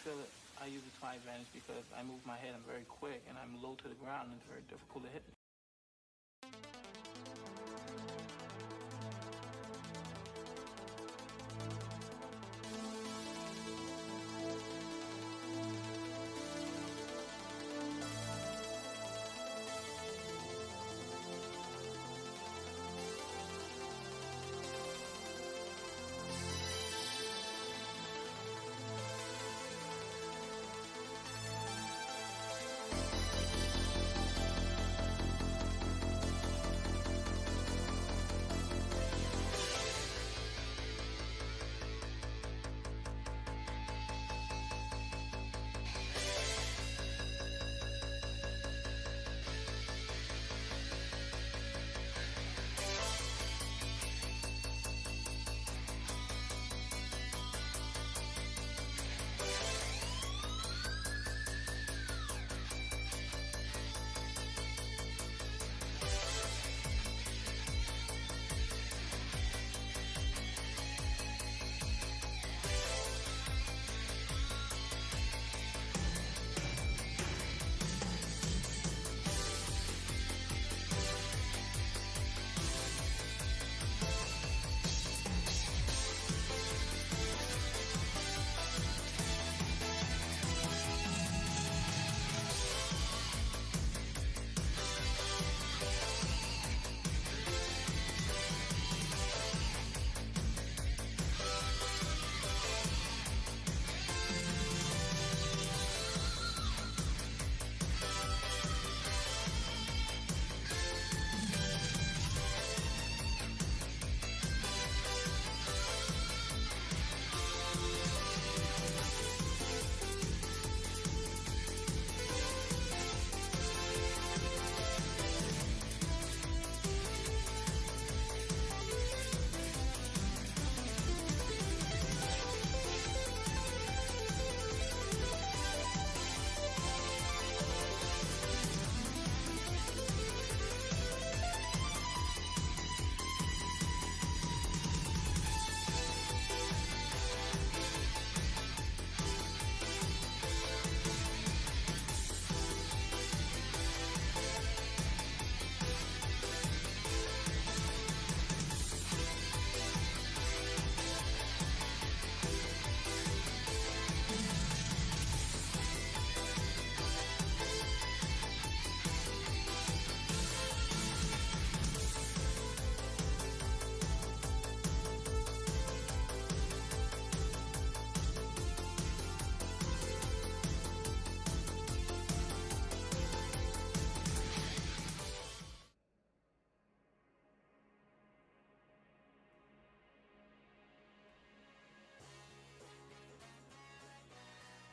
feel it. I use it to my advantage because I move my head. I'm very quick and I'm low to the ground. And it's very difficult to hit me.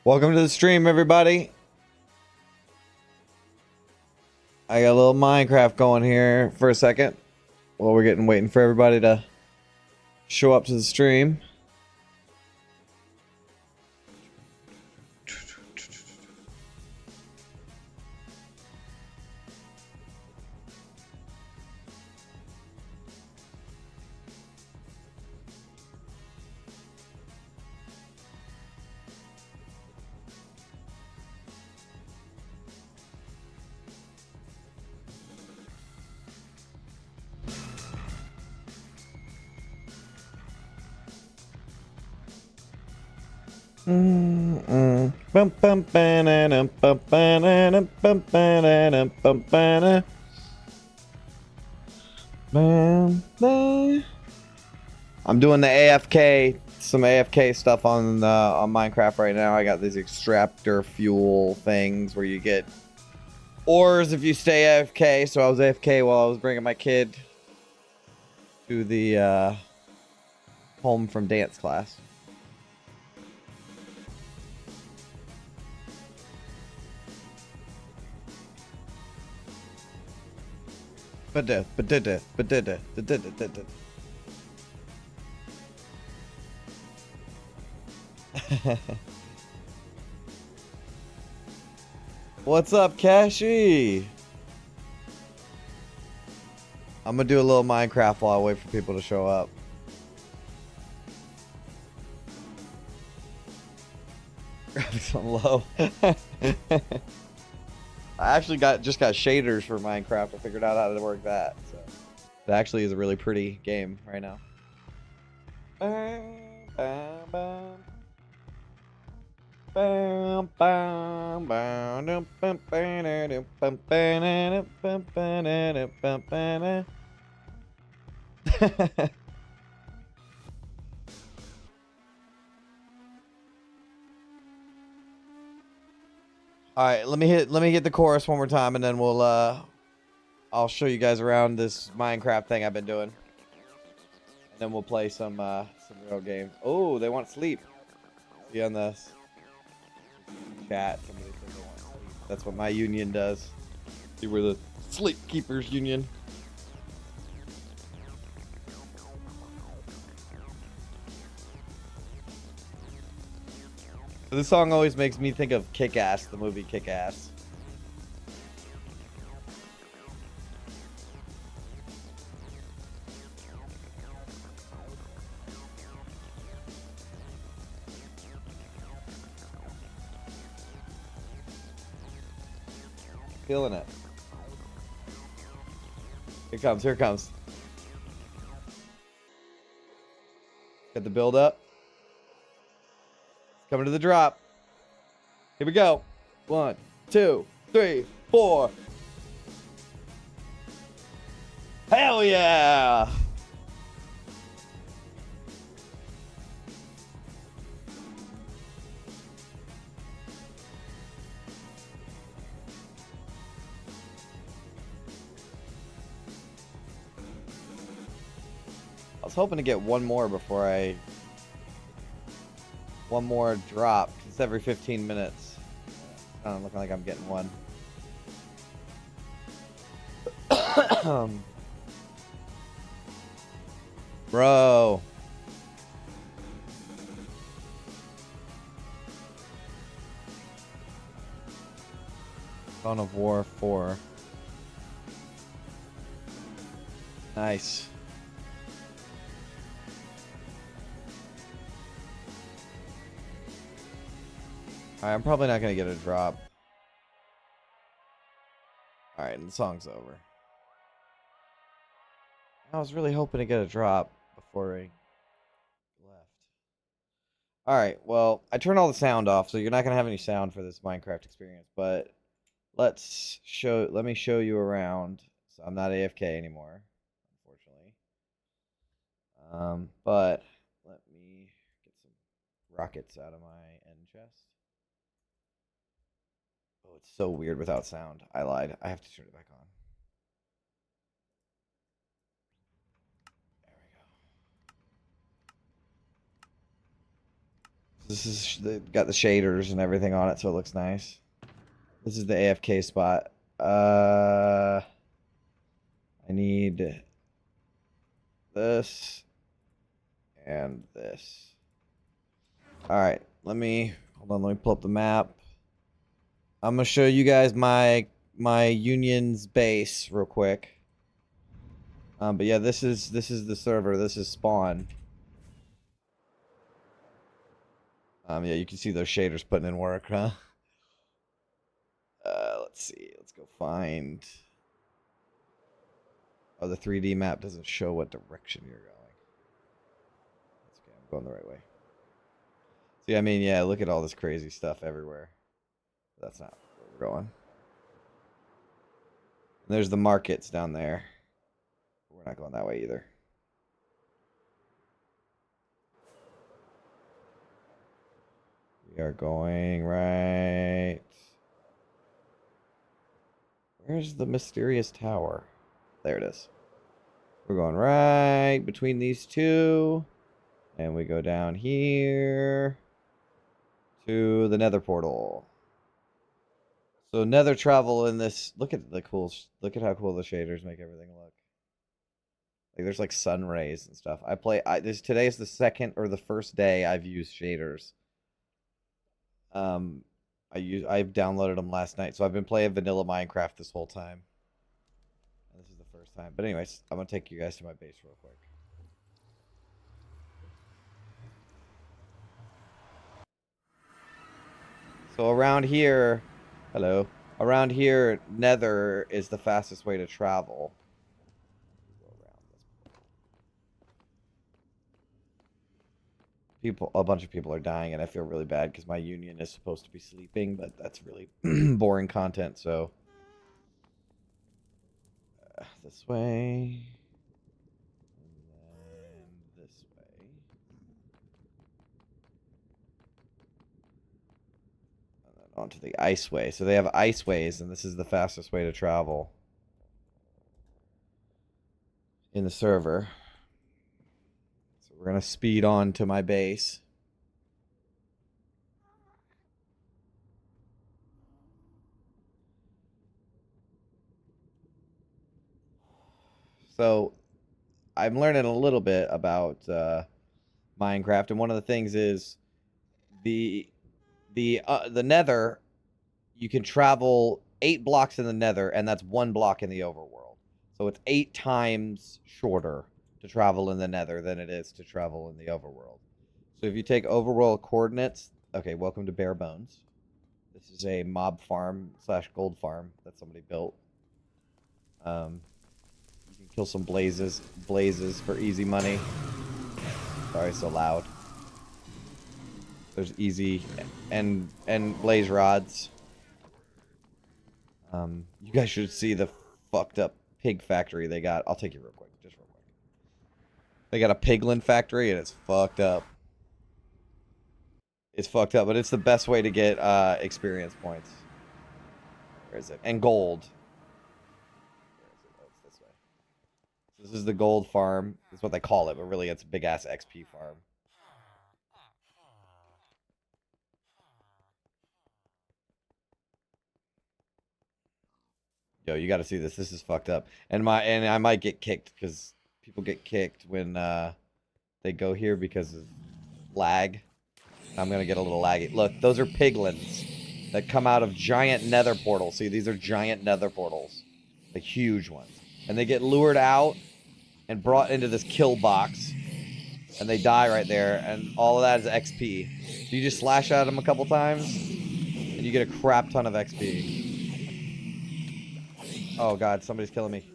Welcome to the stream, everybody. I got a little Minecraft going here for a second while we're waiting for everybody to show up to the stream. I'm doing the AFK, some AFK stuff on Minecraft right now. I got these extractor fuel things where you get ores if you stay AFK. So I was AFK while I was bringing my kid to the home from dance class. What's up, Cashy? I'm gonna do a little Minecraft while I wait for people to show up. So low. I actually just got shaders for Minecraft. I figured out how to work that. So it actually is a really pretty game right now. All right, let me hit the chorus one more time, and then I'll show you guys around this Minecraft thing I've been doing, and then we'll play some real games. Oh, they want sleep. See on the chat, somebody said they want sleep. That's what my union does. See, we're the Sleep Keepers Union. This song always makes me think of Kick-Ass, the movie Kick-Ass. Feeling it. Here it comes, here it comes. Got the build up. Coming to the drop. Here we go. 1, 2, 3, 4. Hell yeah! I was hoping to get one more before one more drop. It's every 15 minutes. Looking like I'm getting one. Bro. Dawn of War 4. Nice. Alright, I'm probably not going to get a drop. Alright, and the song's over. I was really hoping to get a drop before I left. Alright, well, I turned all the sound off, so you're not going to have any sound for this Minecraft experience, but let me show you around. So I'm not AFK anymore, unfortunately. But let me get some rockets out of my end chest. Oh, it's so weird without sound. I lied. I have to turn it back on. There we go. This is got the shaders and everything on it, so it looks nice. This is the AFK spot. I need this and this. All right, hold on. Let me pull up the map. I'm gonna show you guys my union's base real quick. But yeah, this is the server. This is spawn. Yeah, you can see those shaders putting in work, huh? Let's see. Let's go find. Oh, the 3D map doesn't show what direction you're going. That's okay. I'm going the right way. See, I mean, yeah, look at all this crazy stuff everywhere. That's not where we're going. And there's the markets down there. We're not going that way either. We are going right. Where's the mysterious tower? There it is. We're going right between these two. And we go down here to the nether portal. So nether travel in this. Look at how cool the shaders make everything look. Like there's like sun rays and stuff. Today is the second or the first day I've used shaders. I've downloaded them last night, so I've been playing vanilla Minecraft this whole time. And this is the first time. But anyways, I'm gonna take you guys to my base real quick. So around here, hello. Around here, Nether is the fastest way to travel. A bunch of people are dying, and I feel really bad because my union is supposed to be sleeping, but that's really boring content. So this way, and then this way, and then onto the ice way. So they have ice ways, and this is the fastest way to travel in the server. So we're gonna speed on to my base. So I'm learning a little bit about Minecraft, and one of the things is the the Nether. You can travel 8 blocks in the Nether, and that's 1 block in the overworld. So it's 8 times shorter to travel in the Nether than it is to travel in the overworld. So if you take overworld coordinates, okay, welcome to Bare Bones. This is a mob farm / gold farm that somebody built. You can kill some blazes for easy money. Sorry, so loud. There's easy and blaze rods. You guys should see the fucked up pig factory they got. I'll take you real quick, just real quick. They got a piglin factory and it's fucked up. It's fucked up, but it's the best way to get experience points. Where is it? And gold. Where is it? Oh, it's this way. This is the gold farm. That's what they call it, but really it's a big ass XP farm. Yo, you got to see this. This is fucked up. And I might get kicked because people get kicked when they go here because of lag. I'm gonna get a little laggy. Look, those are piglins that come out of giant nether portals. See, these are giant nether portals, the huge ones, and they get lured out and brought into this kill box, and they die right there. And all of that is XP. So you just slash at them a couple times, and you get a crap ton of XP. Oh god, somebody's killing me.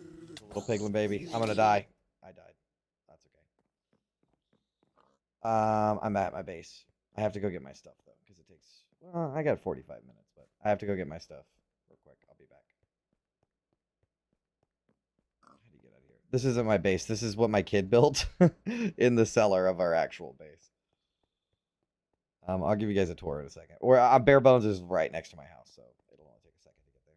Little piglin baby. I'm gonna die. I died. That's okay. I'm at my base. I have to go get my stuff though, because it takes. Well, I got 45 minutes, but I have to go get my stuff real quick. I'll be back. How do you get out of here? This isn't my base. This is what my kid built in the cellar of our actual base. I'll give you guys a tour in a second. Or Bare Bones is right next to my house, so it'll only take a second to get there.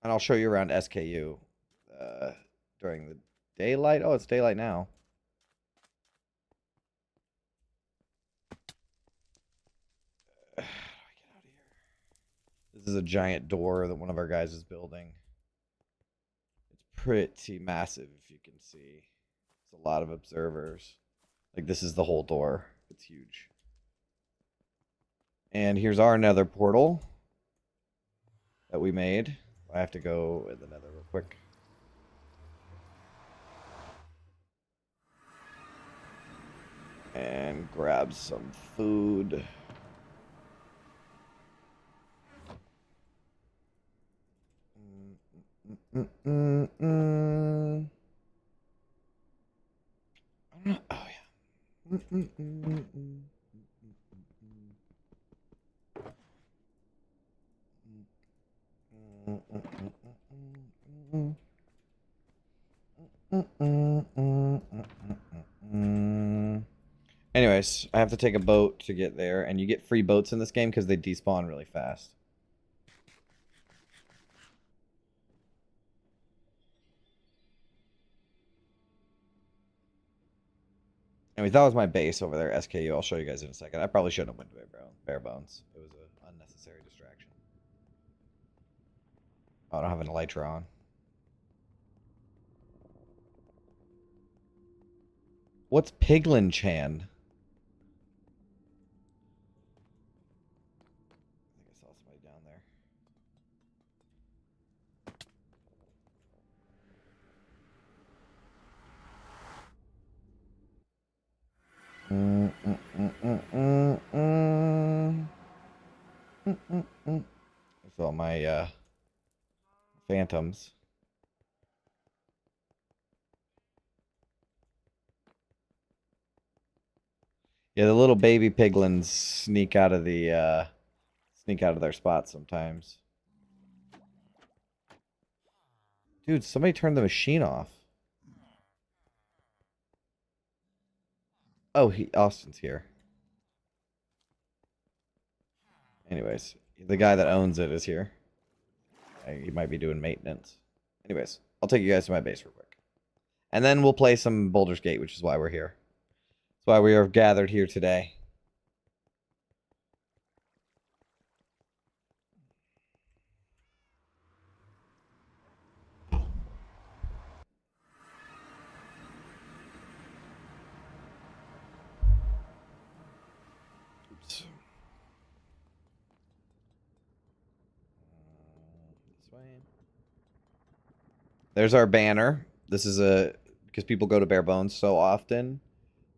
And I'll show you around SKU during the daylight. Oh, it's daylight now. How do I get out of here? This is a giant door that one of our guys is building. It's pretty massive, if you can see. It's a lot of observers. Like, this is the whole door. It's huge. And here's our nether portal that we made. I have to go in the nether real quick. And grab some food. Oh, yeah. Anyways, I have to take a boat to get there, and you get free boats in this game because they despawn really fast. And we thought it was my base over there, SKU. I'll show you guys in a second. I probably shouldn't have went to Bare Bones. It was an unnecessary distraction. Oh, I don't have an elytra on. What's Piglin Chan? I think I saw somebody down there. phantoms. Yeah, the little baby piglins sneak out of their spots sometimes. Dude, somebody turned the machine off. Oh, Austin's here. Anyways, the guy that owns it is here. He might be doing maintenance. Anyways, I'll take you guys to my base real quick. And then we'll play some Baldur's Gate, which is why we're here. That's why we are gathered here today. Oops. This way. There's our banner. This is because people go to Bare Bones so often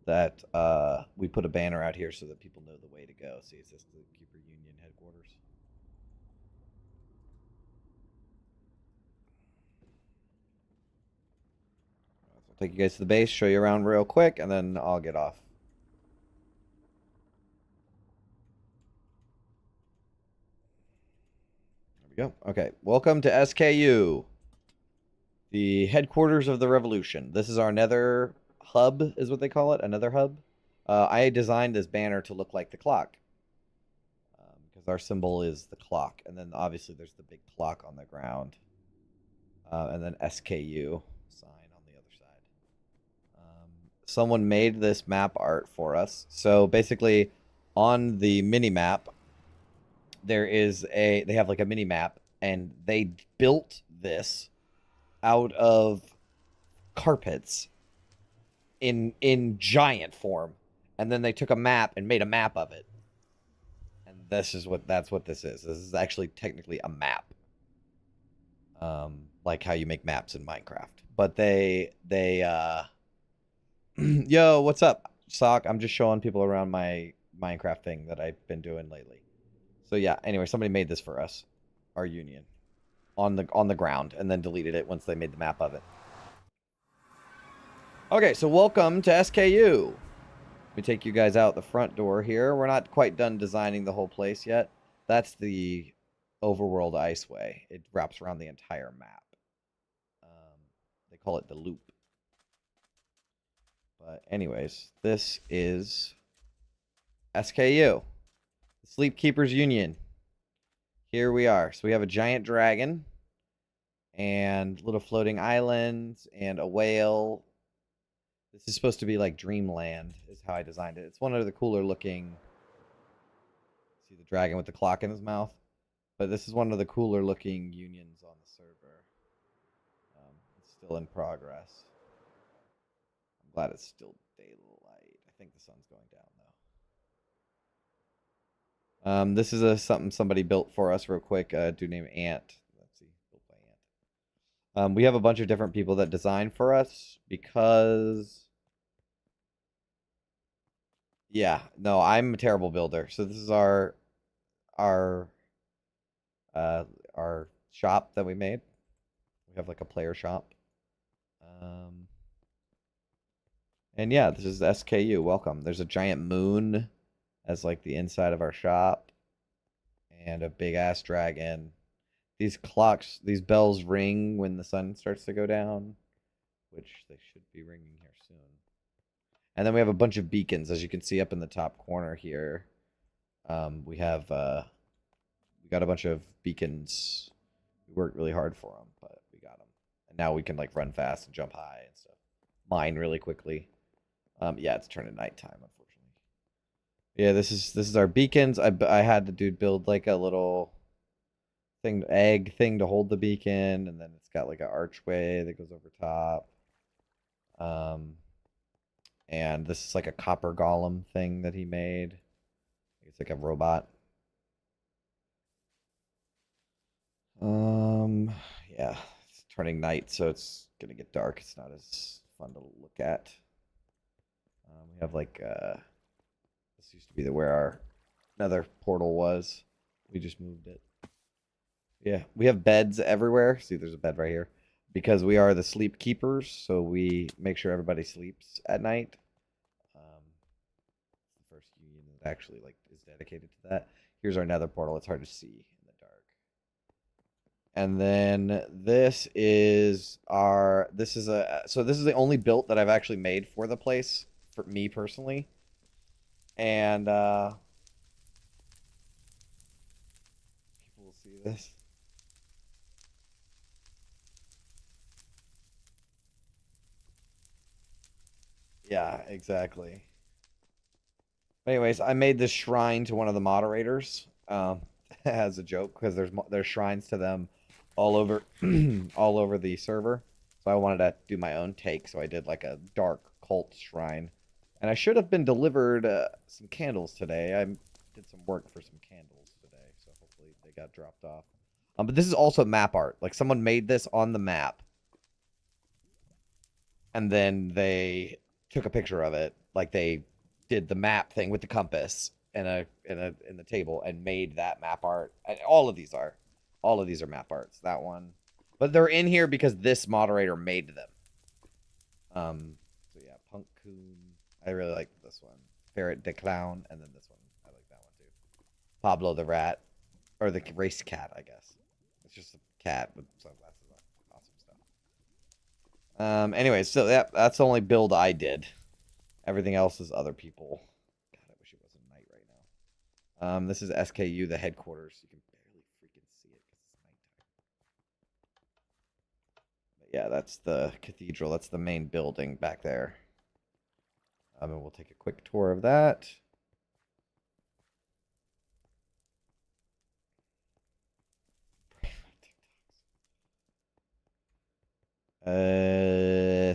that we put a banner out here so that people know the way to go. See, it says the Keeper Union headquarters. I'll take you guys to the base, show you around real quick, and then I'll get off. There we go. Okay, welcome to SKU, the headquarters of the revolution. This is our nether hub, is what they call it, a nether hub. I designed this banner to look like the clock, because our symbol is the clock, and then obviously there's the big clock on the ground, and then SKU sign on the other side. Someone made this map art for us. So basically, on the mini map, they have like a mini map, and they built this out of carpets in giant form, and then they took a map and made a map of it. And that's what this is. This is actually technically a map, like how you make maps in Minecraft. But they yo, what's up, Sock? I'm just showing people around my Minecraft thing that I've been doing lately. So yeah, anyway, somebody made this for us, our union, on the ground, and then deleted it once they made the map of it. Okay, so welcome to SKU. Let me take you guys out the front door here. We're not quite done designing the whole place yet. That's the overworld iceway. It wraps around the entire map. They call it the loop. But anyways, this is SKU, the Sleep Keepers Union. Here we are. So we have a giant dragon and little floating islands and a whale. This is supposed to be like Dreamland, is how I designed it. It's one of the cooler looking. See the dragon with the clock in his mouth? But this is one of the cooler looking unions on the server. It's still in progress. I'm glad it's still daylight. I think the sun's going down though. This is something somebody built for us real quick. A dude named Ant. Let's see, built by Ant. We have a bunch of different people that design for us because. Yeah, no, I'm a terrible builder. So this is our shop that we made. We have like a player shop. And yeah, this is SKU. Welcome. There's a giant moon as like the inside of our shop, and a big ass dragon. These clocks, these bells ring when the sun starts to go down, which they should be ringing here soon. And then we have a bunch of beacons, as you can see up in the top corner here. We got a bunch of beacons. We worked really hard for them, but we got them. And now we can like run fast and jump high and stuff. Mine really quickly. Yeah, it's turning nighttime, unfortunately. Yeah, this is our beacons. I had the dude build like a little egg thing to hold the beacon, and then it's got like an archway that goes over top. And this is like a copper golem thing that he made. It's like a robot. Yeah, it's turning night, so it's gonna get dark. It's not as fun to look at. We have like this used to be where our nether portal was. We just moved it. Yeah, we have beds everywhere. See, there's a bed right here. Because we are the sleep keepers, so we make sure everybody sleeps at night. The first union that actually like is dedicated to that. Here's our nether portal. It's hard to see in the dark. And then this is the only build that I've actually made for the place for me personally. And people will see this. Yeah, exactly. Anyways, I made this shrine to one of the moderators as a joke because there's shrines to them all over all over the server. So I wanted to do my own take, so I did like a dark cult shrine. And I should have been delivered some candles today. I did some work for some candles today, so hopefully they got dropped off. But this is also map art. Like someone made this on the map, and then they took a picture of it. Like they did the map thing with the compass in the table and made that map art. And all of these are map arts. That one, but they're in here because this moderator made them. So yeah, Punk Coon. I really like this one. Ferret the Clown, and then this one. I like that one too. Pablo the Rat, or the race cat, I guess. It's just a cat with sunglasses on. Awesome stuff. Anyways, so that's the only build I did. Everything else is other people. God, I wish it wasn't night right now. This is SKU, the headquarters. You can barely freaking see it because it's nighttime. But yeah, that's the cathedral. That's the main building back there. And we'll take a quick tour of that.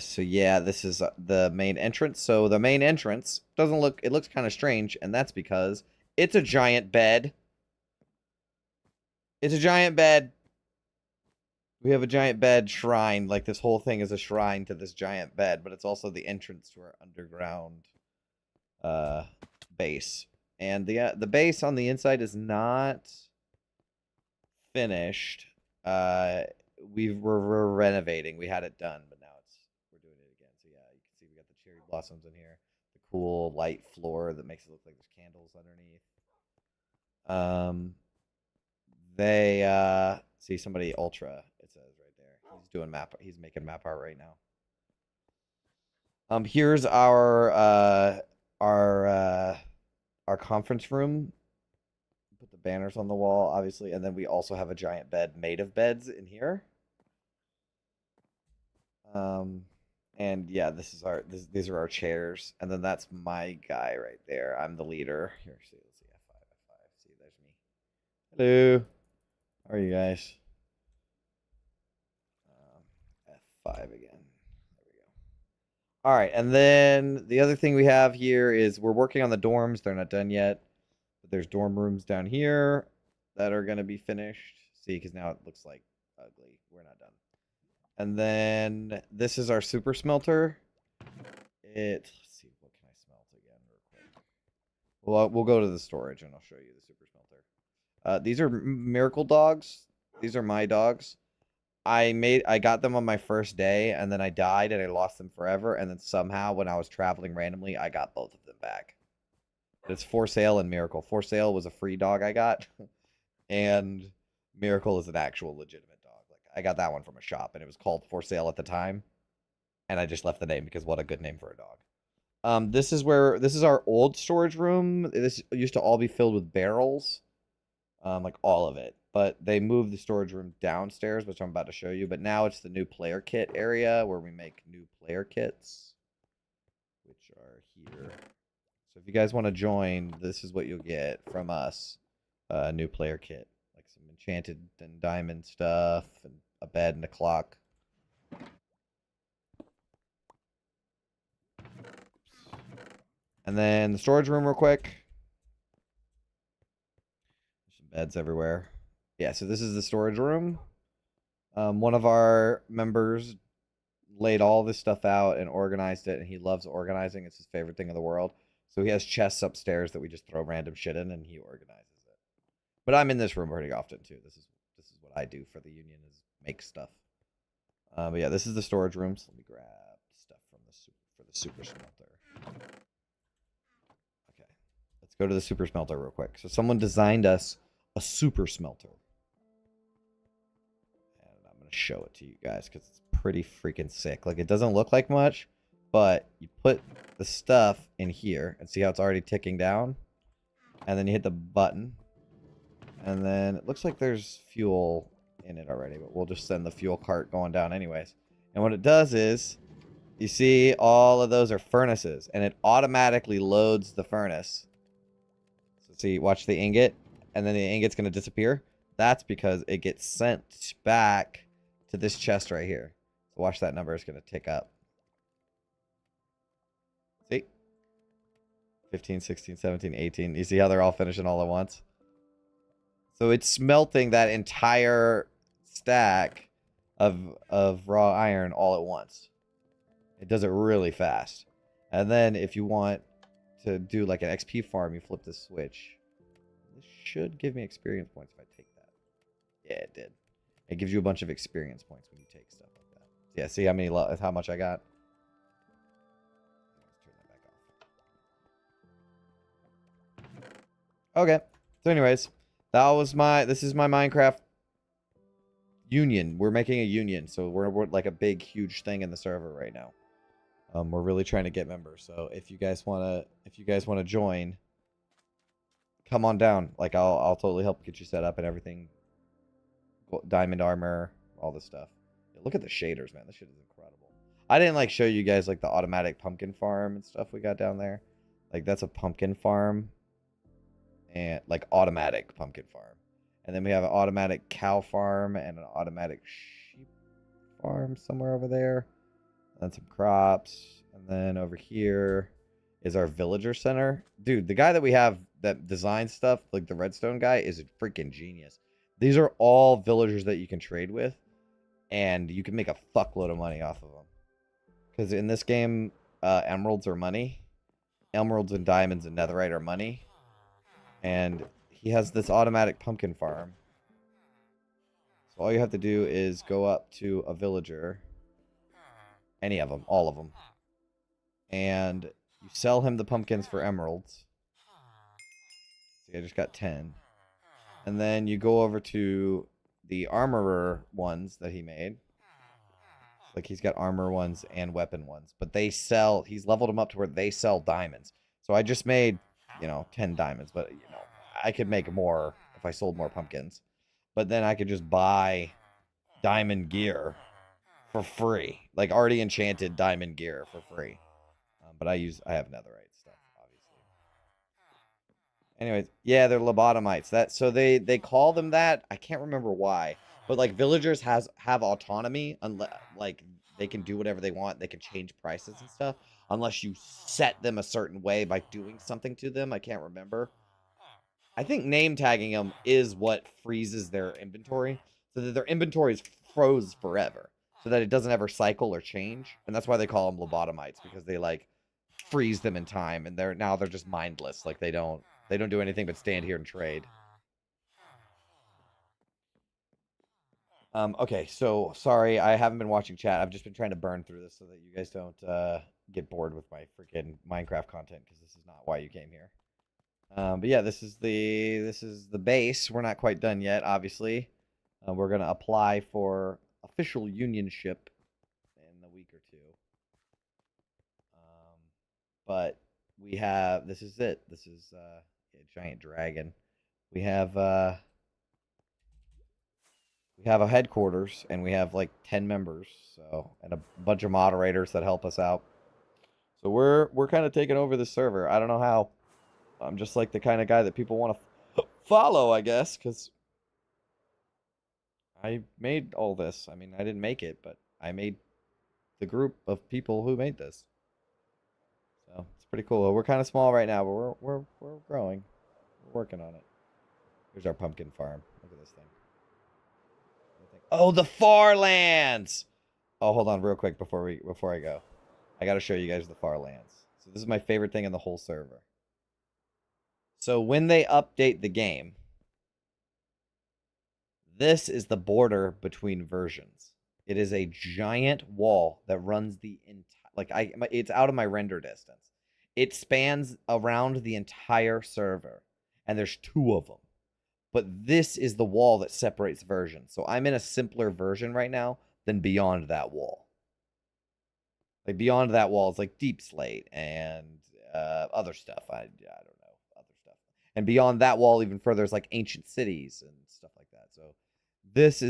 So yeah, this is the main entrance. So the main entrance it looks kind of strange, and that's because it's a giant bed. It's a giant bed. We have a giant bed shrine. Like this whole thing is a shrine to this giant bed, but it's also the entrance to our underground base. And the base on the inside is not finished. We're renovating. We had it done, but now we're doing it again. So yeah, you can see we got the cherry blossoms in here, the cool light floor that makes it look like there's candles underneath. They see somebody ultra. It says right there. He's making map art right now. Here's our conference room. Put the banners on the wall, obviously, and then we also have a giant bed made of beds in here. And yeah, these are our chairs, and then that's my guy right there. I'm the leader. Here, see, let's see, F5. See, there's me. Hello. How are you guys? F5 again. There we go. All right, and then the other thing we have here is we're working on the dorms. They're not done yet, but there's dorm rooms down here that are going to be finished. See, because now it looks like ugly. We're not done. And then this is our super smelter. Let's see, what can I smelt again real quick? Well, we'll go to the storage and I'll show you the super smelter. These are miracle dogs. These are my dogs. I got them on my first day, and then I died and I lost them forever, and then somehow when I was traveling randomly, I got both of them back. It's For Sale and Miracle. For Sale was a free dog I got, and Miracle is an actual legitimate dog. Like I got that one from a shop, and it was called For Sale at the time, and I just left the name because what a good name for a dog. This is our old storage room. This used to all be filled with barrels, like all of it. But they moved the storage room downstairs, which I'm about to show you. But now it's the new player kit area where we make new player kits, which are here. So if you guys want to join, this is what you'll get from us. A new player kit, like some enchanted and diamond stuff, and a bed and a clock. And then the storage room real quick. There's some beds everywhere. Yeah, so this is the storage room. One of our members laid all this stuff out and organized it, and he loves organizing. It's his favorite thing in the world. So he has chests upstairs that we just throw random shit in, and he organizes it. But I'm in this room pretty often too. This is this is what I do for the union, is make stuff. But yeah, this is the storage room. So let me grab stuff from the super smelter. Okay, let's go to the super smelter real quick. So someone designed us a super smelter. And I'm going to show it to you guys because it's pretty freaking sick. Like, it doesn't look like much, but you put the stuff in here and see how it's already ticking down? And then you hit the button. And then it looks like there's fuel in it already, but we'll just send the fuel cart going down anyways. And what it does is, you see all of those are furnaces, and it automatically loads the furnace. So see, watch the ingot, and then the ingot's going to disappear. That's because it gets sent back to this chest right here. So watch that number is going to tick up. See? 15, 16, 17, 18. You see how they're all finishing all at once? So it's smelting that entire stack of raw iron all at once. It does it really fast. And then if you want to do like an XP farm, you flip this switch. This should give me experience points if I take that. Yeah, it did. It gives you a bunch of experience points when you take stuff like that. Yeah, see how much I got? Let's turn that back off. Okay. So anyways, this is my Minecraft union. We're making a union, so we're like a big, huge thing in the server right now. We're really trying to get members. So if you guys wanna join, come on down. Like I'll totally help get you set up and everything. Diamond armor, all this stuff. Yeah, look at the shaders, man. This shit is incredible. I didn't like show you guys like the automatic pumpkin farm and stuff we got down there. Like that's a pumpkin farm. And like automatic pumpkin farm. And then we have an automatic cow farm and an automatic sheep farm somewhere over there. And some crops. And then over here is our villager center. Dude, the guy that we have that designs stuff, like the redstone guy, is a freaking genius. These are all villagers that you can trade with. And you can make a fuckload of money off of them. Because in this game, emeralds are money. Emeralds and diamonds and netherite are money. And he has this automatic pumpkin farm. So all you have to do is go up to a villager. Any of them. All of them. And you sell him the pumpkins for emeralds. See, I just got 10. And then you go over to the armorer ones that he made. Like he's got armor ones and weapon ones. But they sell, he's leveled them up to where they sell diamonds. So I just made, 10 diamonds. But, I could make more if I sold more pumpkins. But then I could just buy diamond gear for free. Like already enchanted diamond gear for free. But I have netherite stuff, obviously. Anyways, yeah, they're lobotomites. So they call them that. I can't remember why. But like villagers have autonomy, like they can do whatever they want. They can change prices and stuff unless you set them a certain way by doing something to them. I can't remember. I think name tagging them is what freezes their inventory, so that their inventory is froze forever, so that it doesn't ever cycle or change. And that's why they call them lobotomites, because they like freeze them in time, and they're just mindless. Like they don't do anything but stand here and trade. Okay, so sorry, I haven't been watching chat. I've just been trying to burn through this so that you guys don't get bored with my freaking Minecraft content, because this is not why you came here. But yeah, this is the base. We're not quite done yet, obviously. We're gonna apply for official unionship in a week or two. But we have, this is it. This is a giant dragon. We have a headquarters, and we have like 10 members, and a bunch of moderators that help us out. So we're kind of taking over the server. I don't know how. I'm just like the kind of guy that people want to follow, I guess, because I made all this. I mean, I didn't make it, but I made the group of people who made this. So it's pretty cool. We're kind of small right now, but we're growing. We're working on it. Here's our pumpkin farm. Look at this thing. Oh, the far lands! Oh, hold on real quick before I go. I got to show you guys the far lands. So this is my favorite thing in the whole server. So when they update the game, This is the border between versions. It is a giant wall that runs the entire, it's out of my render distance. It spans around the entire server, and there's 2 of them. But this is the wall that separates versions. So I'm in a simpler version right now than beyond that wall. Like beyond that wall is like Deep Slate and other stuff. I don't know, other stuff. And beyond that wall, even further, is like ancient cities and stuff like that. So this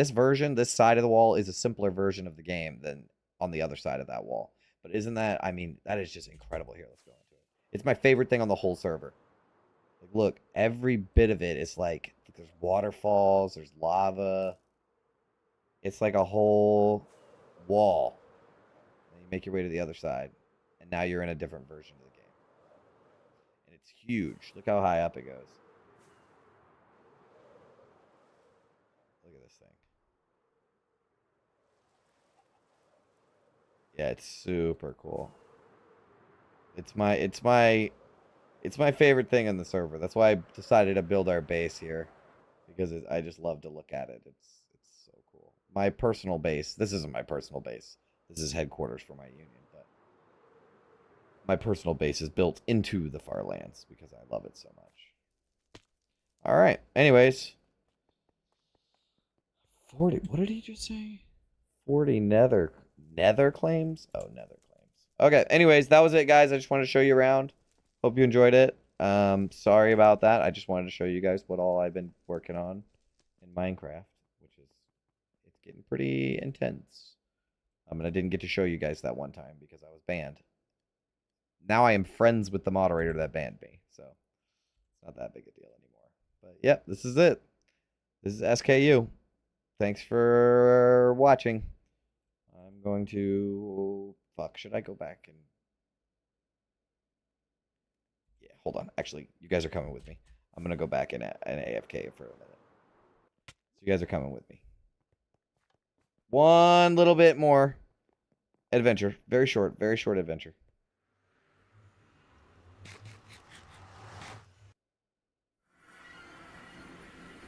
version, this side of the wall is a simpler version of the game than on the other side of that wall. But isn't that? I mean, that is just incredible. Here, let's go into it. It's my favorite thing on the whole server. Like, look, every bit of it is like there's waterfalls, there's lava. It's like a whole wall. And you make your way to the other side, and now you're in a different version of the game. And it's huge. Look how high up it goes. Look at this thing. Yeah, it's super cool. It's my favorite thing on the server. That's why I decided to build our base here, because I just love to look at it. It's so cool. My personal base. This isn't my personal base. This is headquarters for my union, but my personal base is built into the Farlands because I love it so much. All right. Anyways, 40. What did he just say? 40 nether claims? Oh, nether claims. Okay. Anyways, that was it, guys. I just wanted to show you around. Hope you enjoyed it. Sorry about that. I just wanted to show you guys what all I've been working on in Minecraft, which is it's getting pretty intense. And I didn't get to show you guys that one time because I was banned. Now I am friends with the moderator that banned me, so it's not that big a deal anymore. But yep, this is it. This is SKU. Thanks for watching. I'm going to... Fuck, should I go back and... Yeah, hold on. Actually, you guys are coming with me. I'm going to go back in an AFK for a minute. So you guys are coming with me. One little bit more adventure. Very short adventure.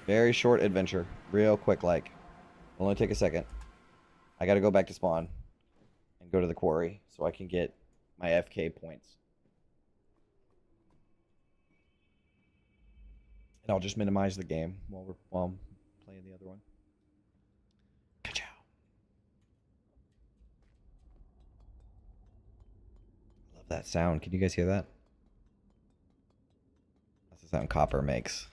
Very short adventure. Real quick, like. It'll only take a second. I gotta go back to spawn and go to the quarry so I can get my FK points. And I'll just minimize the game while I'm playing the other one. Ka-chow. Love that sound. Can you guys hear that? That's the sound copper makes.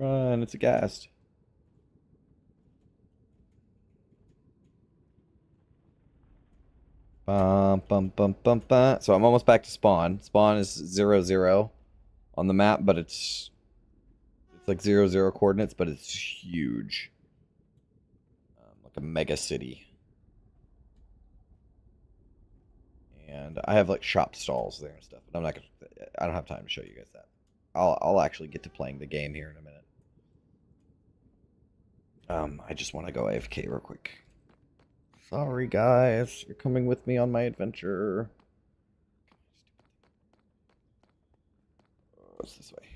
Run, it's a ghast. Bum, bum, bum, bum, bum. So I'm almost back to spawn. Spawn is 0, 0 on the map, but it's like 0, 0 coordinates, but it's huge. Like a mega city. And I have like shop stalls there and stuff, but I don't have time to show you guys that. I'll actually get to playing the game here in a minute. I just want to go AFK real quick. Sorry, guys. You're coming with me on my adventure. What's this way?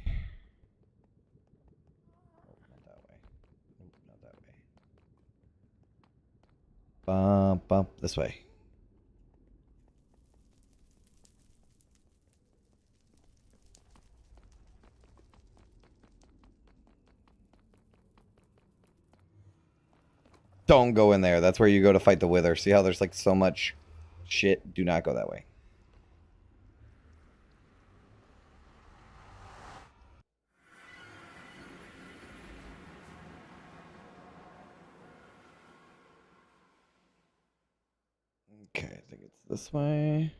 Oh, not that way. Nope, not that way. Bump, bump. This way. Don't go in there. That's where you go to fight the Wither. See how there's like so much shit? Do not go that way. Okay, I think it's this way.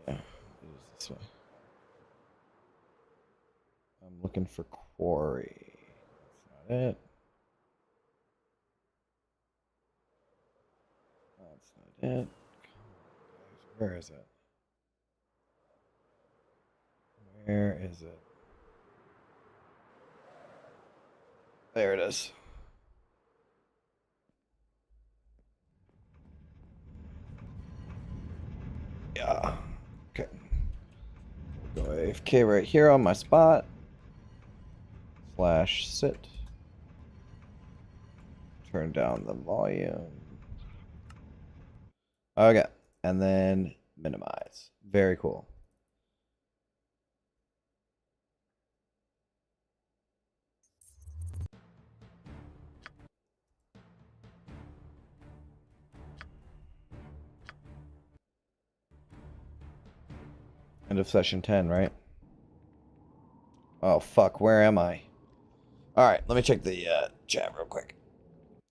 Yeah, it is this way. I'm looking for quarry. That's not it. That's not it. Where is it? Where is it? There it is. Yeah. Okay. Go AFK right here on my spot. /sit. Turn down the volume. Okay. And then minimize. Very cool. End of session 10, right? Oh, fuck. Where am I? Alright, let me check the chat real quick.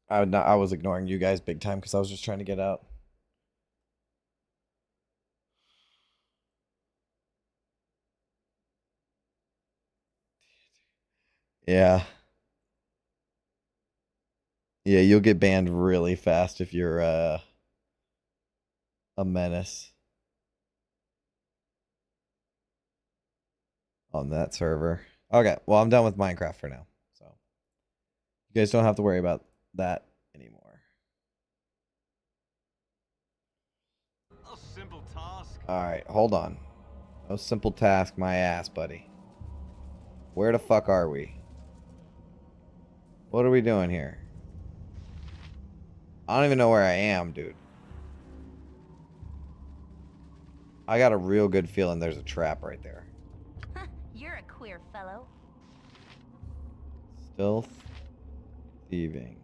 I was ignoring you guys big time because I was just trying to get out. Yeah. Yeah, you'll get banned really fast if you're a menace on that server. Okay, well, I'm done with Minecraft for now. So you guys don't have to worry about that anymore. A simple task. Alright, hold on. No simple task, my ass, buddy. Where the fuck are we? What are we doing here? I don't even know where I am, dude. I got a real good feeling there's a trap right there. You're a queer fellow. Stealth. Thieving.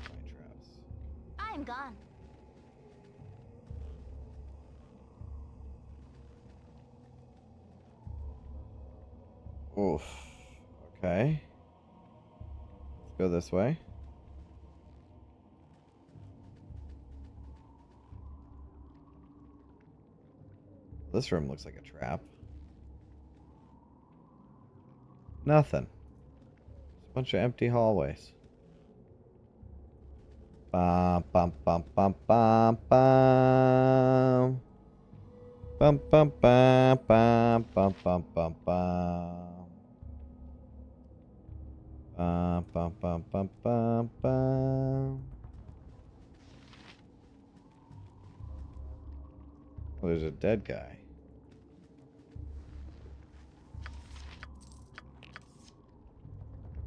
Find traps. I'm gone. Oof. Okay. Let's go this way. This room looks like a trap. Nothing. Just a bunch of empty hallways. Bum bum bum bum bum bum. Bum bum bum bum bum bum bum bum. Bum bum bum bum bum bum. Oh, there's a dead guy.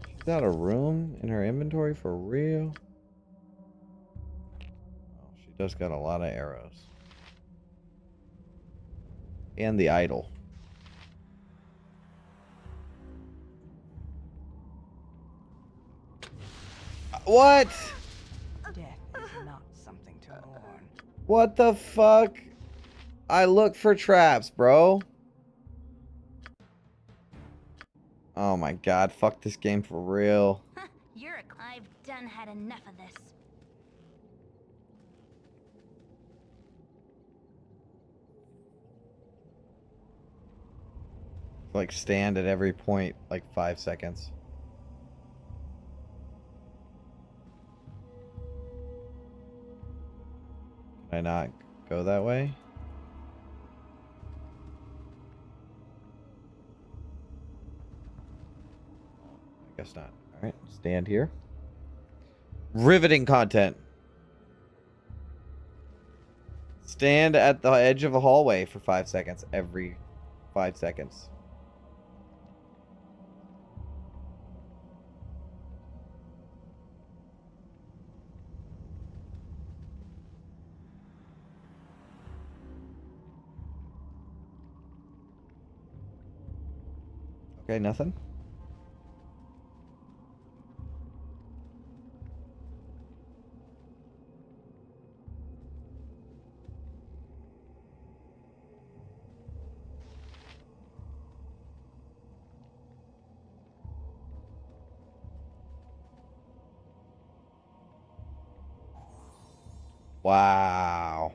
She's got a room in her inventory for real? Oh, she does got a lot of arrows. And the idol. What? Death is not something to mourn. What the fuck? I look for traps, bro. Oh my god, fuck this game for real. You're a... I've done had enough of this. Like stand at every point like 5 seconds. Can I not go that way? I guess not. Alright, stand here. Riveting content. Stand at the edge of a hallway for 5 seconds every 5 seconds. Okay, nothing. Wow.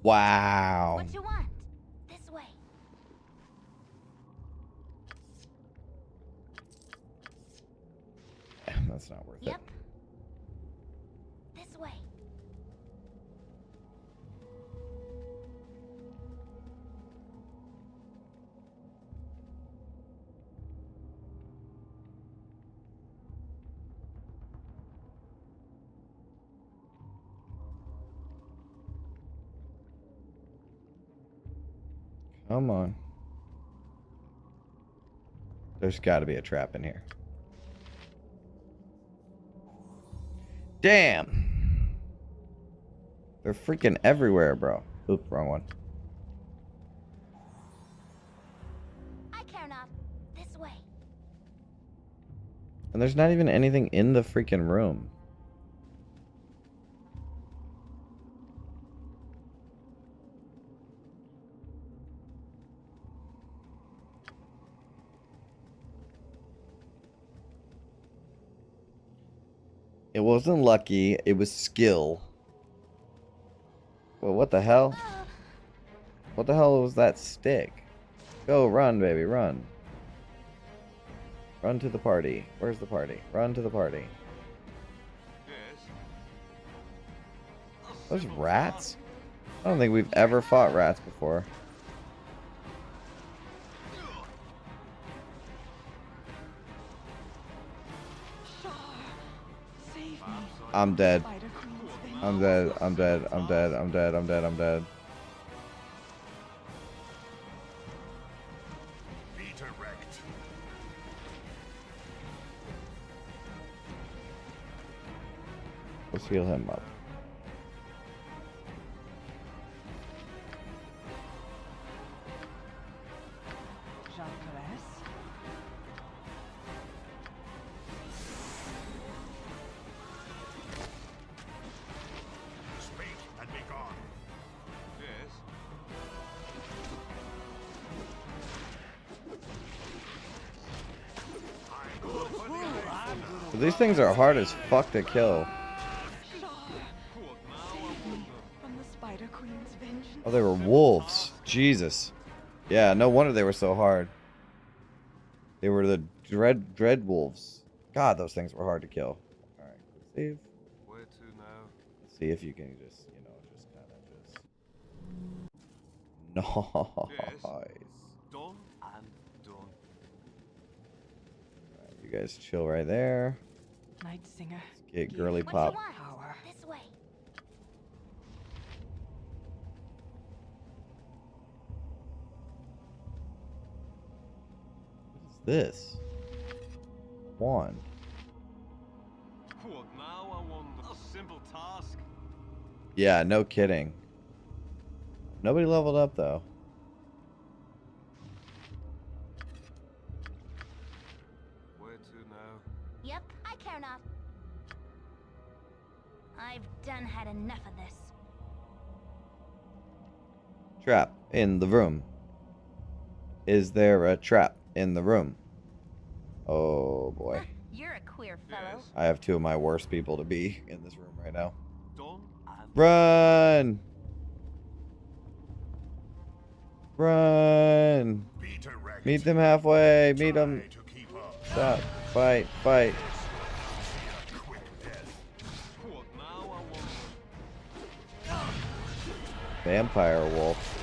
Wow. What you want? This way. That's not worth Yep. it. This way. Come on. There's got to be a trap in here. Damn. They're freaking everywhere, bro. Oop, wrong one. I care not. This way. And there's not even anything in the freaking room. It wasn't lucky, it was skill. Well, what the hell? What the hell was that stick? Go, run, baby, run. Run to the party. Where's the party? Run to the party. Yes. Those rats? I don't think we've ever fought rats before. Save me. I'm dead. Spider Queen's vengeance. I'm dead. I'm dead. I'm dead. I'm dead. I'm dead. I'm dead. Redirect. Let's heal him up. Jacques. Speak and be gone. Yes. These things are hard as fuck to kill. What now, I wonder? From the Spider Queen's vengeance. Oh, they were wolves. Jesus. Yeah, no wonder they were so hard. They were the dread wolves. God, those things were hard to kill. All right, save. Where to now? Let's see if you can just, you know, just kind of just. Nice. Done and done. Alright, you guys chill right there. Night Singer. Get girly What pop. you want? Power. This way. What is this? Wand. What now, I wonder? A simple task. Yeah, no kidding. Nobody leveled up though. Where to now? Yep, I care not. I've done had enough of this. Trap in the room. Is there a trap in the room? Oh boy. You're a queer fellow. Yes. I have two of my worst people to be in this room right now. Done and Run! Run! Be direct. Meet them halfway. Meet them. Try to keep up. Stop. Fight. Fight. Quick death. what now, I wonder? Vampire wolf.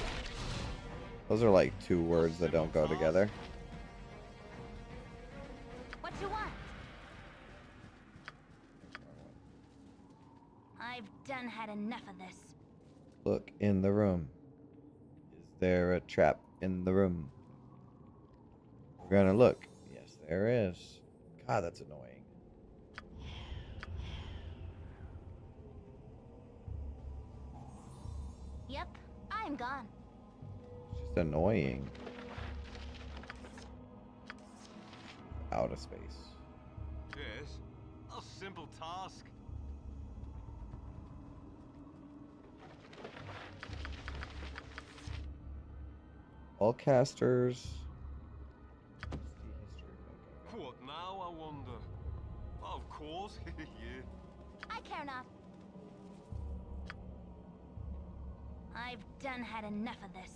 Those are like two words that don't go together. What you want? I've done had enough of this. Look in the room. Is there a trap in the room? We're gonna look. Yes, there is. God, that's annoying. Yep, I'm gone. It's just annoying. Out of space. Yes. A simple task. All casters. What now, I wonder? Of course, yeah. I care not. I've done had enough of this.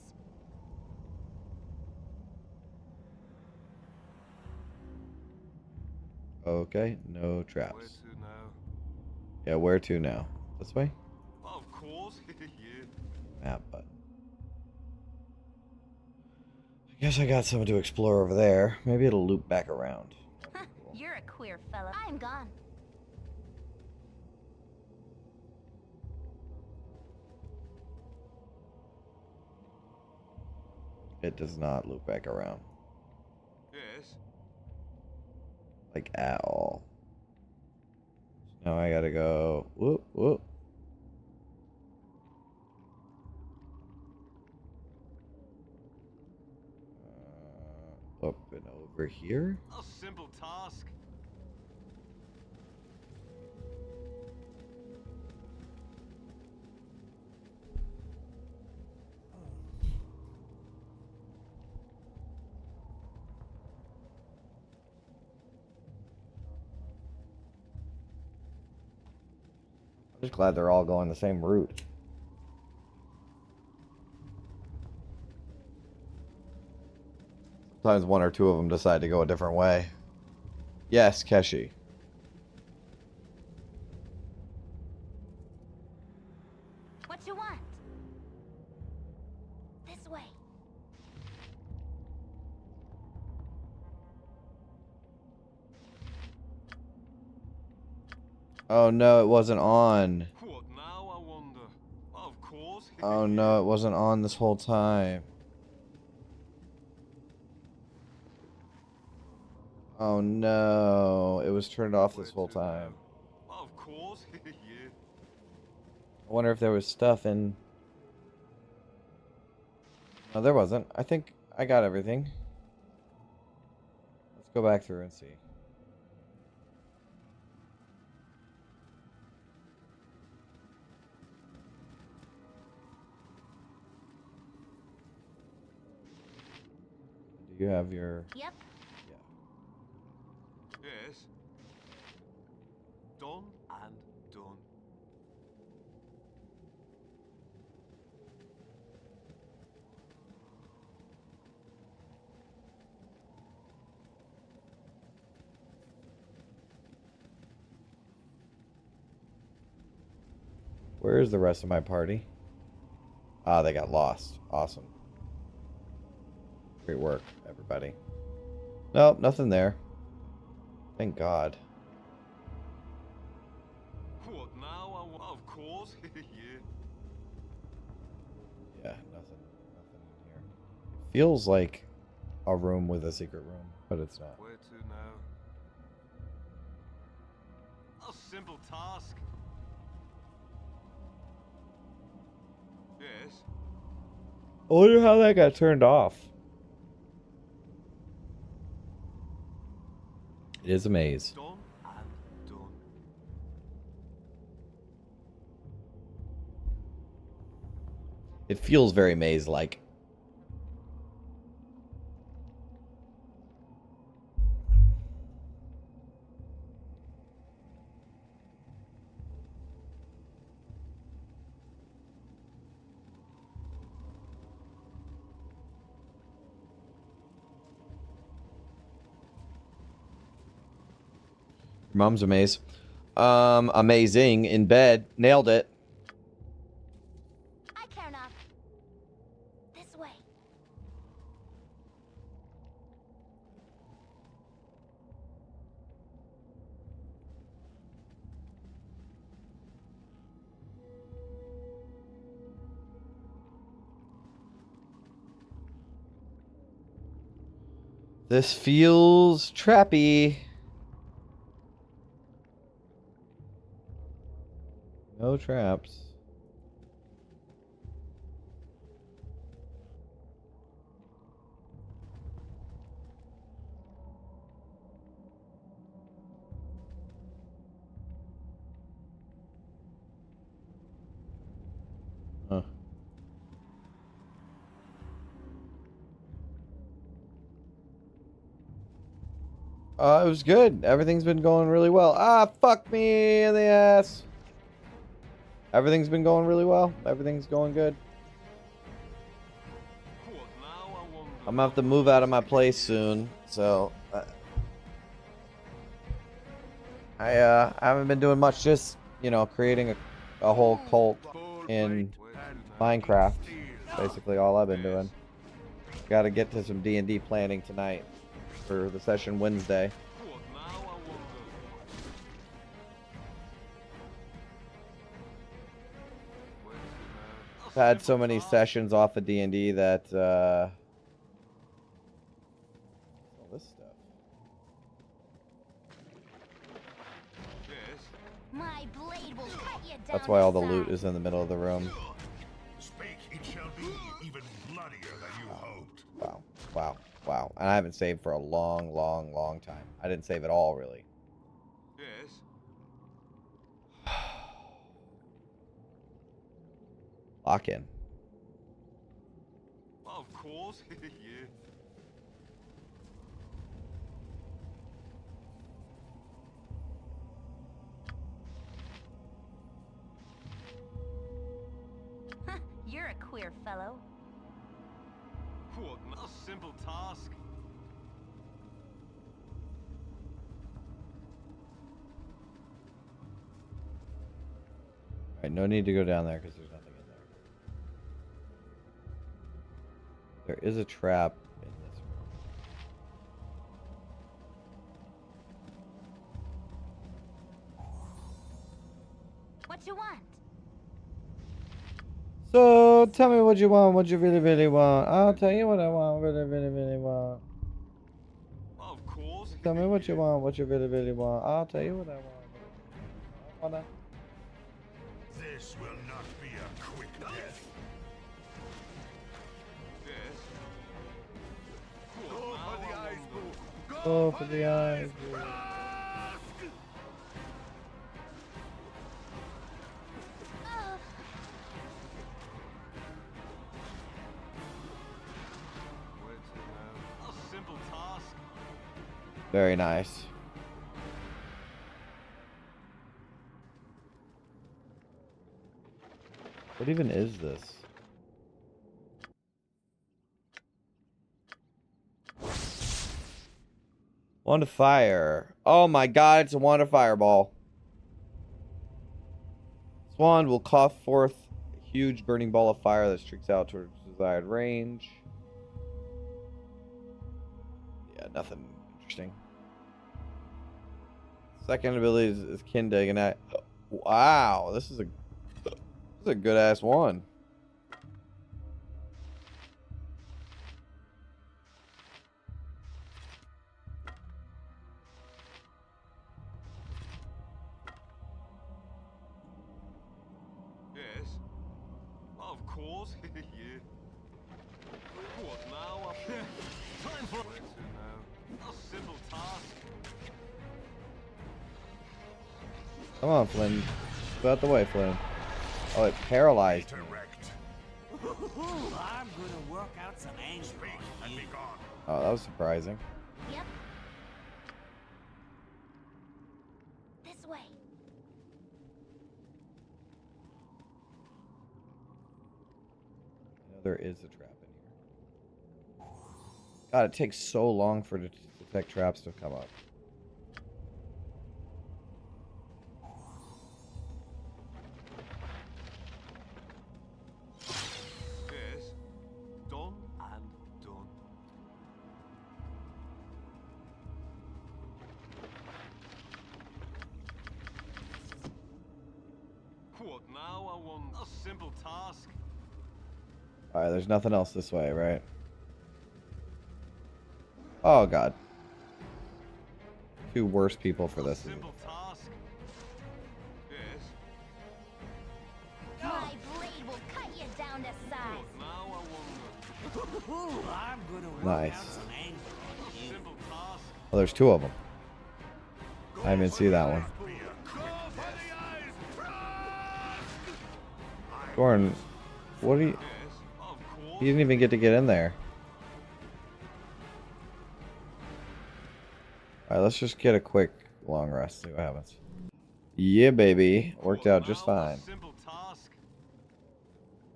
Okay, no Where traps. to now? Yeah, where to now? This way? Of course, yeah. Map button. I guess I got something to explore over there. Maybe it'll loop back around. That'd be cool. You're a queer fellow. I'm gone. It does not loop back around. Yes. Like, at all. Now I gotta go... Whoop, whoop. Up and over here? A simple task. I'm just glad they're all going the same route. Sometimes one or two of them decide to go a different way. Yes, Keshi. What you want? This way. Oh no, it wasn't on. What now, I wonder? Of course. Oh no, it wasn't on this whole time. Oh no, it was turned off this whole time. Of course. Yeah. I wonder if there was stuff in... No, there wasn't. I think I got everything. Let's go back through and see. Do you have your... Yep. Yes. Done and done. Where is the rest of my party? Ah, they got lost. Awesome. Great work, everybody. Nope, nothing there. Thank God. What now? Of course. Yeah. Yeah, nothing in here. Feels like a room with a secret room, but it's not. Where to now? A simple task. Yes. I wonder how that got turned off. It is a maze. Done and done. It feels very maze-like. Your mom's a maze. Amazing. In bed. Nailed it. I care not. This way. This feels trappy. No traps. Huh. It was good. Everything's been going really well. Ah, fuck me in the ass. Everything's been going really well. Everything's going good. What now, I wonder? I'm gonna have to move out of my place soon, so I haven't been doing much. Just creating a whole cult in Minecraft. Basically, all I've been doing. Got to get to some D&D planning tonight for the session Wednesday. What now, I wonder? Where to now? I've had so many sessions off of D&D that My blade will cut you down. That's why all the to loot size. is in the middle of the room. Spake, it shall be even bloodier than you hoped. Wow, wow, wow. And I haven't saved for a long, long, long time. I didn't save at all, really. Yes. Lock in. Of course. Yeah. You're a queer fellow. What? Not a simple task. Alright, no need to go down there because there's nothing in there. There is a trap in this room. What you want? So, tell me what you want, what you really, really want. I'll tell you what I want, really, really, really want. Of course. Tell me what you want, what you really, really want. I'll tell you what I want. I wanna... This will not be a quick death. Yes. Go for the eyes, boo. Go for the eyes. Ugh. Where to now? Not a simple task. Very nice. What even is this? Wand of fire. Oh my god, it's a wand of fireball. This wand will cough forth a huge burning ball of fire that streaks out towards desired range. Yeah, nothing interesting. Second ability is Kindig, and I... Wow, this is a good ass one. Yes. Of course. Yeah. What now? Time for. Where to now? Not a simple task. Come on, Flynn. Get out the way, Flynn. Oh, it paralyzed me. Direct. I'm gonna work out some anger Speak on and you. be gone. Oh, that was surprising. Yep. This way. You know, there is a trap in here. God, it takes so long for it to detect traps to come up. Yes. Done and done. What now? I want a simple task. Alright, there's nothing else this way, right? Oh, God. Two worst people for this. Simple task. Yes. My blade will cut you down to size. What now? I wonder. I'm gonna work Nice. out some anger on you. Simple task. Oh, there's two of them. I didn't even see that one. Be a quick death. Gordon, what are you... Yes. Of course. You didn't even get to get in there. Alright, let's just get a quick long rest, see what happens. Yeah, baby. Worked out just Now, a fine. simple task.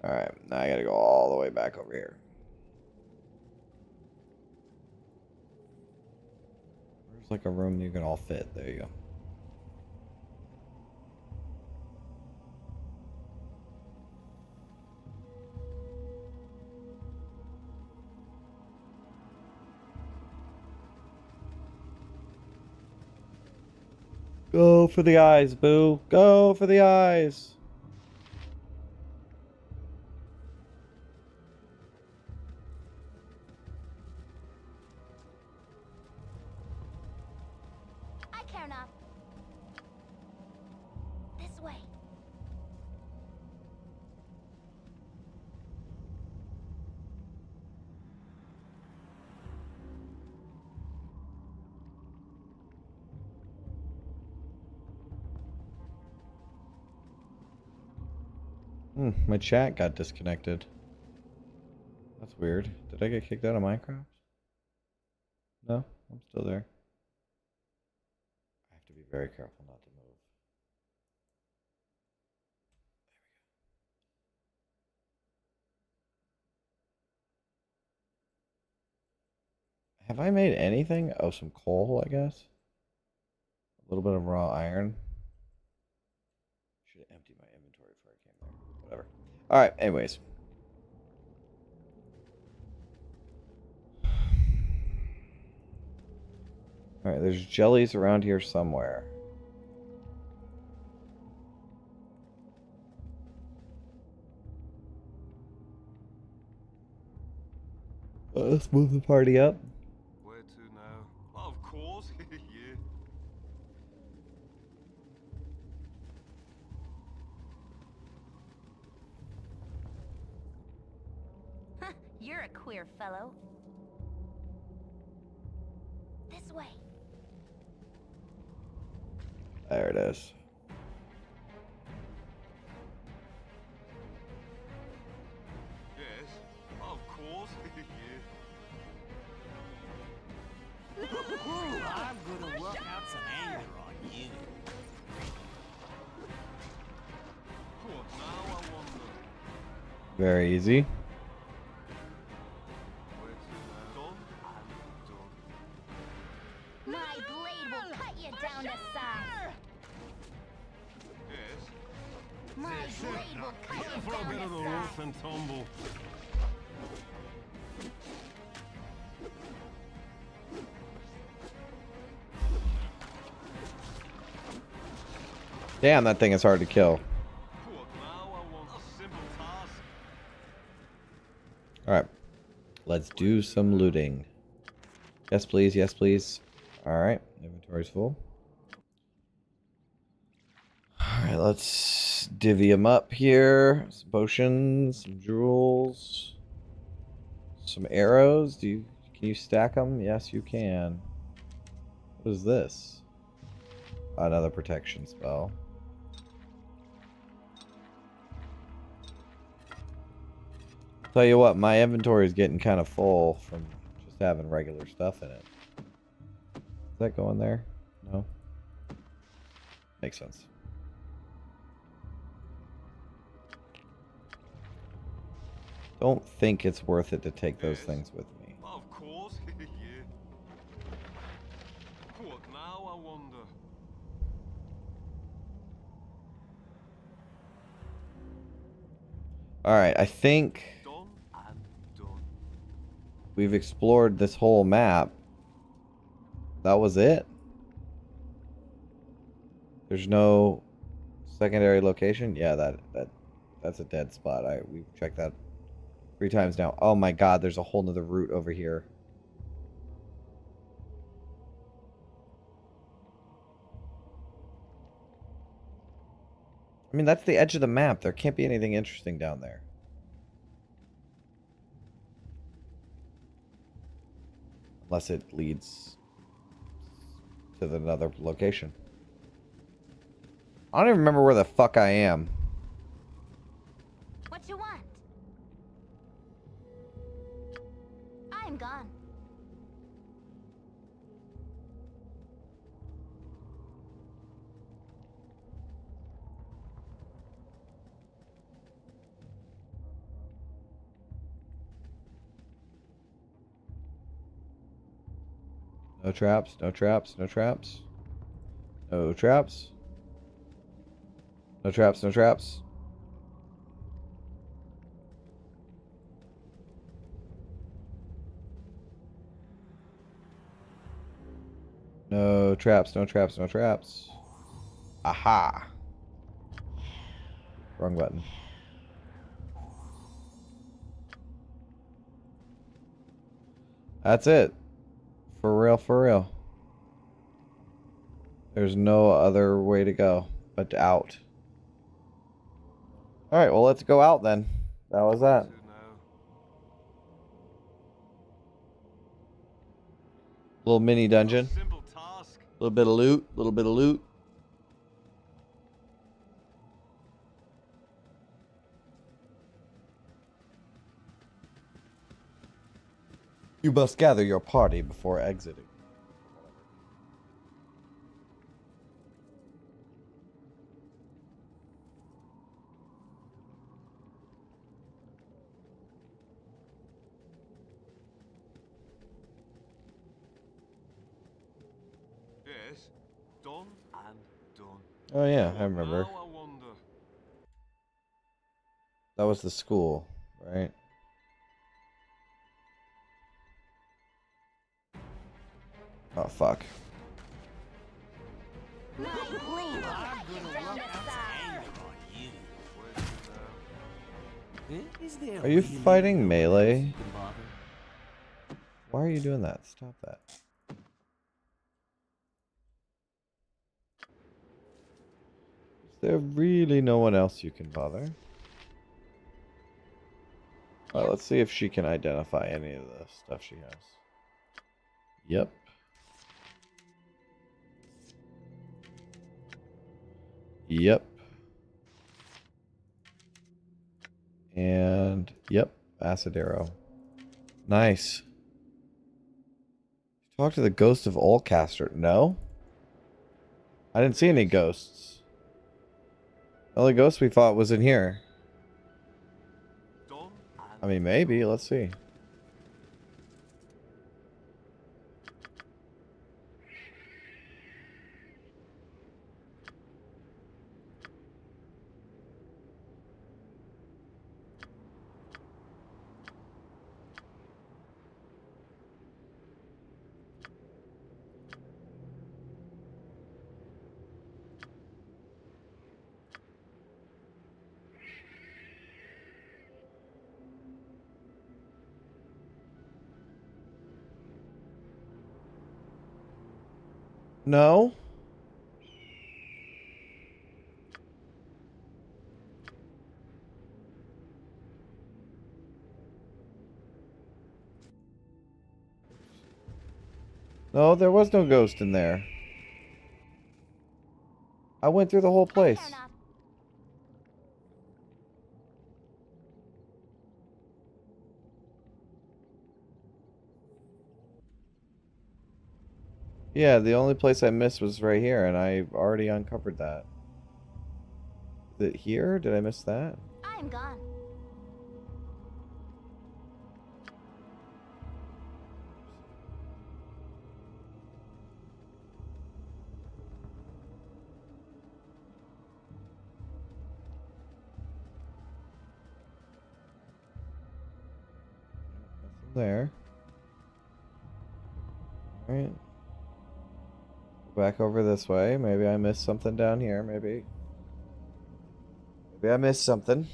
Alright, now I gotta go all the way back over here. There's like a room you can all fit. There you go. Go for the eyes, boo. Go for the eyes. I care not. way. My chat got disconnected. That's weird. Did I get kicked out of Minecraft? No, I'm still there. I have to be very careful not to move. Have I made anything? Oh, some coal, I guess. A little bit of raw iron. Should have emptied my inventory before I came there. Whatever. Alright, anyways. Alright, there's jellies around here somewhere. Let's move the party up. Where to now? Well, of course, yeah. Huh, you're a queer fellow. This way. There it is. Yes, of course, yeah. I'm gonna work out some anger on you. What now, I wonder? Very easy. Where to now? Done and done. My blade will cut you down to size. Yes. My blade will cut you For a down bit of the to rough size. and tumble. Damn, that thing is hard to kill. What now, I want a simple task. Alright. Let's do some looting. Yes, please. Yes, please. Alright. Inventory's full. Alright, let's divvy them up here. Some potions, some jewels, some arrows. Can you stack them? Yes, you can. What is this? Another protection spell. Tell you what, my inventory is getting kind of full from just having regular stuff in it. Is that going there? No? Makes sense. Don't think it's worth it to take those things with me. Of course, yeah. What now, I wonder? Alright, I think Done and done. we've explored this whole map. That was it? There's no secondary location? Yeah, that's a dead spot. We've checked that 3 times now. Oh my god, there's a whole nother route over here. I mean, that's the edge of the map. There can't be anything interesting down there. Unless it leads to another location. I don't even remember where the fuck I am. What you want? I'm gone. No traps, no traps, no traps. No traps. No traps, no traps. No traps, no traps, no traps. Aha. Wrong button. That's it. For real, for real. There's no other way to go but out. All right, well, let's go out then. That was that. To now. Little mini dungeon. Simple task. A little bit of loot. A little bit of loot. You must gather your party before exiting. Yes, done and done. Oh yeah, I What remember. now, I wonder? That was the school, right? Oh fuck. My blink I'm touches gonna from work the out some side. anger on you. Where's it now? Is there Are you really fighting no one melee? else you can bother? Why are you doing that? Stop that. Is there really no one else you can bother? Alright, let's see if she can identify any of the stuff she has. Yep. Yep. And yep, acid arrow. Nice. Talk to the ghost of Allcaster. No? I didn't see any ghosts. The only ghost we fought was in here. Done and I mean, maybe. Let's see. No? No, there was no ghost in there. I went through the whole place. Fair enough. Yeah, the only place I missed was right here, and I already uncovered that. Is it here? Did I miss that? I am gone. Nothing there. Alright. Back over this way. Maybe I missed something down here. Maybe I missed something.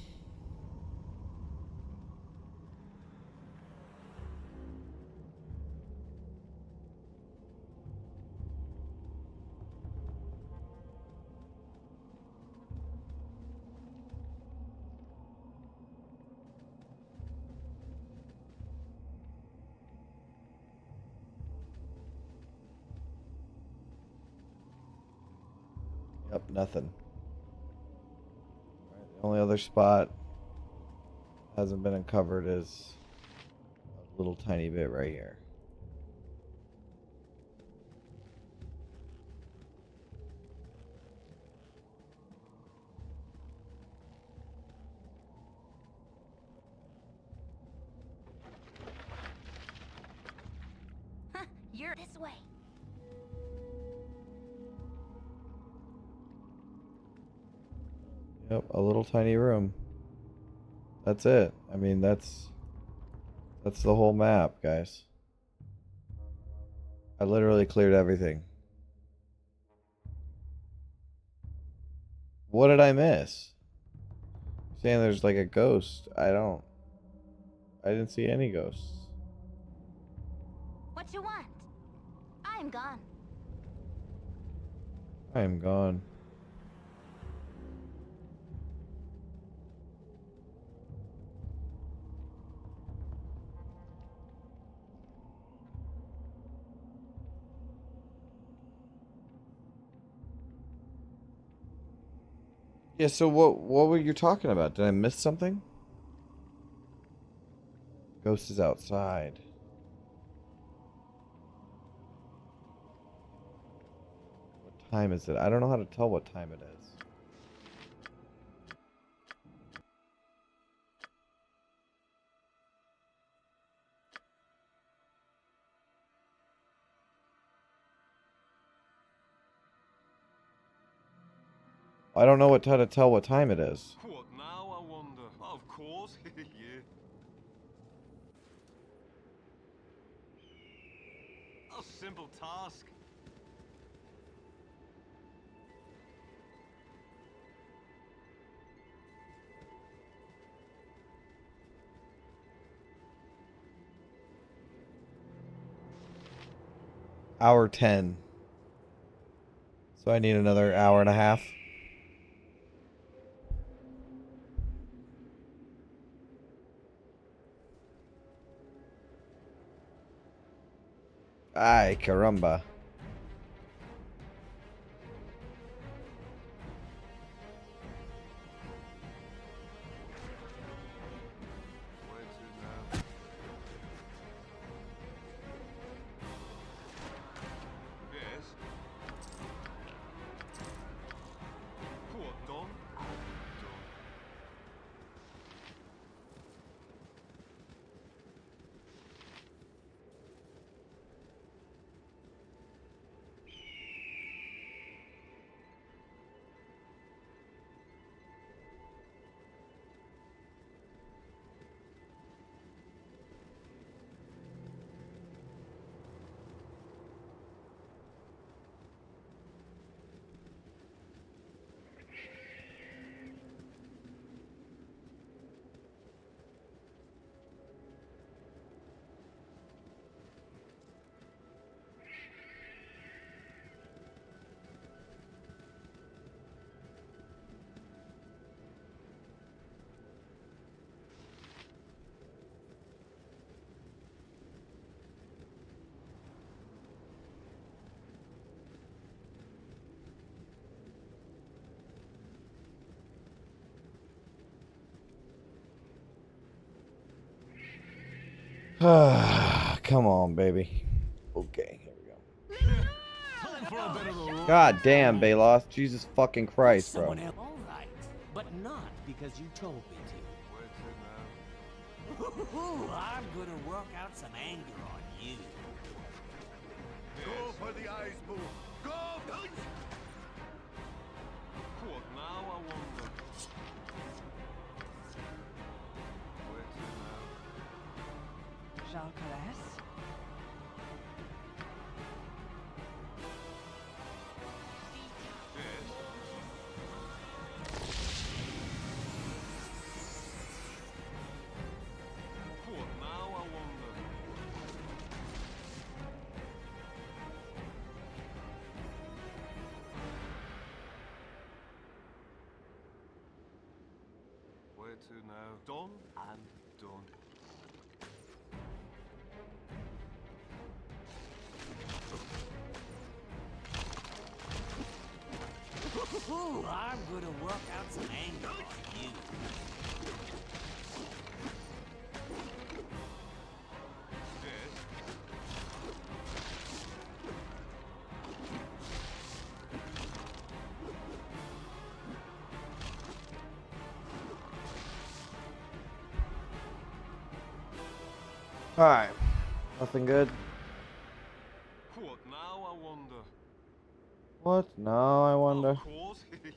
Yep, nothing. Alright, the only other spot hasn't been uncovered is a little tiny bit right here. Huh, you're this way. Yep, a little tiny room. That's it. I mean, that's the whole map, guys. I literally cleared everything. What did I miss? Saying there's like a ghost. I didn't see any ghosts. What you want? I am gone. I am gone. Yeah, so what were you talking about? Did I miss something? Ghost is outside. What time is it? I don't know how to tell what time it is. I don't know how to tell what time it is. What now, I wonder? Of course, yeah. A simple task. Hour 10. So I need another hour and a half. Ay, caramba. Where to now? Yes. What, done? Done. Come on, baby. Okay, here we go. Time for a bit of a God damn, Balos. Jesus fucking Christ, bro. Someone else. All right, but not because you told me Where to now? to. I'm gonna work out some anger on you. Go for the eyes, Boo. Go! What now, I wonder? Where to now? Jean Caresse? Yes. What now, I wonder? Where to now? Done and done. I'm gonna work out some anger on you. Yes. Alright. Nothing good? What now, I wonder? What? No, I wonder. Of course, yeah.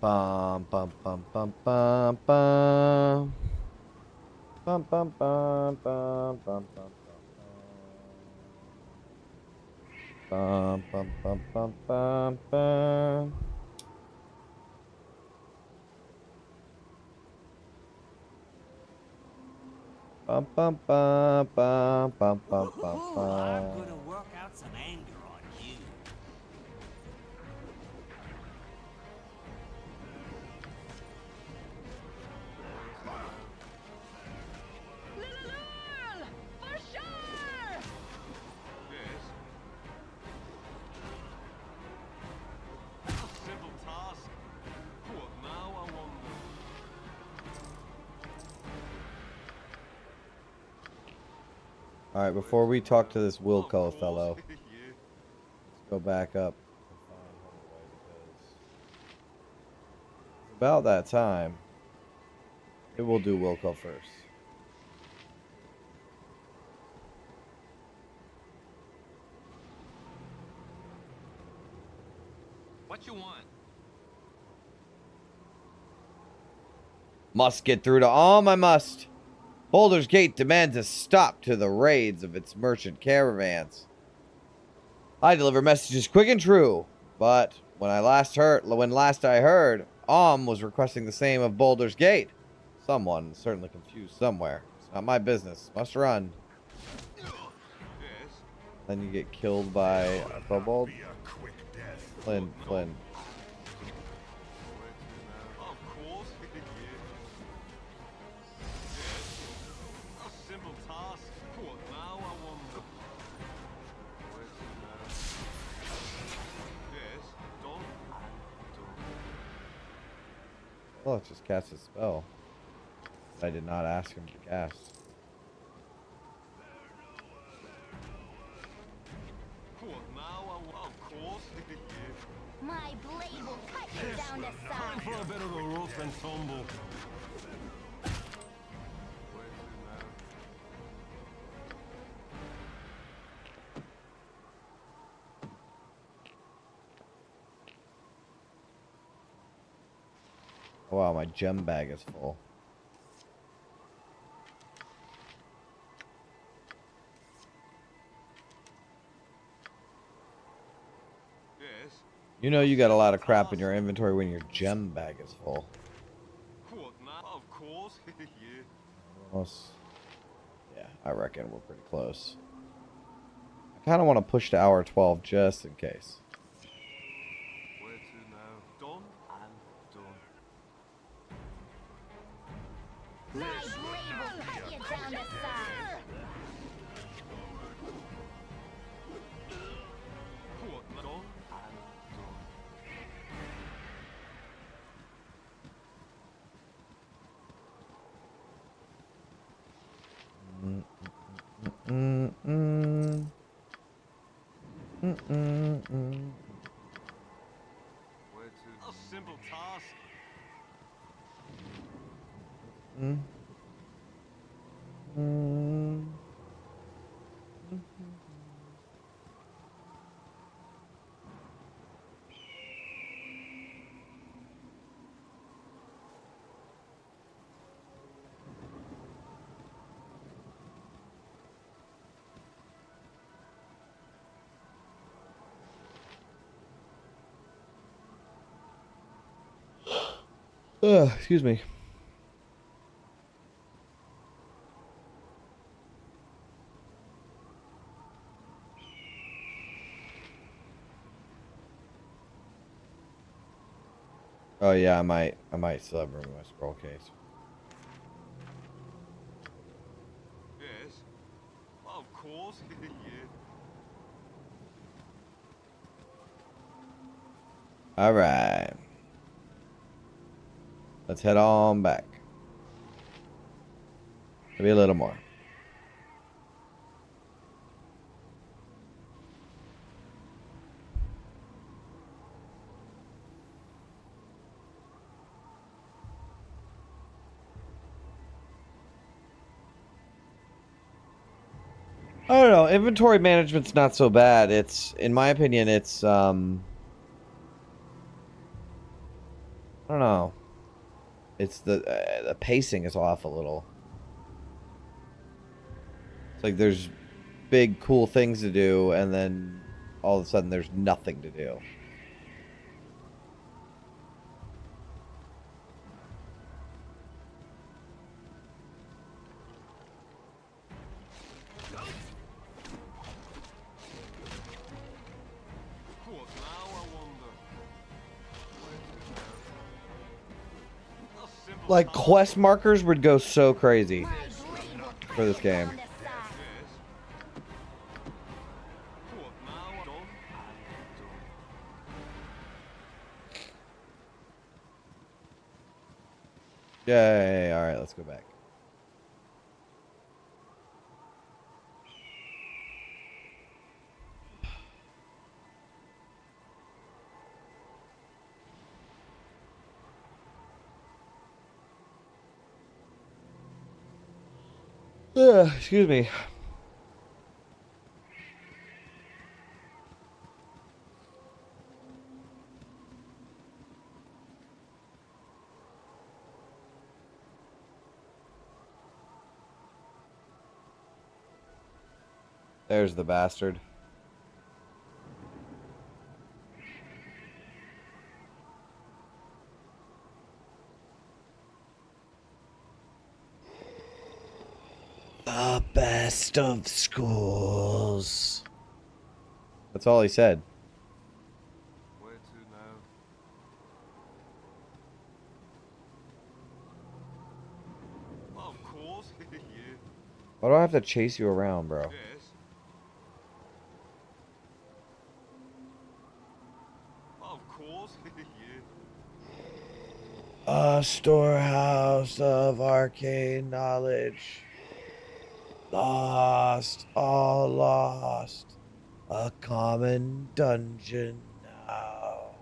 Bum bum bum bum bum bum. Bum bum bum bum bum bum bum bum bum bum bum bum. Bum bum bum bum bum bum bum I'm bum. gonna work out some anger on you. For sure! Yes. A simple task. What now, I wonder? All right, before we talk to this Wilco Of course. fellow, Yeah. let's go back up and find Holloway because it's about that time. It will do Wilco first. What you want? Must get through to all I must. Baldur's Gate demands a stop to the raids of its merchant caravans. I deliver messages quick and true, but when last I heard, was requesting the same of Baldur's Gate. Someone certainly confused somewhere. It's not my business. Must run. Yes. Then you get killed by a kobold. Be a quick death. Flynn. Of course. Yeah. Yes. A simple task. What now, I wonder? Yes. Done. Oh, it just cast a spell. I did not ask him to cast. What now, of course. Yeah. My blade will cut you down to size. For a bit of a rough and tumble. Oh, wow, my gem bag is full. Yes. You know you got a lot of crap in your inventory when your gem bag is full. What now? Of course. Yeah. Almost. Yeah, I reckon we're pretty close. I kind of want to push to hour 12 just in case. Where to now? Done and done. My blade will cut you down to size. What now? Done and done. Mm-mm. Mm-mm-mm. Where to? A simple task. Mm. Mm. Excuse me. Oh yeah, I might still have room in my scroll case. Yes. Of course. Yeah. All right. Let's head on back. Maybe a little more. I don't know. Inventory management's not so bad. It's, in my opinion, it's I I don't know. It's the pacing is off a little. It's like there's big cool things to do, and then all of a sudden there's nothing to do. What now, I wonder? A simple Like task. quest markers would go so crazy for this game. Yes. What now? Done and done. Yay! All right, let's go back. Excuse me. There's the bastard. The best of schools. That's all he said. Where to now? Of course, yeah. Why do I have to chase you around, bro? Yes. Of course, yeah. A storehouse of arcane knowledge. Lost, all lost. A common dungeon now.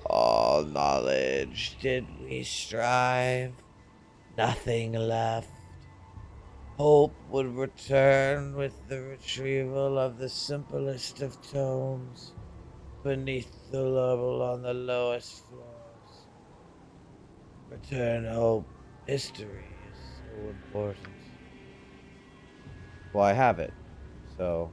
All knowledge did we strive, nothing left. Hope would return with the retrieval of the simplest of tomes beneath the level on the lowest floors. Return hope. History is so important. Well, I have it, so.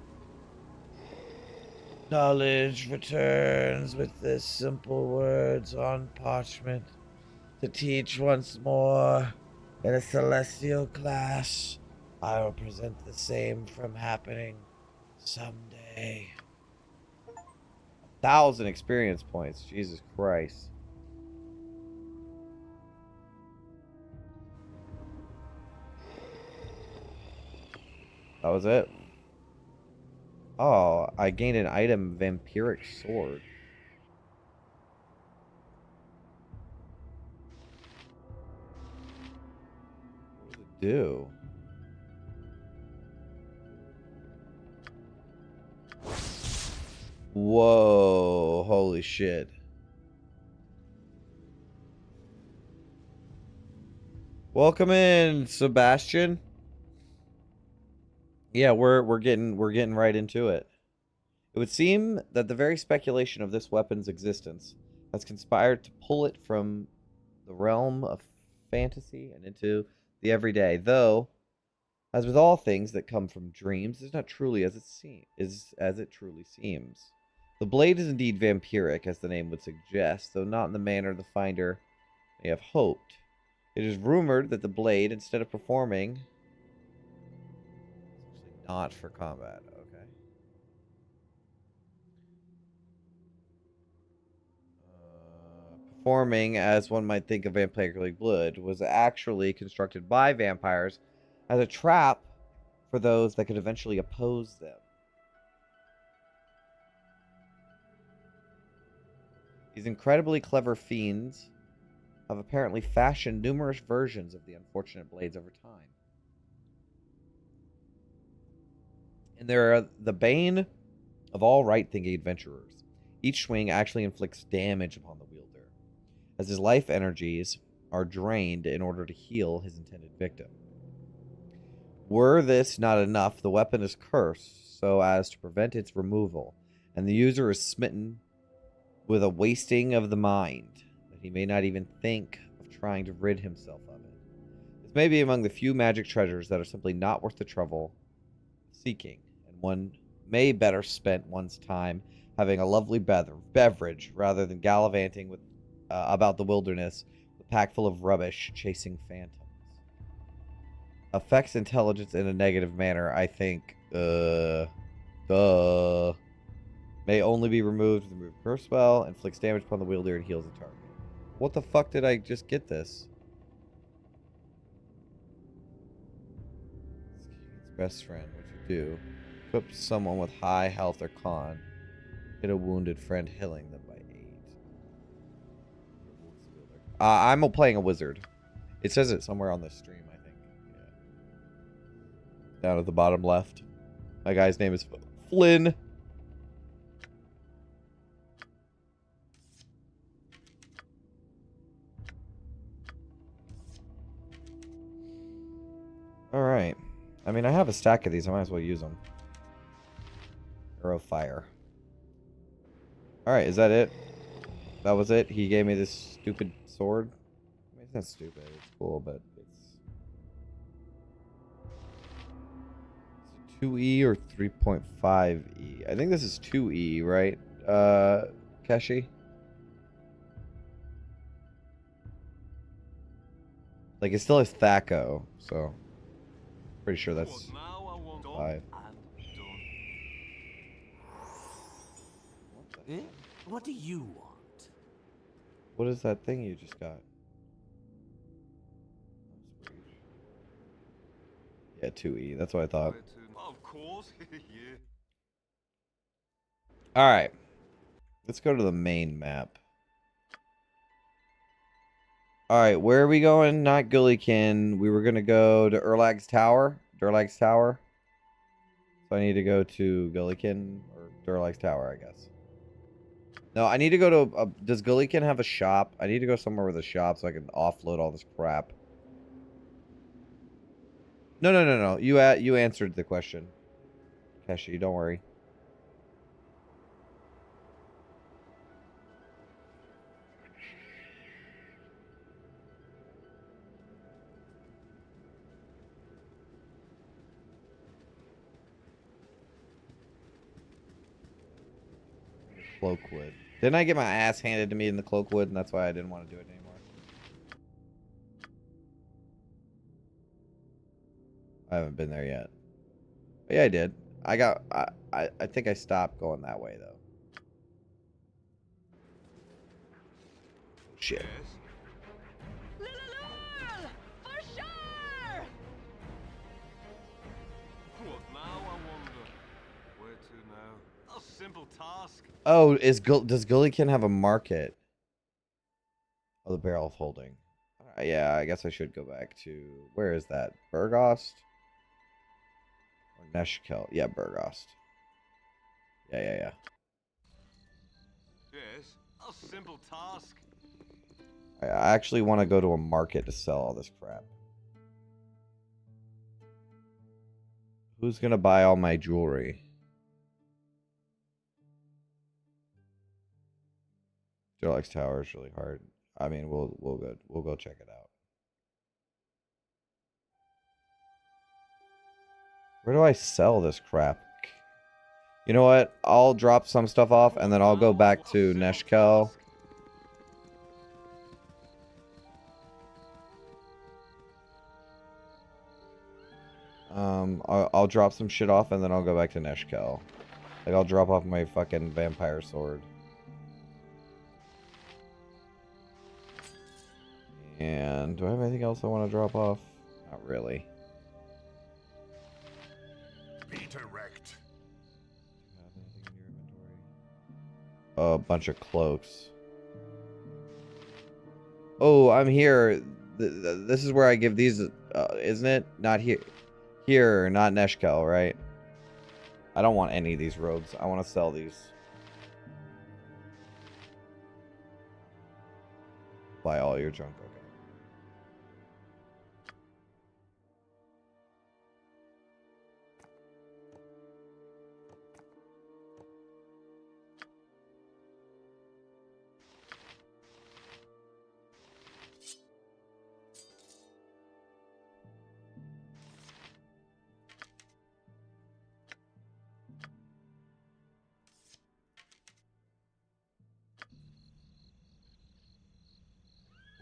Knowledge returns with the simple words on parchment to teach once more in a celestial class. I will present the same from happening someday. 1,000 experience points. Jesus Christ. That was it. Oh, I gained an item, vampiric sword. What does it do? Whoa, holy shit. Welcome in, Sebastian. Yeah, we're getting right into it. It would seem that the very speculation of this weapon's existence has conspired to pull it from the realm of fantasy and into the everyday, though, as with all things that come from dreams, it's not truly as it truly seems. The blade is indeed vampiric, as the name would suggest, though not in the manner the finder may have hoped. It is rumored that the blade, instead of performing, not for combat, okay. Performing, as one might think of vampiric blood, was actually constructed by vampires as a trap for those that could eventually oppose them. These incredibly clever fiends have apparently fashioned numerous versions of the unfortunate blades over time. And they're the bane of all right-thinking adventurers. Each swing actually inflicts damage upon the wielder, as his life energies are drained in order to heal his intended victim. Were this not enough, the weapon is cursed so as to prevent its removal, and the user is smitten with a wasting of the mind, that he may not even think of trying to rid himself of it. This may be among the few magic treasures that are simply not worth the trouble seeking, and one may better spend one's time having a lovely beverage rather than gallivanting with about the wilderness with a pack full of rubbish chasing phantoms. Affects intelligence in a negative manner, I think. May only be removed with a remove curse spell, inflicts damage upon the wielder, and heals the target. What the fuck did I just get this? It's best friend. What you do? Equip someone with high health or con. Hit a wounded friend, healing them by 8. I'm playing a wizard. It says it somewhere on the stream, I think. Yeah. Down at the bottom left. My guy's name is Flynn. Alright. I mean, I have a stack of these. I might as well use them. Arrow fire. Alright, is that it? That was it? He gave me this stupid sword? I mean, it's not stupid. It's cool, but it's 2E or 3.5E? I think this is 2E, right? Keshi? Like, it still has Thaco, so... Pretty sure that's 5. Eh? What do you want? What is that thing you just got? Yeah, 2E. That's what I thought. Of course, yeah. Alright. Let's go to the main map. Alright, where are we going? Not Gullykin. We were going to go to Durlag's Tower. So I need to go to Gullykin or Durlag's Tower, I guess. No, I need to go to... does Gullykin have a shop? I need to go somewhere with a shop so I can offload all this crap. No. You answered the question. Keshi, don't worry. Cloakwood. Didn't I get my ass handed to me in the Cloakwood, and that's why I didn't want to do it anymore? I haven't been there yet. But yeah, I did. I think I stopped going that way, though. Shit. For sure! What now, I wonder? Where to now? A simple task. Oh, does Gullykin have a market? Oh, the Barrel of Holding. Yeah, I guess I should go back to... Where is that? Burgost? Or Neshkel? Yeah, Burgost. Yeah. Yes, a simple task. I actually want to go to a market to sell all this crap. Who's going to buy all my jewelry? Durlag's Tower is really hard. I mean, we'll go check it out. Where do I sell this crap? You know what? I'll drop some stuff off and then I'll go back to Neshkel. I'll drop some shit off and then I'll go back to Neshkel. Like, I'll drop off my fucking vampire sword. And do I have anything else I want to drop off? Not really. Be direct. A bunch of cloaks. Oh, I'm here. This is where I give these, isn't it? Not here. Here, not Neshkel, right? I don't want any of these robes. I want to sell these. Buy all your junk, okay.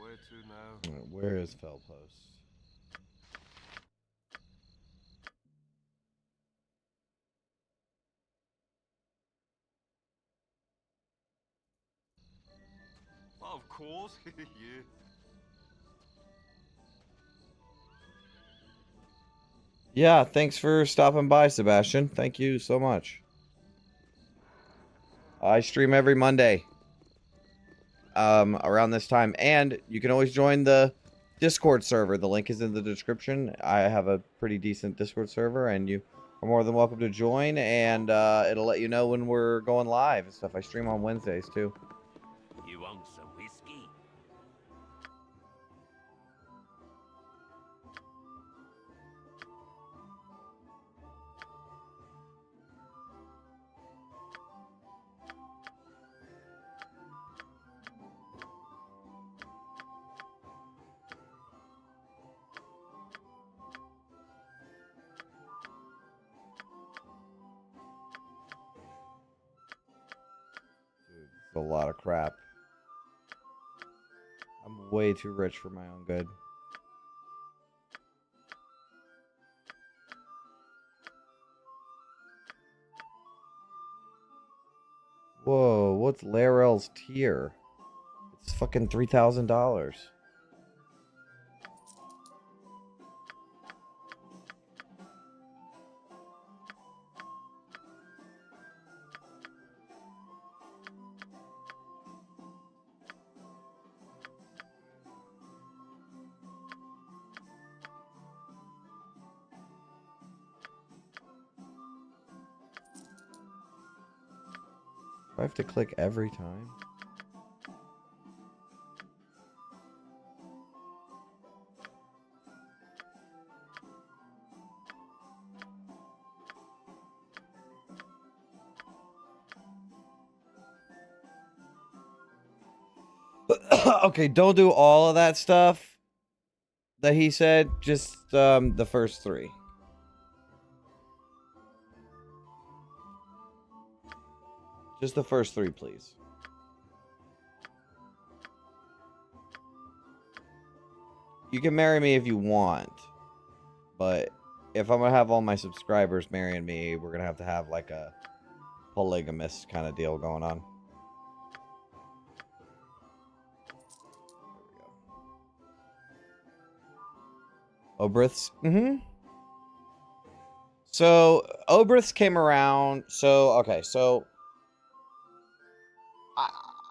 Where to now? Where is Felpost? Of course, yeah. Yeah, thanks for stopping by, Sebastian. Thank you so much. I stream every Monday. Around this time. And you can always join the Discord server. The link is in the description. I have a pretty decent Discord server, and you are more than welcome to join, and it'll let you know when we're going live and stuff. I stream on Wednesdays, too. You want some whiskey? Dude, it's a lot of crap. I'm way too rich for my own good. Whoa, what's Larel's tier? It's fucking $3,000. Do I have to click every time? Okay, don't do all of that stuff that he said. Just the first three. Just the first three, please. You can marry me if you want, but if I'm gonna have all my subscribers marrying me, we're gonna have to have like a polygamous kind of deal going on. There we go. Obriths. So Obriths came around. So okay, so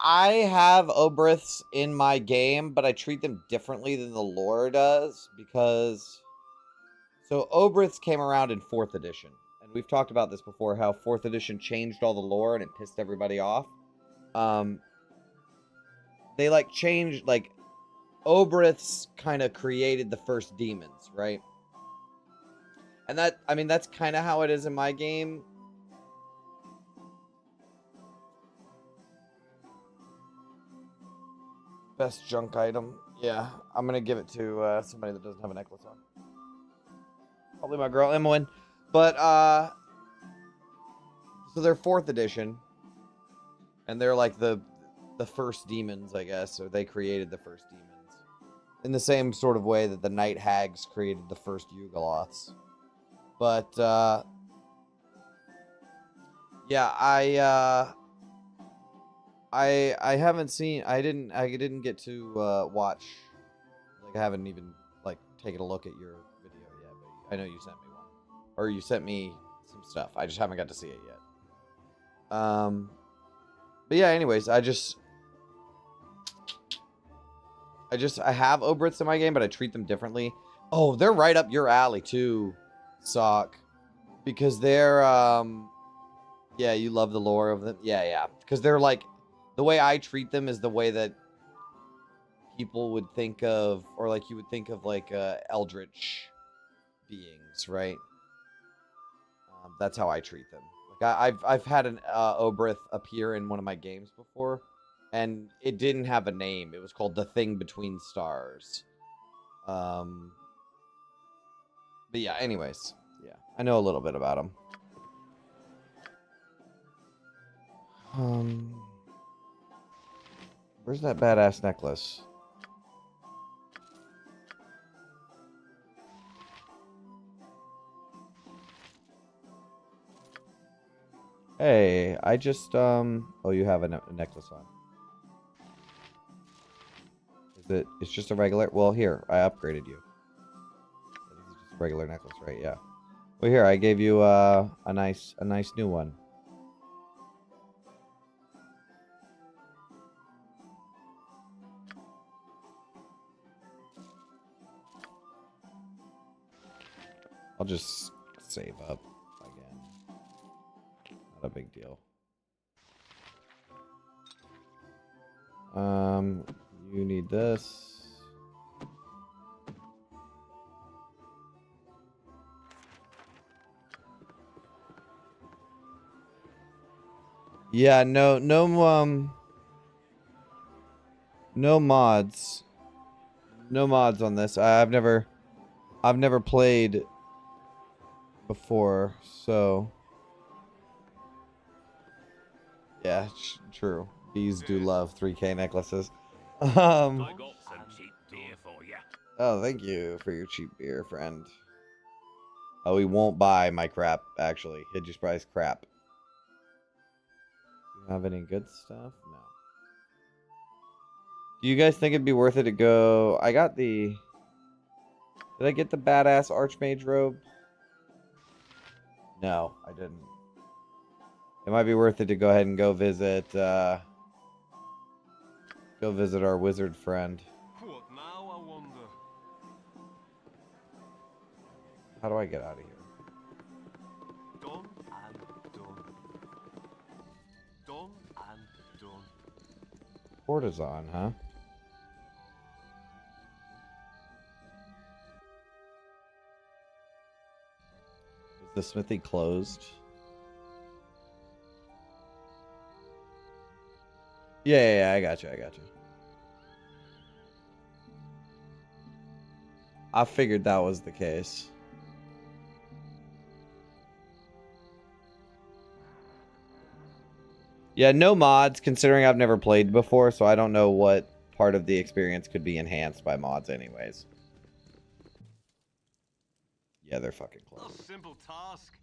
I have Obriths in my game, but I treat them differently than the lore does because so Obriths came around in 4th edition. And we've talked about this before, how 4th edition changed all the lore and it pissed everybody off. They like changed, like Obriths kind of created the first demons, right? And that, I mean, that's kind of how it is in my game. Best junk item. Yeah, I'm going to give it to somebody that doesn't have a necklace on. Probably my girl, Emmeline. But, so they're 4th edition. And they're like the first demons, I guess. Or they created the first demons. In the same sort of way that the Night Hags created the first Yugoloths. But, yeah, I haven't seen, I didn't get to watch, like I haven't even like taken a look at your video yet, but I know you sent me one, or you sent me some stuff. I just haven't got to see it yet. But yeah, anyways, I have Obriths in my game, but I treat them differently. Oh, they're right up your alley too, Sock, because they're yeah, you love the lore of them. Yeah, because they're like, the way I treat them is the way that people would think of, or like you would think of like eldritch beings, right? That's how I treat them. Like I've had an Obrith appear in one of my games before, and it didn't have a name. It was called The Thing Between Stars. But yeah, anyways, yeah, I know a little bit about them. Where's that badass necklace? Hey, I just oh, you have a necklace on. It's just a regular. Well, here, I upgraded you. This is just a regular necklace, right? Yeah. Well, here, I gave you a nice new one. I'll just save up again. Not a big deal. You need this. Yeah, no mods. No mods on this. I've never played before, so yeah, true. Bees do love 3K necklaces. I got some cheap beer for you. Oh, thank you for your cheap beer, friend. Oh, he won't buy my crap, actually. He'd just buy his crap. Do you have any good stuff? No. Do you guys think it'd be worth it to go... I got the... Did I get the badass Archmage robe? No, I didn't. It might be worth it to go ahead and go visit, our wizard friend. What now, I wonder? How do I get out of here? Done and done. Done and done. Courtesan, huh? Is the smithy closed? Yeah, I got you. I figured that was the case. Yeah, no mods, considering I've never played before, so I don't know what part of the experience could be enhanced by mods anyways. Yeah, they're fucking close. A simple task.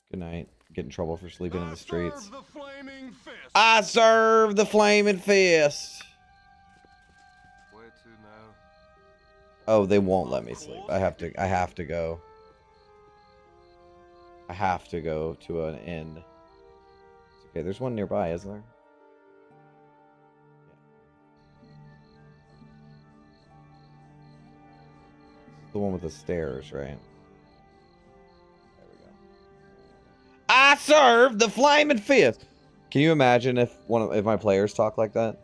Good night. Get in trouble for sleeping in the streets. Serve the flaming fist. I serve the flaming fist. Where to now? Oh, they won't let me sleep. I have to go. I have to go to an inn. It's okay, there's one nearby, isn't there? The one with the stairs, right? There we go. I serve the flaming fist. Can you imagine if if my players talk like that?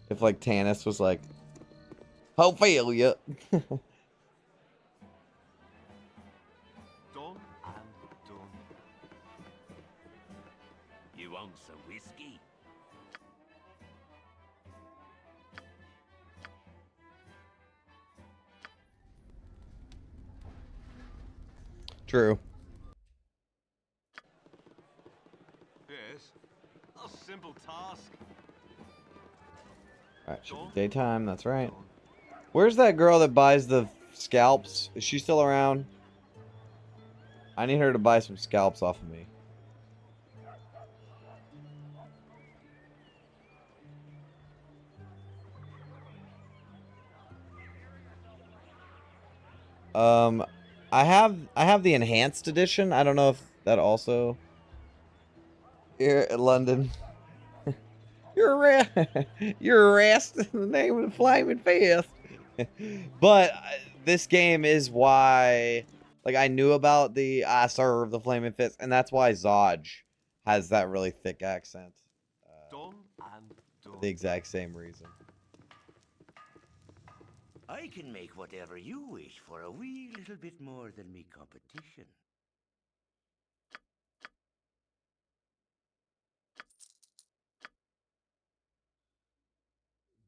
If like Tanis was like, "Ho failure." Done and done. You want some whiskey? True. Yes. A simple task. Alright, should be daytime, that's right. Where's that girl that buys the scalps? Is she still around? I need her to buy some scalps off of me. I have the enhanced edition. I don't know if that also here in London. You're arrested in the name of the flaming fist. But this game is why, like, I knew about the I serve the flaming fist, and that's why Zodge has that really thick accent. Done and done. For the exact same reason. I can make whatever you wish for a wee little bit more than me competition.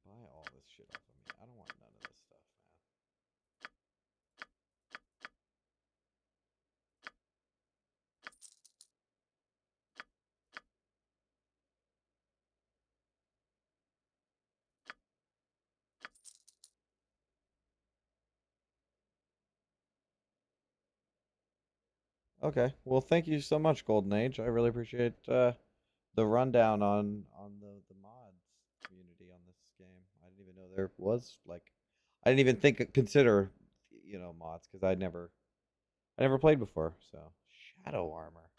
Buy all this shit off of me. I don't want none of this stuff, man. Okay. Well, thank you so much, Golden Age. I really appreciate the rundown on the mods community on this game. I didn't even know there was like, I didn't even consider, mods because I never played before. So shadow armor.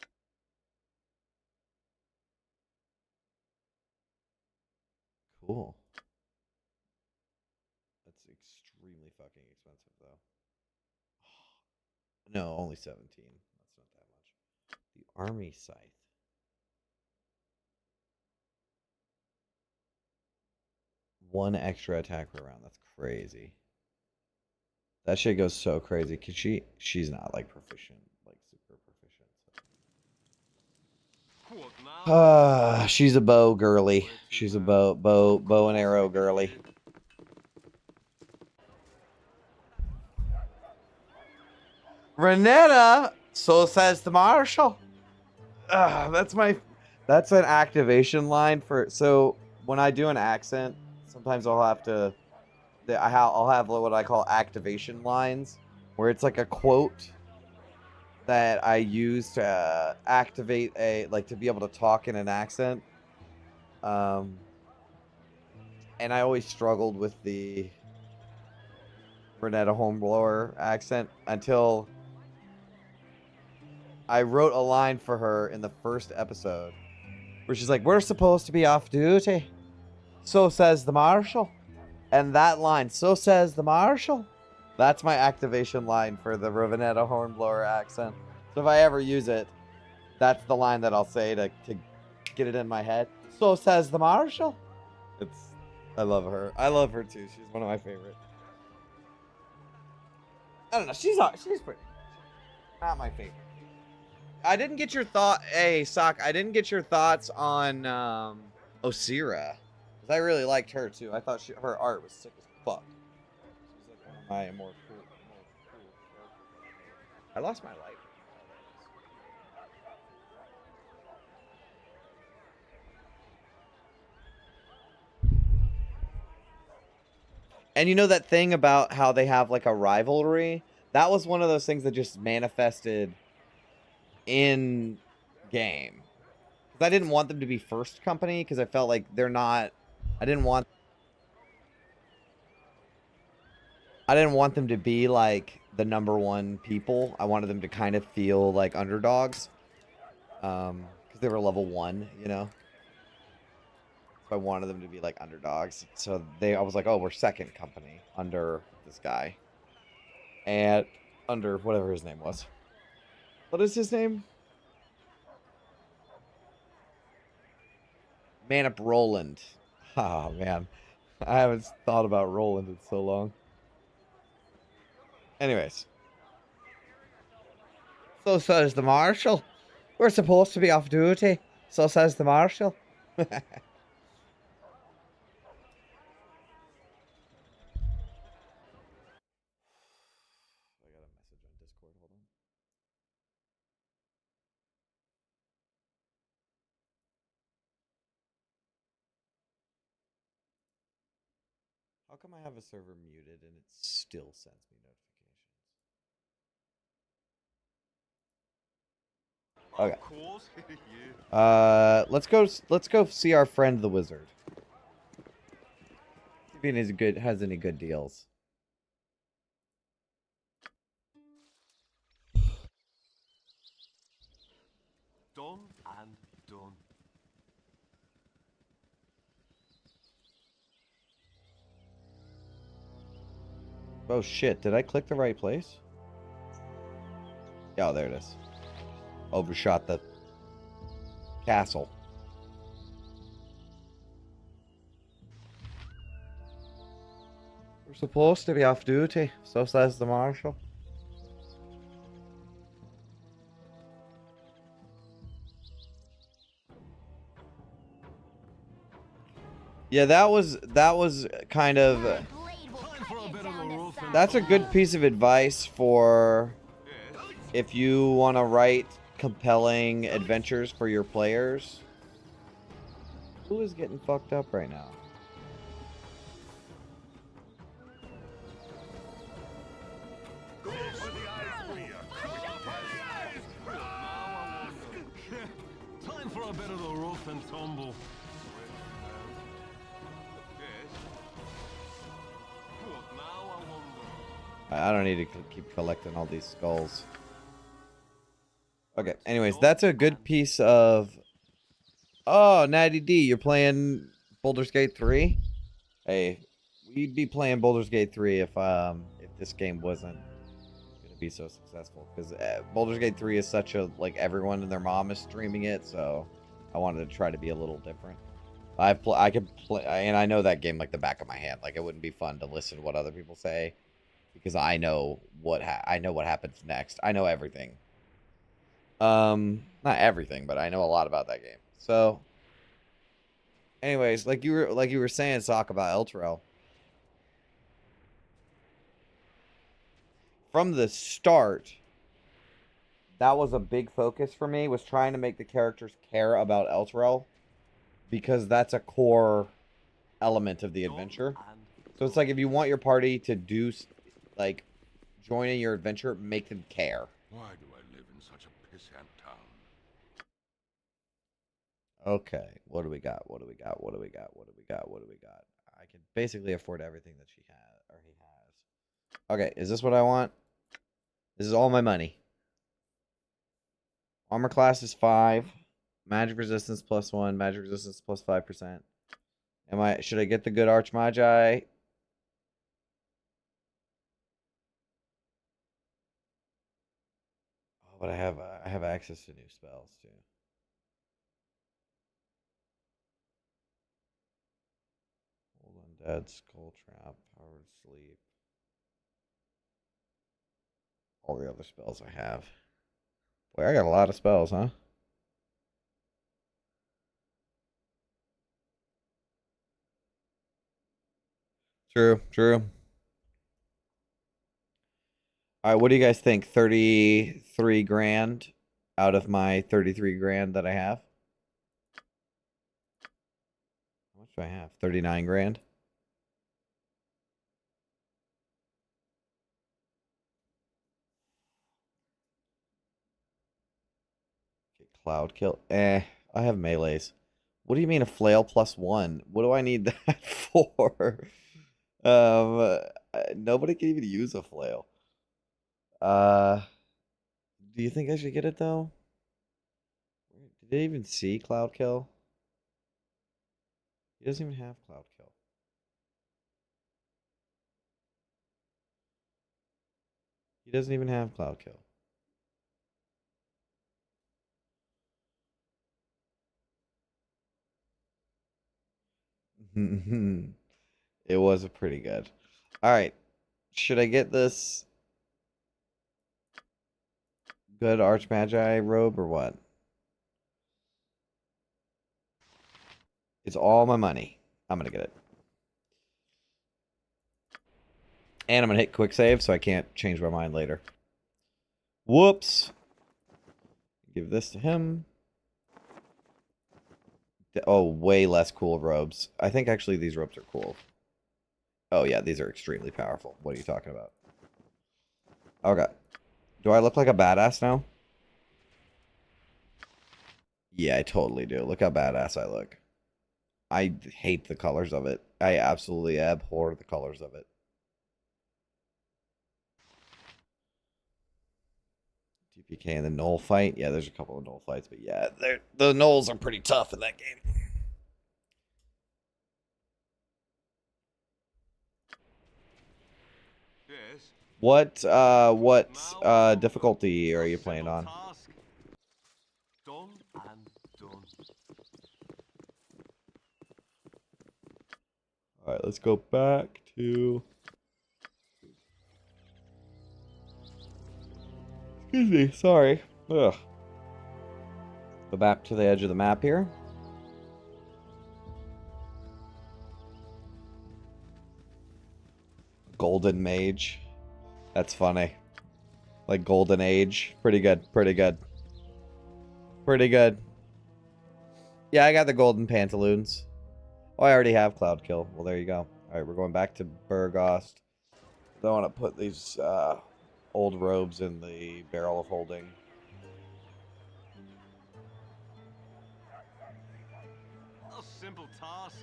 Cool. That's extremely fucking expensive though. No, only 17. That's not that much. The army scythe. One extra attack per round. That's crazy. That shit goes so crazy because she's not like proficient, like super proficient. So. She's a bow girly. She's a bow and arrow girly. Renetta, so says the marshal. That's an activation line for. So when I do an accent, sometimes I'll have to. I'll have what I call activation lines, where it's like a quote that I use to activate to be able to talk in an accent. And I always struggled with the Renetta Homeblower accent until I wrote a line for her in the first episode where she's like, "We're supposed to be off duty. So says the marshal." And that line, "So says the marshal," that's my activation line for the Renetta Hornblower accent. So if I ever use it, that's the line that I'll say to get it in my head. "So says the marshal." I love her. I love her too. She's one of my favorite. I don't know. She's pretty. Not my favorite. I didn't get your thought. Hey, Sock. I didn't get your thoughts on Osira. Because I really liked her too. I thought her art was sick as fuck. She's like one of my more cool characters. I lost my life. And you know that thing about how they have like a rivalry? That was one of those things that just manifested in game. Because I didn't want them to be first company because I felt like they're not. I didn't want them to be like the number one people. I wanted them to kind of feel like underdogs. Because they were level 1, you know. So I wanted them to be like underdogs. So I was like, oh, we're second company under this guy. And under whatever his name was. What is his name? Man up Roland. Oh, man. I haven't thought about Roland in so long. Anyways. So says the marshal. We're supposed to be off duty. So says the marshal. How come I have a server muted and it still sends me notifications? Okay. Of course. Let's go see our friend the wizard. See if he has any good deals. Done and done. Oh shit, did I click the right place? Yeah, oh, there it is. Overshot the castle. We're supposed to be off duty, so says the marshal. Yeah, that was kind of that's a good piece of advice for if you want to write compelling adventures for your players. Who is getting fucked up right now? Time for a bit of the rough and tumble. Yes. Look, now I wonder. I don't need to keep collecting all these skulls. Okay, anyways, that's a good piece of... Oh, Natty D, you're playing Baldur's Gate 3? Hey, we'd be playing Baldur's Gate 3 if this game wasn't going to be so successful. Because Baldur's Gate 3 is such a... Like, everyone and their mom is streaming it, so I wanted to try to be a little different. I could play... And I know that game like the back of my hand. Like, it wouldn't be fun to listen to what other people say. Because I know what happens next. I know everything. Not everything, but I know a lot about that game. So, anyways, like you were saying, talk about Elturel. From the start, that was a big focus for me, was trying to make the characters care about Elturel, because that's a core element of the adventure. So it's like if you want your party to do, like, join in your adventure, make them care. Why do I live in such a pissant town? Okay, what do we got? What do we got? What do we got? What do we got? What do we got? I can basically afford everything that she has, or he has. Okay, is this what I want? This is all my money. Armor class is 5. Magic resistance +1. Magic resistance +5%. Should I get the good Archmagi? Oh, but I have access to new spells too. Hold Undead, Skull Trap, Powered Sleep. All the other spells I have. Boy, I got a lot of spells, huh? True, true. All right, what do you guys think? 33 grand out of my 33 grand that I have? How much do I have? 39 grand? Okay, Cloud Kill. I have melees. What do you mean a flail +1? What do I need that for? Nobody can even use a flail. Do you think I should get it though? Did they even see Cloud Kill? He doesn't even have Cloud Kill. He doesn't even have Cloud Kill. It was a pretty good. All right. Should I get this good Archmagi robe or what? It's all my money. I'm going to get it. And I'm going to hit quick save so I can't change my mind later. Whoops. Give this to him. Oh, way less cool robes. I think actually these robes are cool. Oh yeah, these are extremely powerful. What are you talking about? Okay. Do I look like a badass now? Yeah, I totally do. Look how badass I look. I hate the colors of it. I absolutely abhor the colors of it. TPK in the Knoll fight. Yeah, there's a couple of Knoll fights, but yeah, the Knolls are pretty tough in that game. Yes. What difficulty are you playing on? Task done and done. All right, let's go back to. Excuse me, sorry. Ugh. Go back to the edge of the map here. Golden Mage. That's funny. Like Golden Age. Pretty good, pretty good. Pretty good. Yeah, I got the golden pantaloons. Oh, I already have Cloud Kill. Well, there you go. Alright, we're going back to Burgost. Don't want to put these old robes in the barrel of holding. simple task.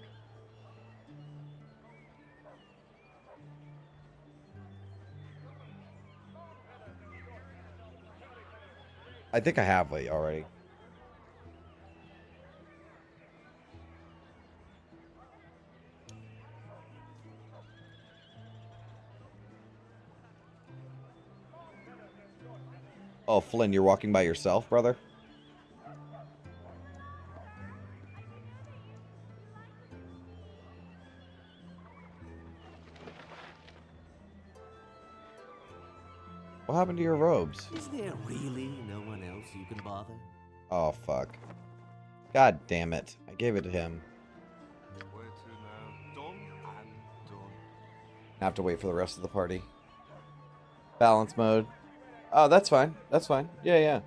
I think I have it already. Oh, Flynn, you're walking by yourself, brother? What happened to your robes? Is there really no one else you can bother? Oh, fuck. God damn it. I gave it to him. Where to now? Done and done. I have to wait for the rest of the party. Balance mode. Oh, that's fine. That's fine. Yeah, yeah.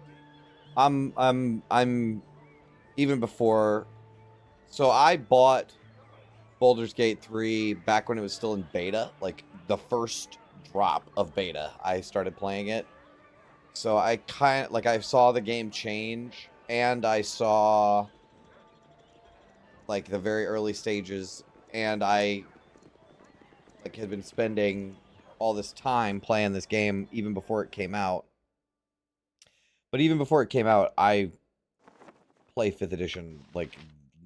I'm even before. So I bought Baldur's Gate 3 back when it was still in beta, like the first drop of beta. I started playing it. So I I saw the game change, and I saw like the very early stages, and I had been spending all this time playing this game even before it came out. But even before it came out, I play 5th edition like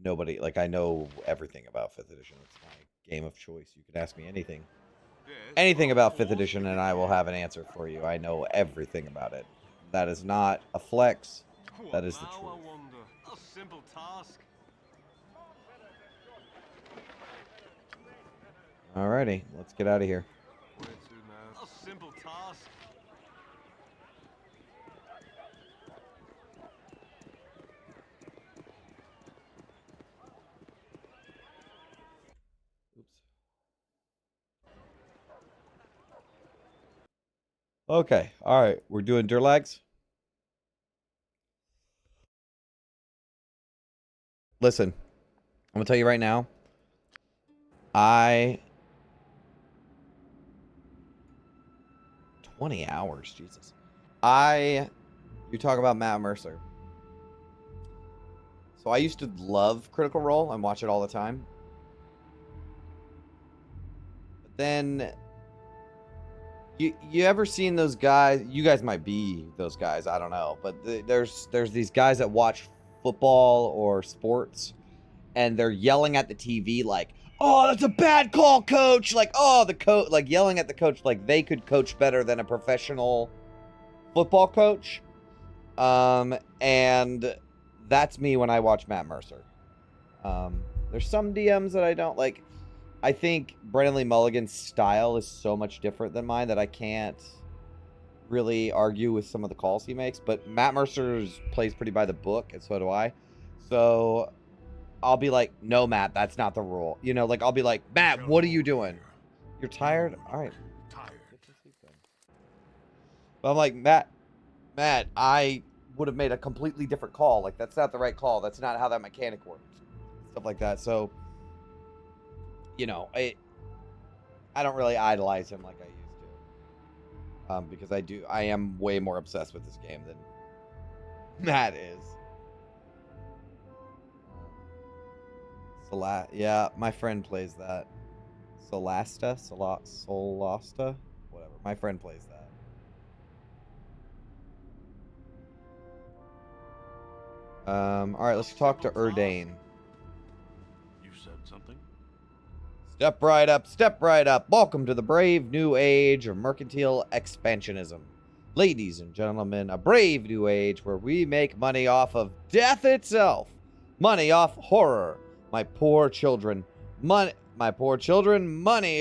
nobody. Like, I know everything about 5th edition. It's my game of choice. You could ask me anything. Anything about 5th edition, and I will have an answer for you. I know everything about it. That is not a flex. That is the Now, truth. I wonder. A simple task. Alrighty, let's get out of here. Where to now? A simple task. Oops. Okay, alright, we're doing Durlags. Listen, I'm gonna tell you right now. 20 hours, Jesus. You talk about Matt Mercer. So I used to love Critical Role and watch it all the time. But then, you ever seen those guys? You guys might be those guys, I don't know. But there's these guys that watch football or sports, and they're yelling at the TV like, "Oh, that's a bad call, coach!" Like, "Oh, the coach," like yelling at the coach like they could coach better than a professional football coach. And that's me when I watch Matt Mercer. There's some DMs that I don't like. I think Brennan Lee Mulligan's style is so much different than mine that I can't really argue with some of the calls he makes. But Matt Mercer plays pretty by the book, and so do I. So I'll be like, "No, Matt, that's not the rule." You know, like, I'll be like, "Matt, what are you doing? You're tired? All right. Tired. Get to sleep then." But I'm like, Matt, I would have made a completely different call. Like, that's not the right call. That's not how that mechanic works. Stuff like that. So, you know, I don't really idolize him like I used to. Because I am way more obsessed with this game than Matt is. Yeah, my friend plays that. Solasta? Whatever. My friend plays that. Alright, let's talk to Urdane. You said something? Step right up, step right up. Welcome to the brave new age of mercantile expansionism. Ladies and gentlemen, a brave new age where we make money off of death itself. Money off horror. My poor children. Money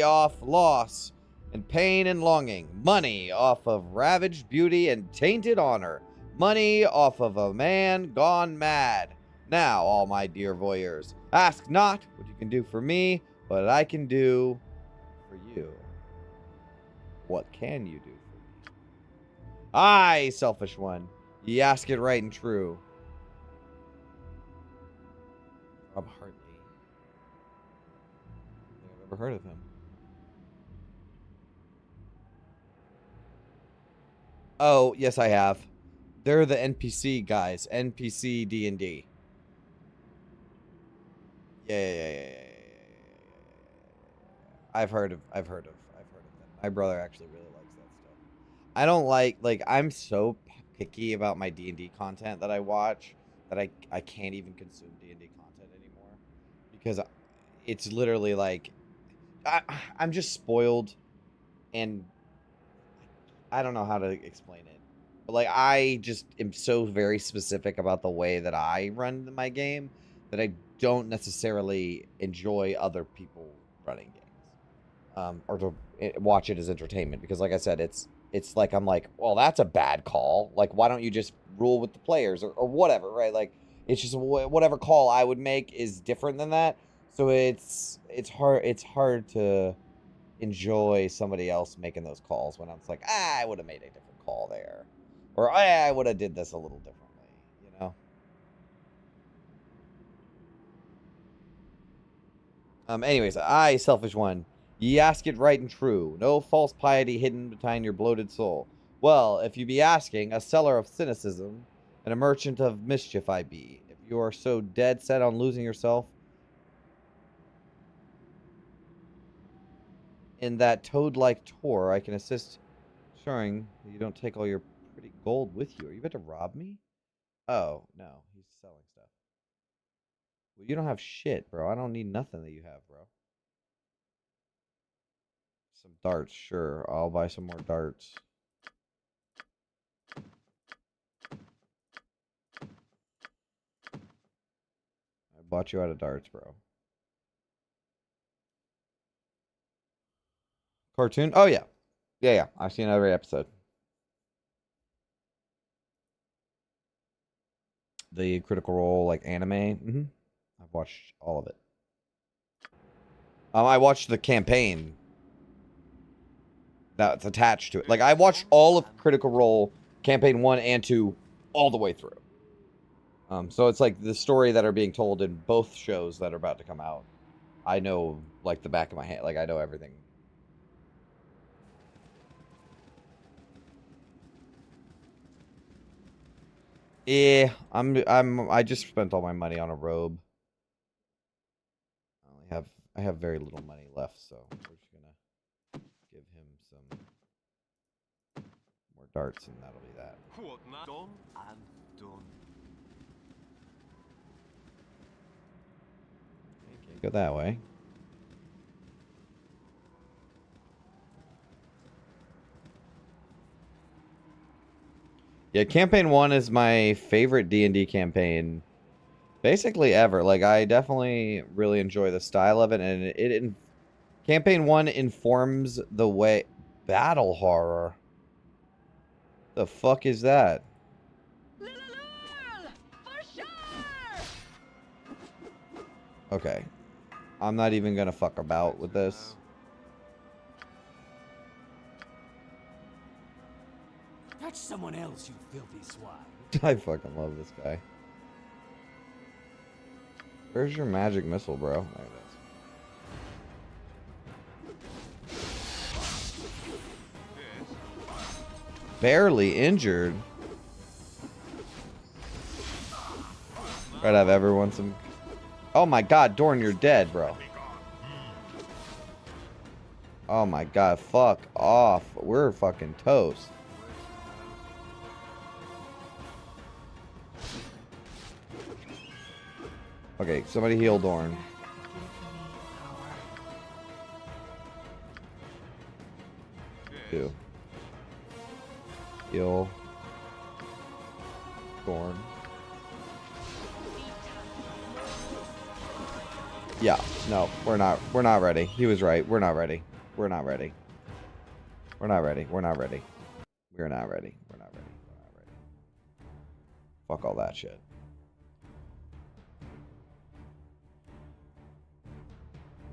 off loss and pain and longing. Money off of ravaged beauty and tainted honor. Money off of a man gone mad. Now, all my dear voyeurs, ask not what you can do for me, but I can do for you. What can you do for me? Aye, selfish one. Ye ask it right and true. Rob Hartley. I don't think I've ever heard of him. Oh, yes, I have. They're the NPC guys. NPC D&D. Yeah. I've heard of them. My brother actually really likes that stuff. I don't like I'm so picky about my D&D content that I watch that I can't even consume D&D content anymore because it's literally like I'm just spoiled and I don't know how to explain it. But like I just am so very specific about the way that I run my game that I don't necessarily enjoy other people running games. Or to watch it as entertainment because like I said it's like I'm like, well, that's a bad call, like why don't you just rule with the players or whatever, right? Like it's just whatever call I would make is different than that, so it's hard to enjoy somebody else making those calls when I'm like, I would have made a different call there, or I would have did this a little differently, you know. Anyways, I, selfish one, ye ask it right and true. No false piety hidden behind your bloated soul. Well, if you be asking, a seller of cynicism and a merchant of mischief I be. If you are so dead set on losing yourself in that toad-like tour, I can assist ensuring that you don't take all your pretty gold with you. Are you about to rob me? Oh, no. He's selling stuff. Well, you don't have shit, bro. I don't need nothing that you have, bro. Some darts, sure. I'll buy some more darts. I bought you out of darts, bro. Cartoon? Oh, yeah. Yeah. I've seen every episode. The Critical Role, like, anime. Mm-hmm. I've watched all of it. I watched the campaign that's attached to it. Like, I watched all of Critical Role campaign 1 and 2 all the way through. So it's like the story that are being told in both shows that are about to come out. I know, like, the back of my hand. Like, I know everything. Yeah, I just spent all my money on a robe. I have very little money left, so we're just gonna give him some more darts, and that'll be that. What now? Done and done. Can't go that way. Yeah, campaign 1 is my favorite D&D campaign basically ever. Like, I definitely really enjoy the style of it, and it campaign 1 informs the way battle horror. The fuck is that? Okay. I'm not even gonna fuck about with this. Touch someone else, you filthy swine. I fucking love this guy. Where's your magic missile, bro? There it is. Barely injured. Right, I've ever won some. Oh my god, Dorn, you're dead, bro. Oh my god, fuck off. We're fucking toast. Okay, somebody heal Dorn. Two. Heal Dorn. Yeah, no, we're not ready. He was right. We're not ready. We're not ready. We're not ready. We're not ready. We're not ready. We're not ready. We're not ready. Fuck all that shit.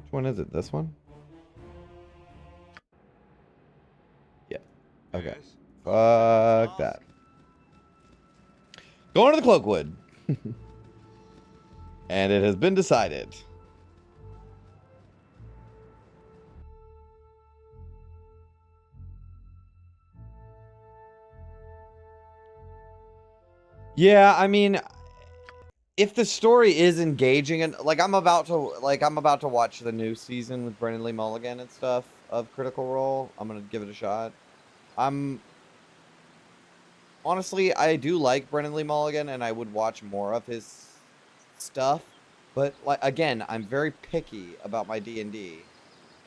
Which one is it? This one? Yeah. Okay. Fuck that. Going to the Cloakwood. And it has been decided. Yeah, I mean, if the story is engaging, and like I'm about to watch the new season with Brendan Lee Mulligan and stuff of Critical Role. I'm gonna give it a shot. Honestly, I do like Brendan Lee Mulligan, and I would watch more of his stuff. But like again, I'm very picky about my D&D,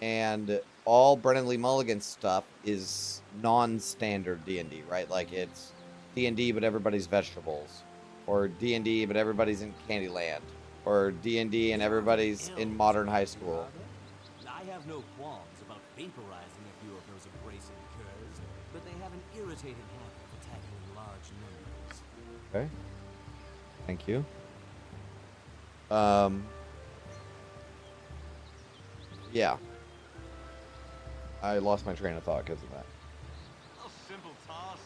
and all Brendan Lee Mulligan stuff is non-standard D&D, right? Like it's D&D, but everybody's vegetables, or D&D, but everybody's in Candyland, or D&D and everybody's in modern high school. I have no qualms about vaporizing a few of those abrasive curs, but they have an irritating habit of attacking in large numbers. Okay. Thank you. Yeah. I lost my train of thought because of that. A simple task.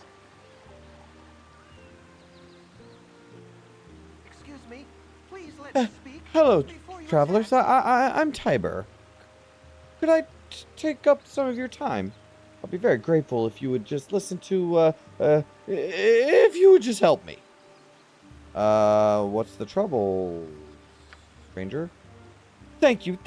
Excuse me. Please let me speak. Hello, before you travelers. attack. I'm Tiber. Could I take up some of your time? I'll be very grateful if you would just listen to, if you would just help me. What's the trouble, stranger? Thank you.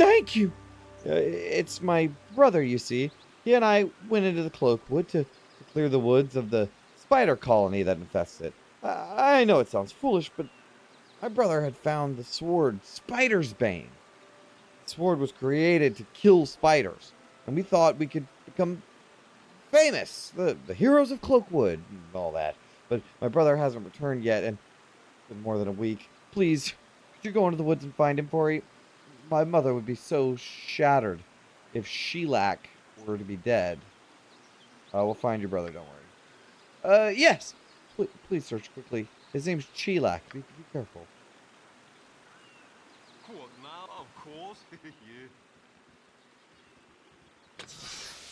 It's my brother, you see. He and I went into the Cloakwood to clear the woods of the spider colony that infests it. I know it sounds foolish, but my brother had found the sword Spider's Bane. The sword was created to kill spiders, and we thought we could become famous, the heroes of Cloakwood and all that. But my brother hasn't returned yet, and it's been more than a week. Please, could you go into the woods and find him for me? My mother would be so shattered if Sheilak were to be dead. We'll find your brother, don't worry. Yes! Please search quickly. His name's Sheilak. Be careful. What now? Of course.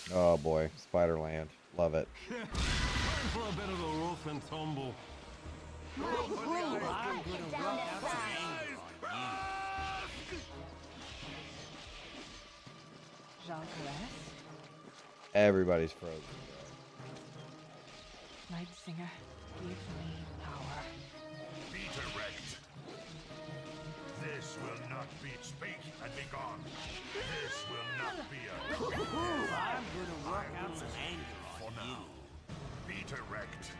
Yeah. Oh boy, Spiderland. Love it. Time for a bit of a rough and tumble. I'm gonna work out some anger on you. Jean Caress, Everybody's frozen. Night Singer, give me power. Be direct. This will not be. Speak and be gone. This will not be a. I'm gonna work out some anger For on you. now. Be direct.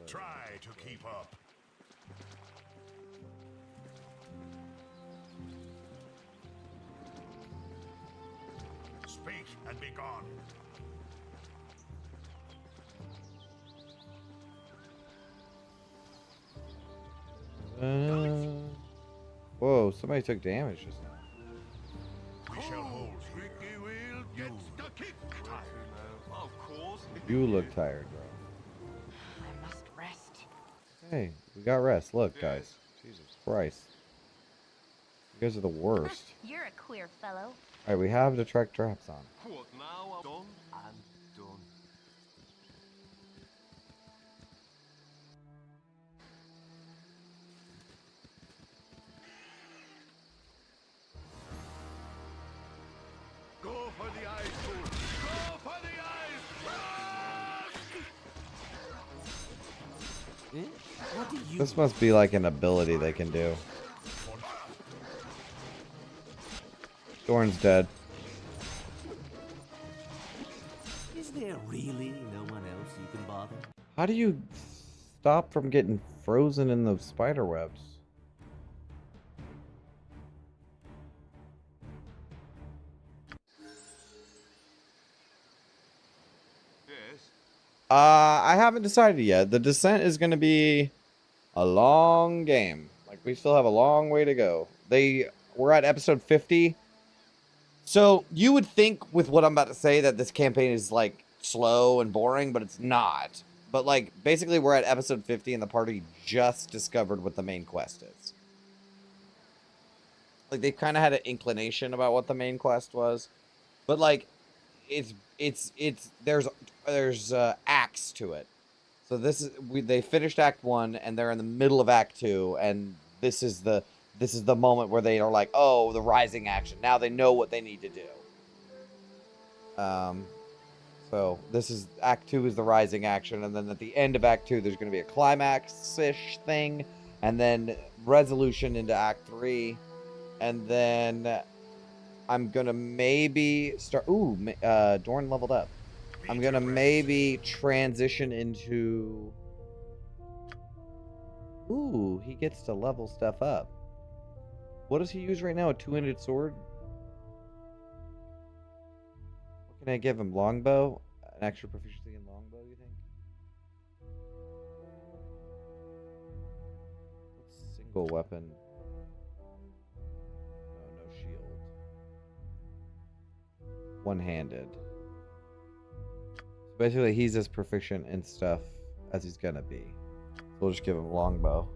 Try to keep up. Speak and be gone. Whoa, somebody took damage just now. We shall hold here. Of course. You look tired, bro. I must rest. Hey, we got rest. Look, guys. Jesus Christ. You guys are the worst. You're a queer fellow. Alright, we have the track traps on. What now? I'm done and done. Go for the eyes, fool. Go for the eyes. What do you This must be like an ability they can do. Dorn's dead. Is there really no one else you can bother? How do you stop from getting frozen in those spider webs? Yes. I haven't decided yet. The Descent is going to be a long game. Like, we still have a long way to go. We're at episode 50. So, you would think with what I'm about to say that this campaign is, like, slow and boring, but it's not. But, like, basically we're at episode 50 and the party just discovered what the main quest is. Like, they've kind of had an inclination about what the main quest was. But, like, there's acts to it. So they finished Act 1 and they're in the middle of Act 2, and this is the moment where they are like, oh, the rising action. Now they know what they need to do. So this is Act 2 is the rising action, and then at the end of Act 2, there's going to be a climax-ish thing, and then resolution into Act 3, and then I'm going to maybe start... Ooh, Dorn leveled up. I'm going to maybe transition into... Ooh, he gets to level stuff up. What does he use right now? A two-handed sword? What can I give him? Longbow? An extra proficiency in longbow, you think? What's single weapon? Oh, no shield. One-handed. So basically, he's as proficient in stuff as he's gonna be. So we'll just give him longbow.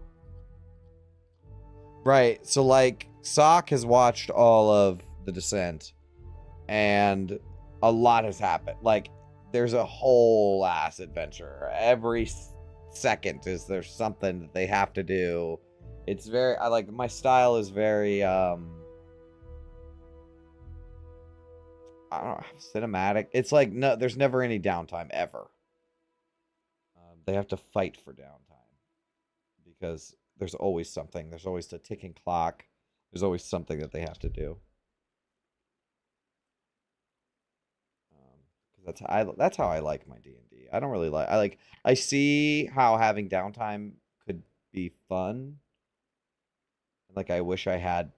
Right, so like, Sock has watched all of The Descent, and a lot has happened. Like, there's a whole ass adventure. Every second there's something that they have to do. It's very, I like, my style is very, I don't know, cinematic. It's like, no, there's never any downtime, ever. They have to fight for downtime. Because there's always something. There's always the ticking clock. There's always something that they have to do. That's how I like my D&D. I don't really like... I see how having downtime could be fun. Like, I wish I had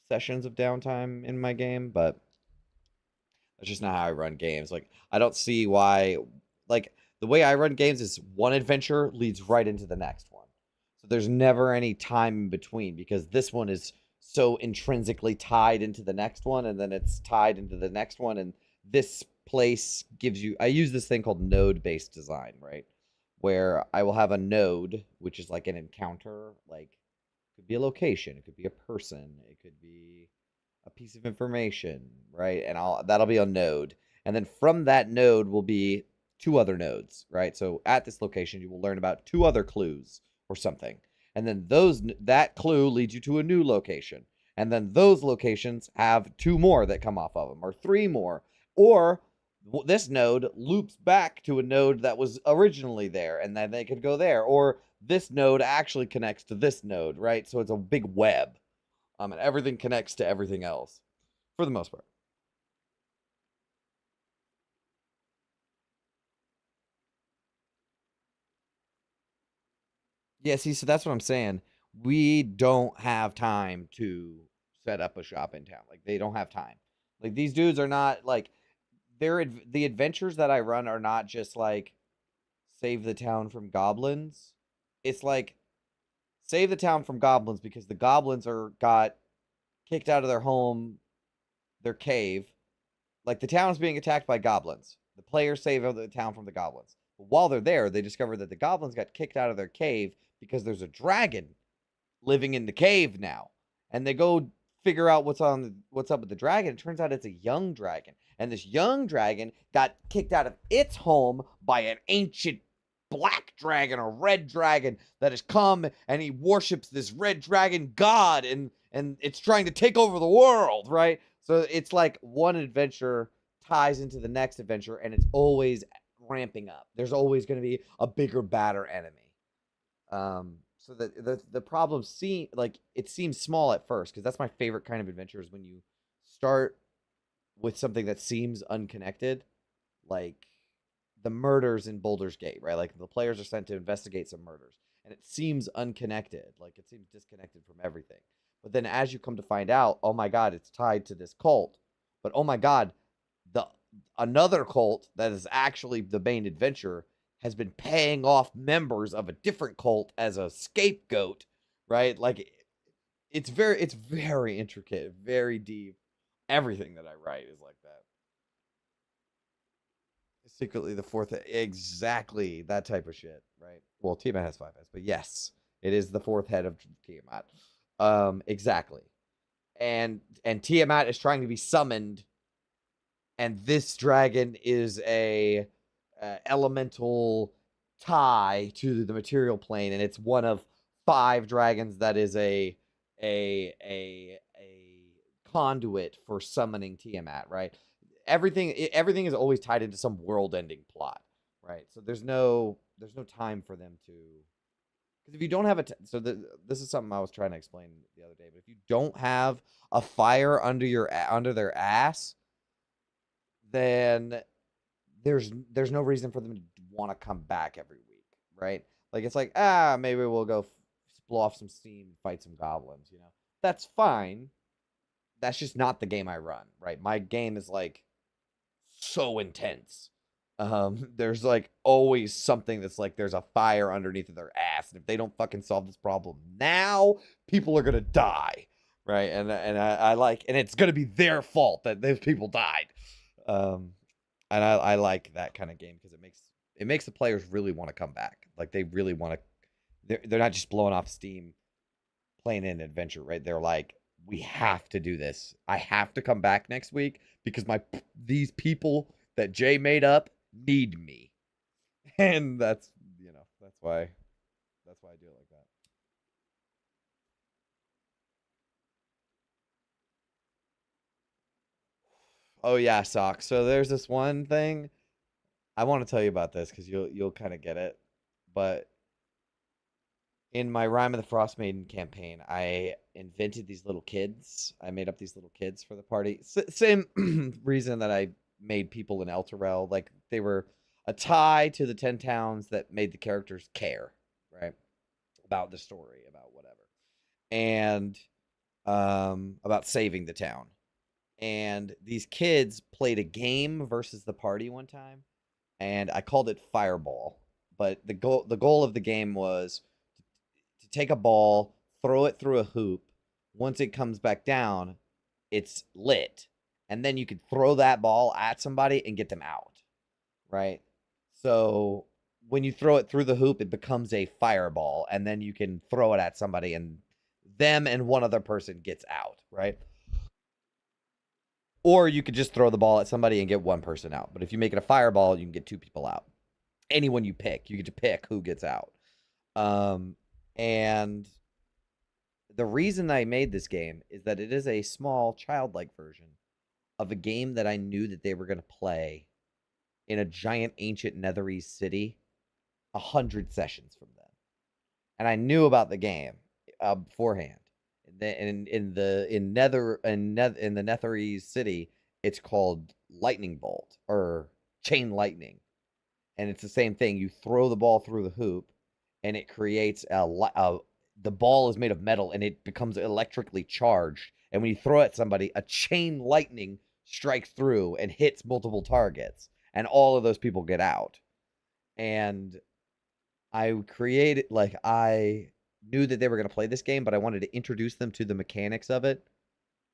sessions of downtime in my game, but that's just not how I run games. Like, I don't see why... Like, the way I run games is one adventure leads right into the next one. So there's never any time in between, because this one is so intrinsically tied into the next one, and then it's tied into the next one, and this place gives you... I use this thing called node-based design, right? Where I will have a node, which is like an encounter, like, it could be a location, it could be a person, it could be a piece of information, right? And that'll be a node. And then from that node will be 2 other nodes, right? So at this location, you will learn about 2 other clues or something. And then that clue leads you to a new location. And then those locations have 2 more that come off of them, or 3 more. Or this node loops back to a node that was originally there, and then they could go there. Or this node actually connects to this node, right? So it's a big web. And everything connects to everything else, for the most part. Yeah, see, so that's what I'm saying. We don't have time to set up a shop in town. Like, they don't have time. Like, these dudes are not, like, the adventures that I run are not just, like, save the town from goblins. It's like, save the town from goblins because the goblins got kicked out of their home, their cave. Like, the town is being attacked by goblins. The players save the town from the goblins. But while they're there, they discover that the goblins got kicked out of their cave because there's a dragon living in the cave now. And they go figure out what's up with the dragon. It turns out it's a young dragon. And this young dragon got kicked out of its home by an ancient black dragon or red dragon that has come, and he worships this red dragon god, and it's trying to take over the world, right? So it's like one adventure ties into the next adventure, and it's always ramping up. There's always going to be a bigger, badder enemy. So that the problem seems small at first, because that's my favorite kind of adventure, is when you start with something that seems unconnected, like the murders in Baldur's Gate, right? Like, the players are sent to investigate some murders, and it seems unconnected, like it seems disconnected from everything. But then as you come to find out, oh my god, it's tied to this cult. But oh my god, another cult that is actually the main adventure has been paying off members of a different cult as a scapegoat, right? Like, it's very intricate, very deep. Everything that I write is like that. Secretly the 4th, exactly that type of shit, right? Well, Tiamat has 5 heads, but yes, it is the 4th head of Tiamat. Exactly. And Tiamat is trying to be summoned, and this dragon is a elemental tie to the material plane, and it's one of 5 dragons that is a conduit for summoning Tiamat, right? everything is always tied into some world-ending plot, right? So there's no time for them to, because if you don't have this is something I was trying to explain the other day, but if you don't have a fire under their ass, then there's no reason for them to want to come back every week, right? Like it's like, maybe we'll go blow off some steam, fight some goblins, you know. That's fine. That's just not the game I run, right? My game is like so intense. There's like always something that's like there's a fire underneath of their ass, and if they don't fucking solve this problem now, people are gonna die, right? And I like, and it's gonna be their fault that those people died. And I like that kind of game because it makes the players really want to come back. Like they really want to. They're not just blowing off steam, playing an adventure, right? They're like, we have to do this. I have to come back next week because these people that Jay made up need me, and that's why I do it like that. Oh yeah, Sock. So there's this one thing I want to tell you about this because you'll kind of get it, but in my Rime of the Frost Maiden campaign, I invented these little kids. I made up these little kids for the party. Same reason that I made people in Elturel. Like, they were a tie to the 10 towns that made the characters care, right? About the story, about whatever. And about saving the town. And these kids played a game versus the party one time. And I called it Fireball. But the goal of the game was to take a ball, throw it through a hoop. Once it comes back down, it's lit. And then you could throw that ball at somebody and get them out, right? So when you throw it through the hoop, it becomes a fireball. And then you can throw it at somebody and them and one other person gets out, right? Or you could just throw the ball at somebody and get one person out. But if you make it a fireball, you can get two people out. Anyone you pick, you get to pick who gets out. And the reason I made this game is that it is a small, childlike version of a game that I knew that they were going to play in a giant, ancient Netherese city 100 sessions from then. And I knew about the game beforehand. In the Netherese city, it's called Lightning Bolt or Chain Lightning, and it's the same thing. You throw the ball through the hoop, and it creates the ball is made of metal, and it becomes electrically charged. And when you throw it at somebody, a chain lightning strikes through and hits multiple targets, and all of those people get out. And I knew that they were going to play this game, but I wanted to introduce them to the mechanics of it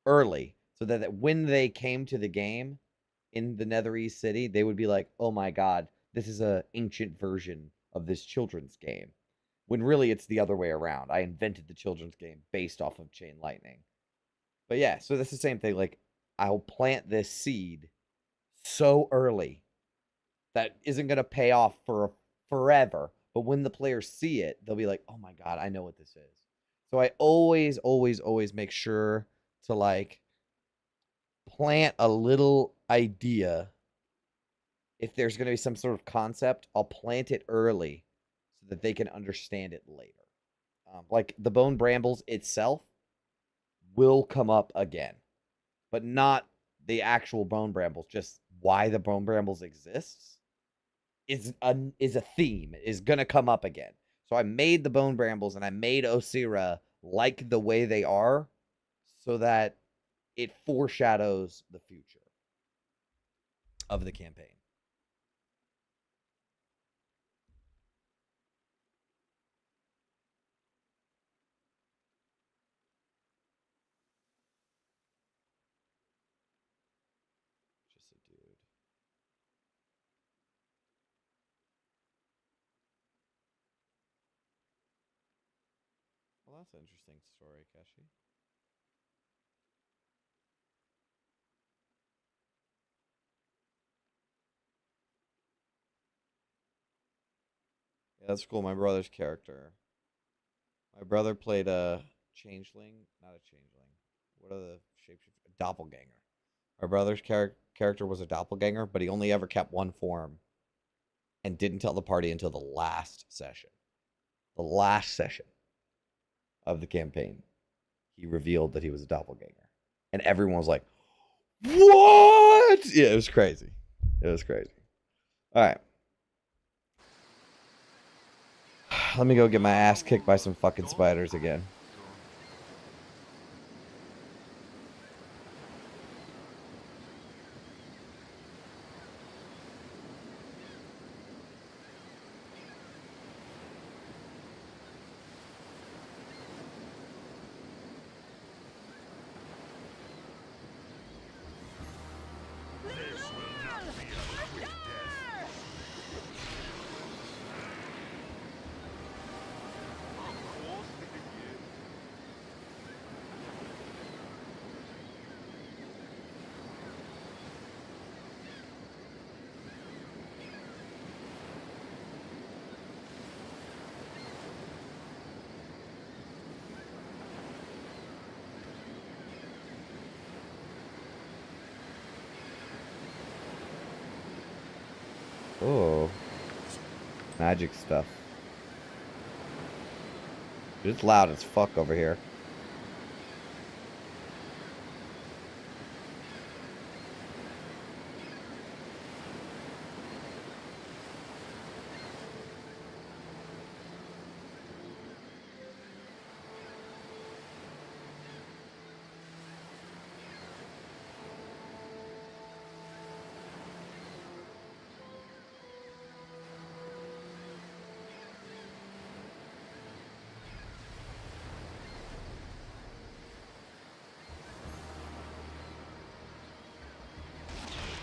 early so that when they came to the game in the Netherese city, they would be like, oh my god, this is an ancient version of this children's game. When really it's the other way around. I invented the children's game based off of Chain Lightning. But yeah, so that's the same thing. Like, I'll plant this seed so early that isn't going to pay off for forever. But when the players see it, they'll be like, oh my god, I know what this is. So I always, always, always make sure to, like, plant a little idea. If there's going to be some sort of concept, I'll plant it early so that they can understand it later. Like, the bone brambles itself will come up again. But not the actual bone brambles, just why the bone brambles exists. Is a theme, is gonna come up again. So I made the bone brambles and I made Osira like the way they are so that it foreshadows the future of the campaign. Just a dude. Well, that's an interesting story, Keshi. Yeah, that's cool. My brother's character. My brother played a changeling, not a changeling. What are the shapeshifters? Doppelganger. My brother's character was a doppelganger, but he only ever kept one form and didn't tell the party until the last session. The last session of the campaign, he revealed that he was a doppelganger. And everyone was like, what? Yeah, it was crazy. It was crazy. All right. Let me go get my ass kicked by some fucking spiders again. This will not be a quick death. Of course it is. Oh. Magic stuff. It's loud as fuck over here.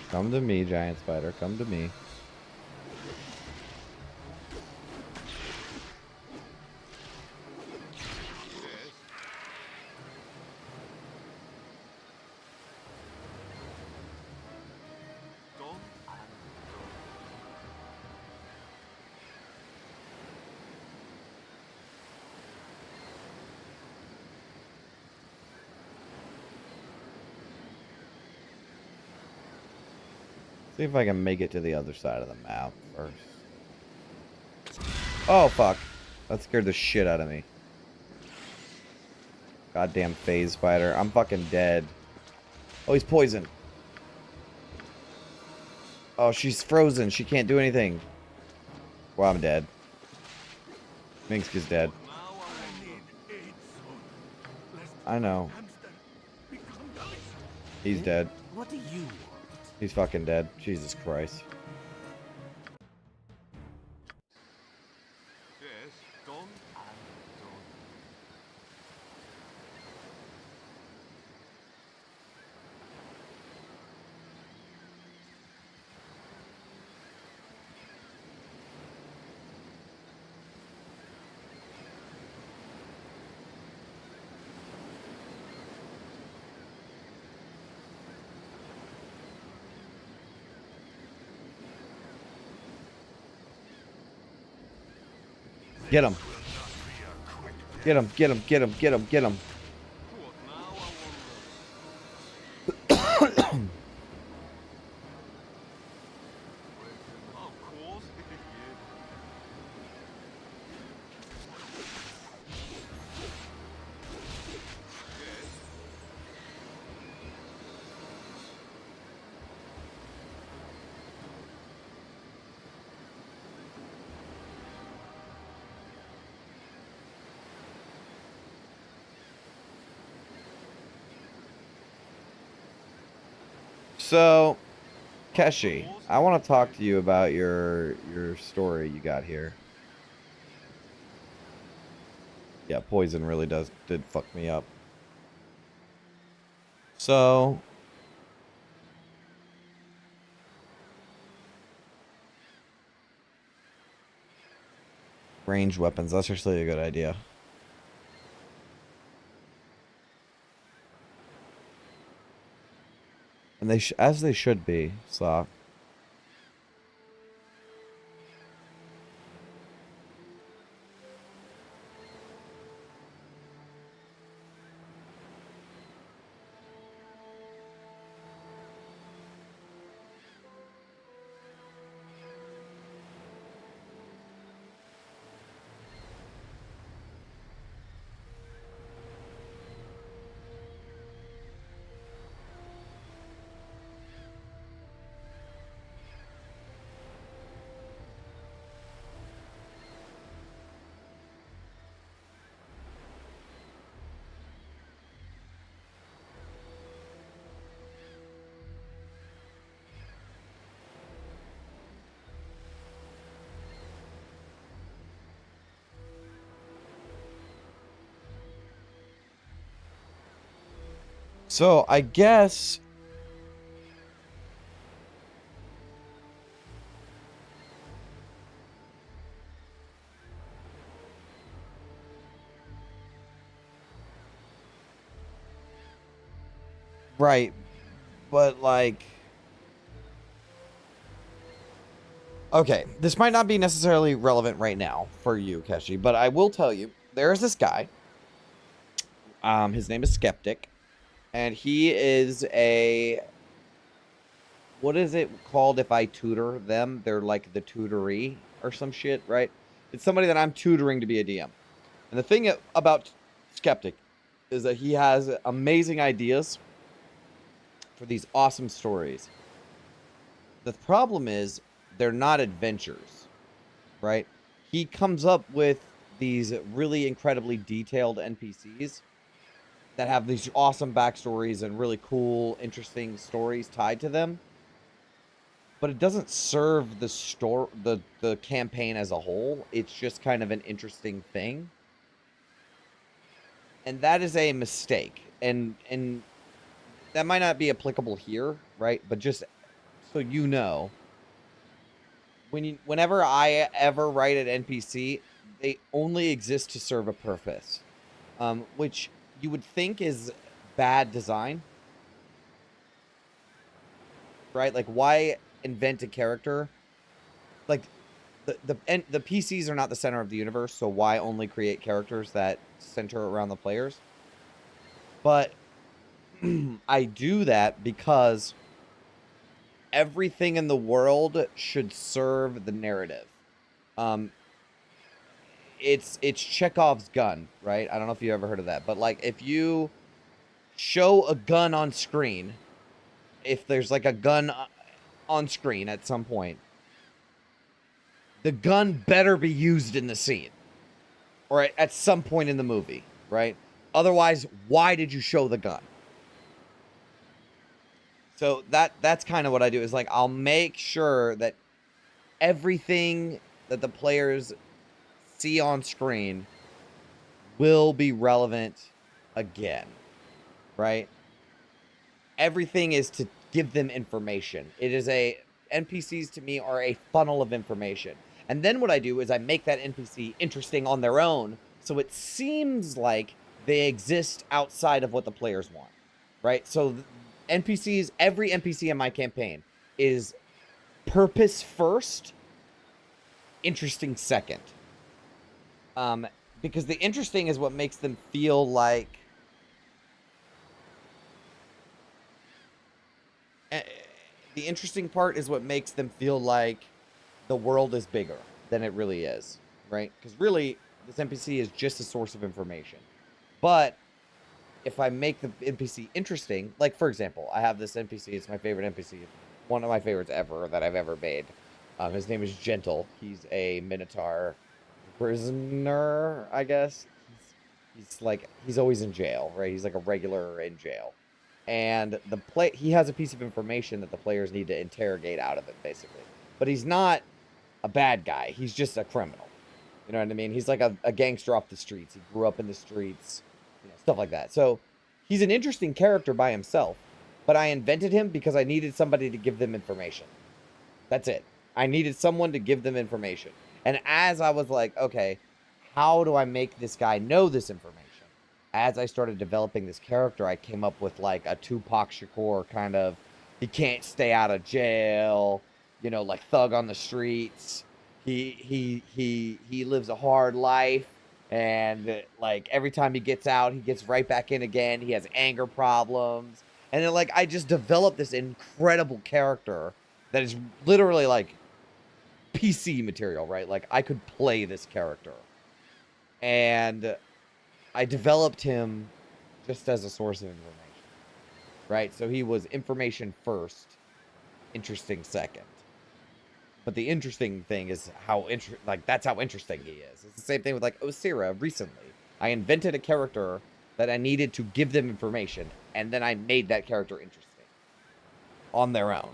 Come to me, giant spider. Come to me. Yes. Done and done. See if I can make it to the other side of the map first. Oh, fuck. That scared the shit out of me. Goddamn phase spider. I'm fucking dead. Oh, he's poisoned. Oh, she's frozen. She can't do anything. Well, I'm dead. Minsc is dead. Now I need aid soon. Lest I know. hamster become delicious. He's dead. What do you want? He's fucking dead. Jesus Christ. yes, done and done. Get him. Get him, get him, get him, get him, get him. What now, I wonder? Of course it is. Yes. So, Keshi, I want to talk to you about your story you got here. Yeah, poison really did fuck me up. So, ranged weapons, that's actually a good idea. And they as they should be, Sock. So I guess right, but like okay, this might not be necessarily relevant right now for you, Keshi, but I will tell you, there's this guy. His name is Skeptic, and he is a what is it called if I tutor them? They're like the tutoree or some shit, right? It's somebody that I'm tutoring to be a DM. And the thing about Skeptic is that he has amazing ideas for these awesome stories. The problem is they're not adventures, right? He comes up with these really incredibly detailed NPCs that have these awesome backstories and really cool, interesting stories tied to them. But it doesn't serve the campaign as a whole. It's just kind of an interesting thing. And that is a mistake. And that might not be applicable here, right? But just so you know, whenever I ever write an NPC, they only exist to serve a purpose. Which you would think is bad design. Right? Like, why invent a character? Like, the PCs are not the center of the universe, so why only create characters that center around the players? But I do that because everything in the world should serve the narrative. It's Chekhov's gun, right? I don't know if you ever heard of that, but like if you show a gun on screen, if there's like a gun on screen at some point, the gun better be used in the scene or at some point in the movie, right? Otherwise, why did you show the gun? So that's kind of what I do is like I'll make sure that everything that the players see on screen will be relevant again, right? Everything is to give them information. NPCs to me are a funnel of information. And then what I do is I make that NPC interesting on their own, so it seems like they exist outside of what the players want, right? So NPCs, every NPC in my campaign is purpose first, interesting second. Because the interesting is what makes them feel like the interesting part is what makes them feel like the world is bigger than it really is, right? Because really, this NPC is just a source of information. But if I make the NPC interesting, like for example, I have this NPC, it's my favorite NPC, one of my favorites ever that I've ever made. His name is Gentle. He's a Minotaur prisoner, I guess. He's always in jail, right? He's like a regular in jail. And he has a piece of information that the players need to interrogate out of him, basically. But he's not a bad guy. He's just a criminal. You know what I mean? He's like a gangster off the streets. He grew up in the streets, stuff like that. So he's an interesting character by himself. But I invented him because I needed somebody to give them information. That's it. I needed someone to give them information. And as I was like, okay, how do I make this guy know this information? As I started developing this character, I came up with like a Tupac Shakur kind of, he can't stay out of jail, like thug on the streets. He lives a hard life, and like every time he gets out, he gets right back in again. He has anger problems. And then like I just developed this incredible character that is literally like PC material, right? Like I could play this character. And I developed him just as a source of information, right? So he was information first, interesting second. But the interesting thing is that's how interesting he is. It's the same thing with like Osira recently. I invented a character that I needed to give them information, and then I made that character interesting on their own.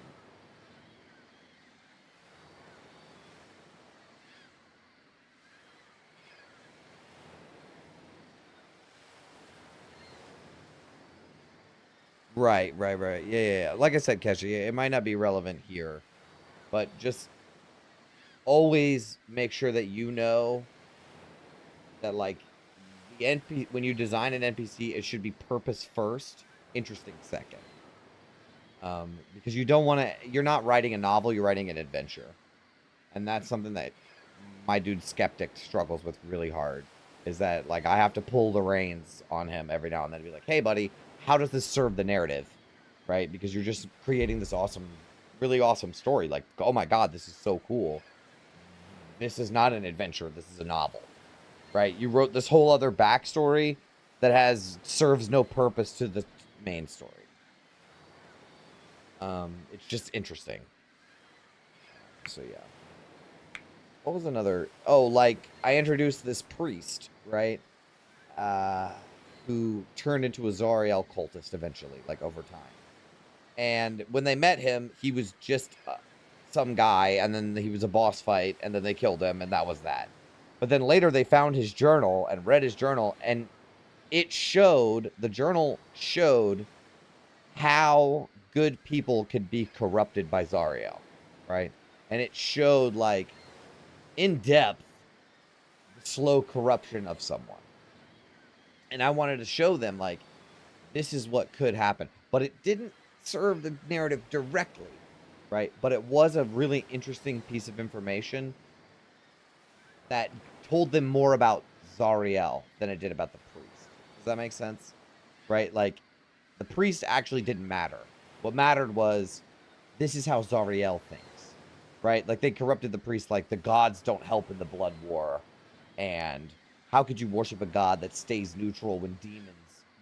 Right. Yeah. Like I said, Kesha, yeah, it might not be relevant here, but just always make sure that you know that, like, the NP when you design an NPC, it should be purpose first, interesting second. Because you don't want to. You're not writing a novel. You're writing an adventure, and that's something that my dude Skeptic struggles with really hard. Is that, like, I have to pull the reins on him every now and then to be like, hey, buddy, how does this serve the narrative, right? Because you're just creating this awesome, really awesome story. Like, oh my god, this is so cool. This is not an adventure. This is a novel, right? You wrote this whole other backstory that serves no purpose to the main story. It's just interesting. So yeah. What was another? Oh, like, I introduced this priest, right? Who turned into a Zariel cultist eventually, like, over time. And when they met him, he was just some guy, and then he was a boss fight, and then they killed him, and that was that. But then later they found his journal and read his journal, and the journal showed how good people could be corrupted by Zariel, right? And it showed, like, in depth, the slow corruption of someone. And I wanted to show them, like, this is what could happen. But it didn't serve the narrative directly, right? But it was a really interesting piece of information that told them more about Zariel than it did about the priest. Does that make sense? Right? Like, the priest actually didn't matter. What mattered was, this is how Zariel thinks. Right? Like, they corrupted the priest, like, the gods don't help in the blood war. And how could you worship a god that stays neutral when demons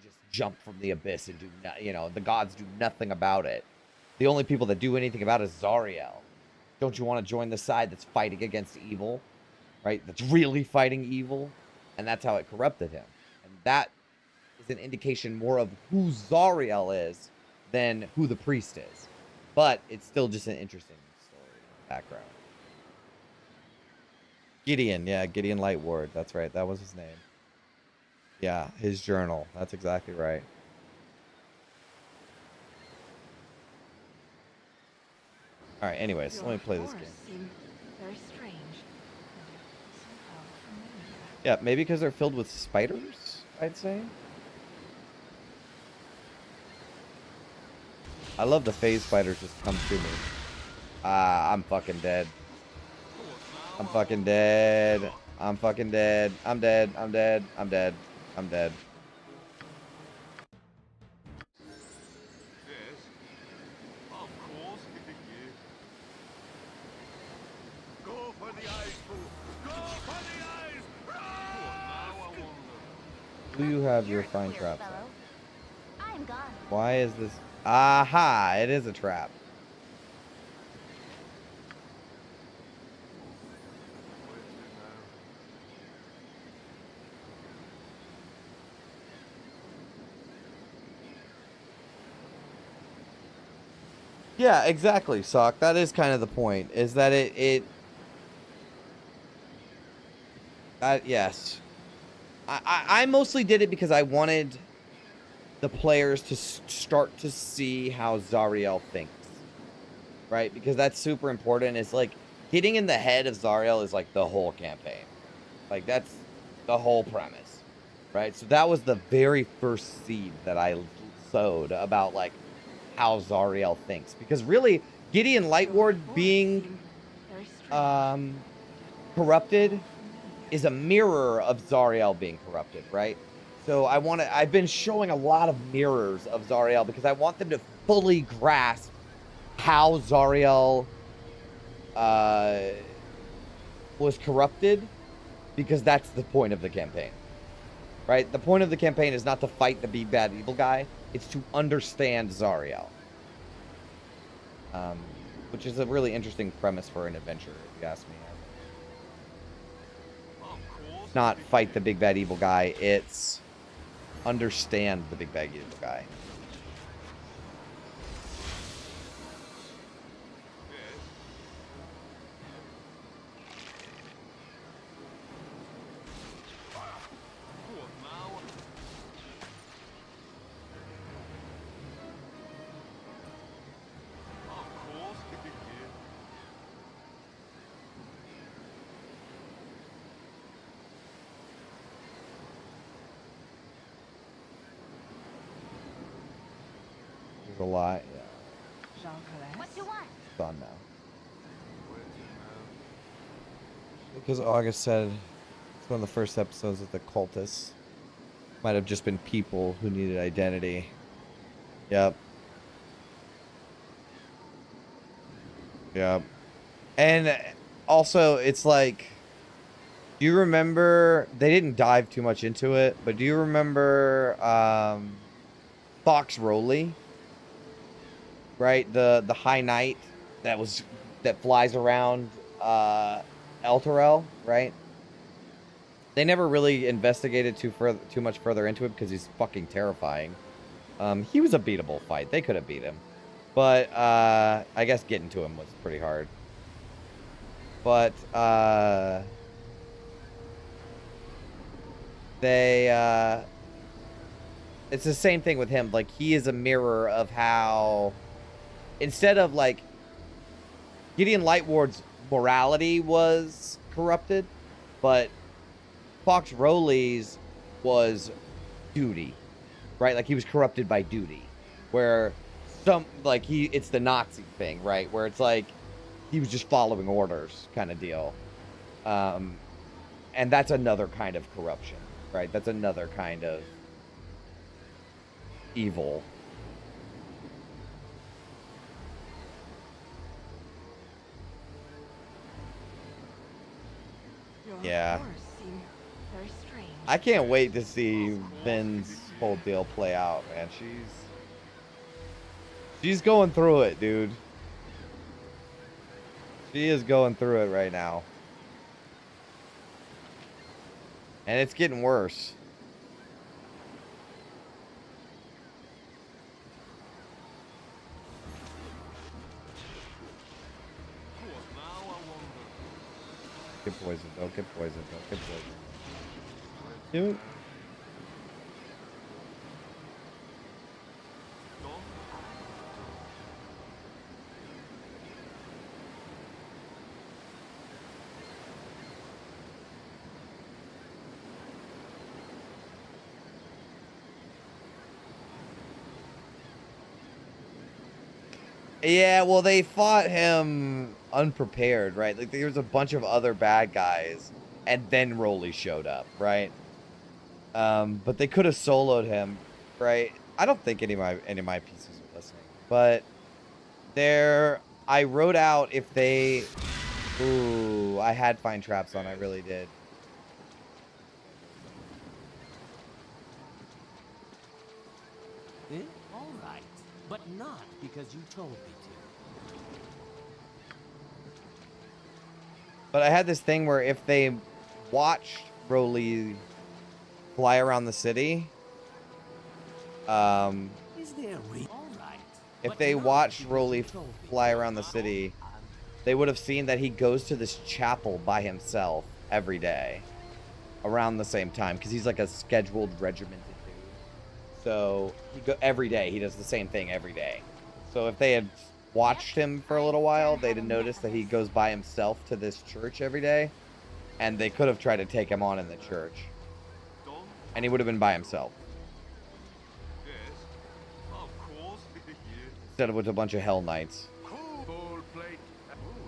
just jump from the abyss and the gods do nothing about it? The only people that do anything about it is Zariel. Don't you want to join the side that's fighting against evil? Right? That's really fighting evil? And that's how it corrupted him. And that is an indication more of who Zariel is than who the priest is. But it's still just an interesting background. Gideon Lightward. That's right. That was his name. Yeah, his journal. That's exactly right. All right. Anyways, let me play this game. Very strange. Somehow familiar. Yeah, maybe because they're filled with spiders, I'd say. I love the phase spiders just come to me. I'm fucking dead. I'm fucking dead. I'm fucking dead. I'm dead. I'm dead. I'm dead. I'm dead. Yes. Of course, you. Go for the eyes, fool! Go for the eyes! Now I wonder. Do you have your You're a fine queer traps? fellow. I'm gone. Why is this? Aha! It is a trap. Yeah, exactly, Sock. That is kind of the point. Is that yes. I mostly did it because I wanted the players to start to see how Zariel thinks. Right? Because that's super important. It's like, getting in the head of Zariel is like the whole campaign. Like, that's the whole premise. Right? So that was the very first seed that I sowed about, like, how Zariel thinks. Because really, Gideon Lightward being corrupted is a mirror of Zariel being corrupted, right? So I've been showing a lot of mirrors of Zariel because I want them to fully grasp how Zariel was corrupted, because that's the point of the campaign. Right? The point of the campaign is not to fight the big bad evil guy. It's to understand Zariel. Which is a really interesting premise for an adventure, if you ask me. It's not fight the big bad evil guy, it's understand the big bad evil guy. a lot. Yeah, Jean What you want? it's on now. Where to now? Because August said it's one of the first episodes of the cultists. Might have just been people who needed identity. Yep. Yep. And also, it's like, do you remember, they didn't dive too much into it, but do you remember Fox Rowley? Right? The High Knight that flies around Elturel, right? They never really investigated too much further into it because he's fucking terrifying. He was a beatable fight. They could have beat him. But I guess getting to him was pretty hard. But it's the same thing with him. Like, he is a mirror of how, instead of like Gideon Lightward's morality was corrupted, but Fox Rowley's was duty, right? Like, he was corrupted by duty, where it's the Nazi thing, right? Where it's like he was just following orders kind of deal. And that's another kind of corruption, right? That's another kind of evil. Your Yeah. horse seem very strange. I can't wait to see Vin's whole deal play out, man. She's going through it, dude. She is going through it right now. And it's getting worse. What now, I wonder? Get poisoned. Don't get poisoned. Don't get poisoned. Do it. Done? Yeah, well, they fought him unprepared, right? Like, there was a bunch of other bad guys, and then Rowley showed up, right? But they could have soloed him, right? I don't think any of my pieces are listening, but I wrote out if they. Ooh, I had find traps on. I really did. All right, but not because you told me to. But I had this thing where if they watched Rowley fly around the city, Is there all right? if but they not watched because Rowley you told me fly to. around the city, they would have seen that he goes to this chapel by himself every day around the same time because he's like a scheduled regimented dude. So every day he does the same thing every day. So if they had watched him for a little while, they'd have noticed that he goes by himself to this church every day, and they could have tried to take him on in the church, Done? and he would have been by himself Yes. Of course. Yeah. instead of with a bunch of Hell Knights. Cool ball plate.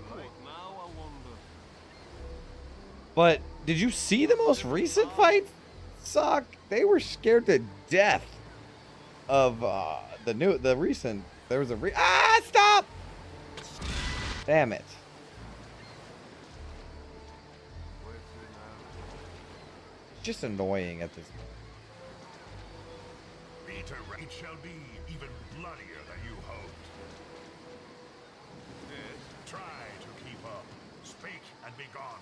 What now, I wonder? But did you see the most recent fight? Suck. They were scared to death of the recent. There was a stop! Damn it. Where to now? It's just annoying at this point. Peter, it shall be even bloodier than you hoped. Yes. Try to keep up. Speak and be gone.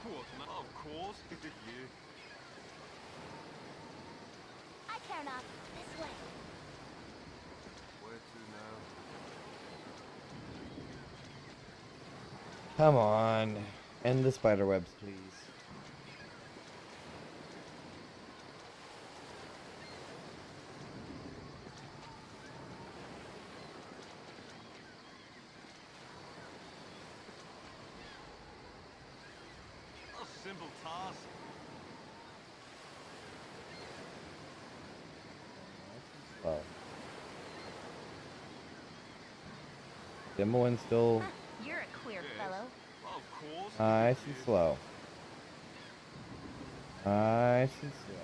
What now? Of course. Yeah. I care not. This way. Where to now? Come on. End the spider webs, please. A simple task. Dimmelin still You're a queer fellow. Of course. nice and slow. Nice and slow.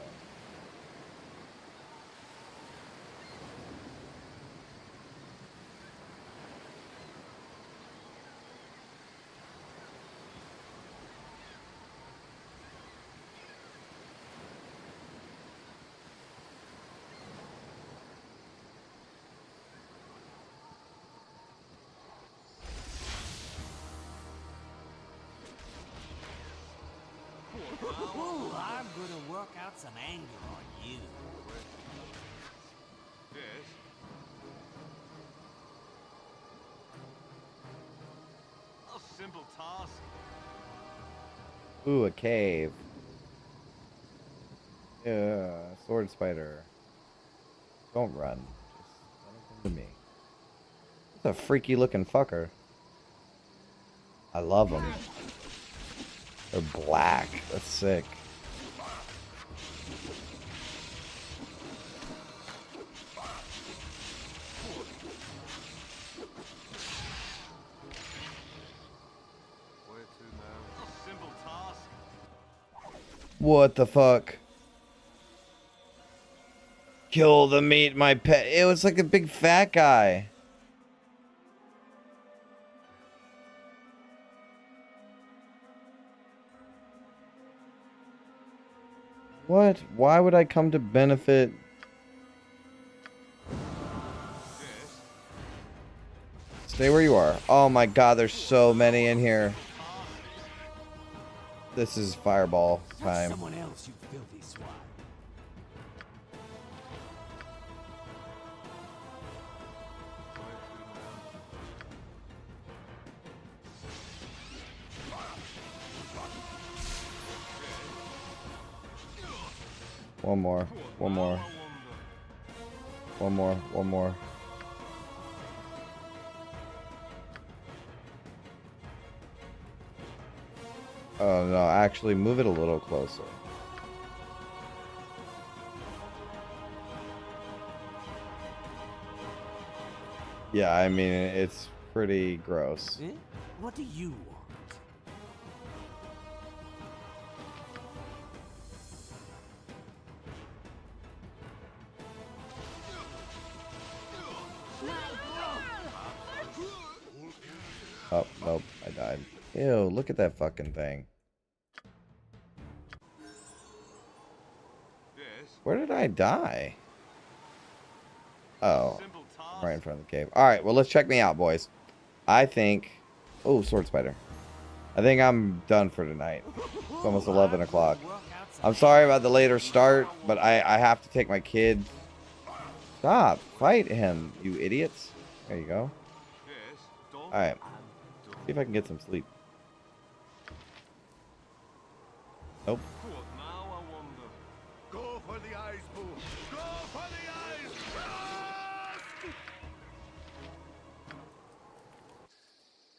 Ooh, I'm gonna work out some anger on you. Yes. A simple task. Ooh, a cave. Yeah, sword spider. Don't run. Just let him come to me. It's a freaky looking fucker. I love them. They're black. That's sick. Where to now? A simple task. What the fuck? Kill the meat, my pet. It was like a big fat guy. What? Why would I come to benefit? Yes. Stay where you are. Oh my god, there's so many in here. This is fireball time. Someone else, you filthy swine. Where to One more. now? One more. Now I wonder. One more. One more. Oh no, actually move it a little closer. Yeah, I mean, it's pretty gross. Eh? What do you want? Oh, nope, I died. Ew, look at that fucking thing. Yes. Where did I die? Oh, Simple task. right in front of the cave. Alright, well, let's check me out, boys. I think... Oh, sword spider. I think I'm done for tonight. It's almost 11 o'clock. I'm sorry about the later start, but I have to take my kid. Stop. Fight him, you idiots. There you go. Yes. Done. Alright. See if I can get some sleep. Nope. What now? I wonder. Go for the eyes, Boo! Go for the eyes!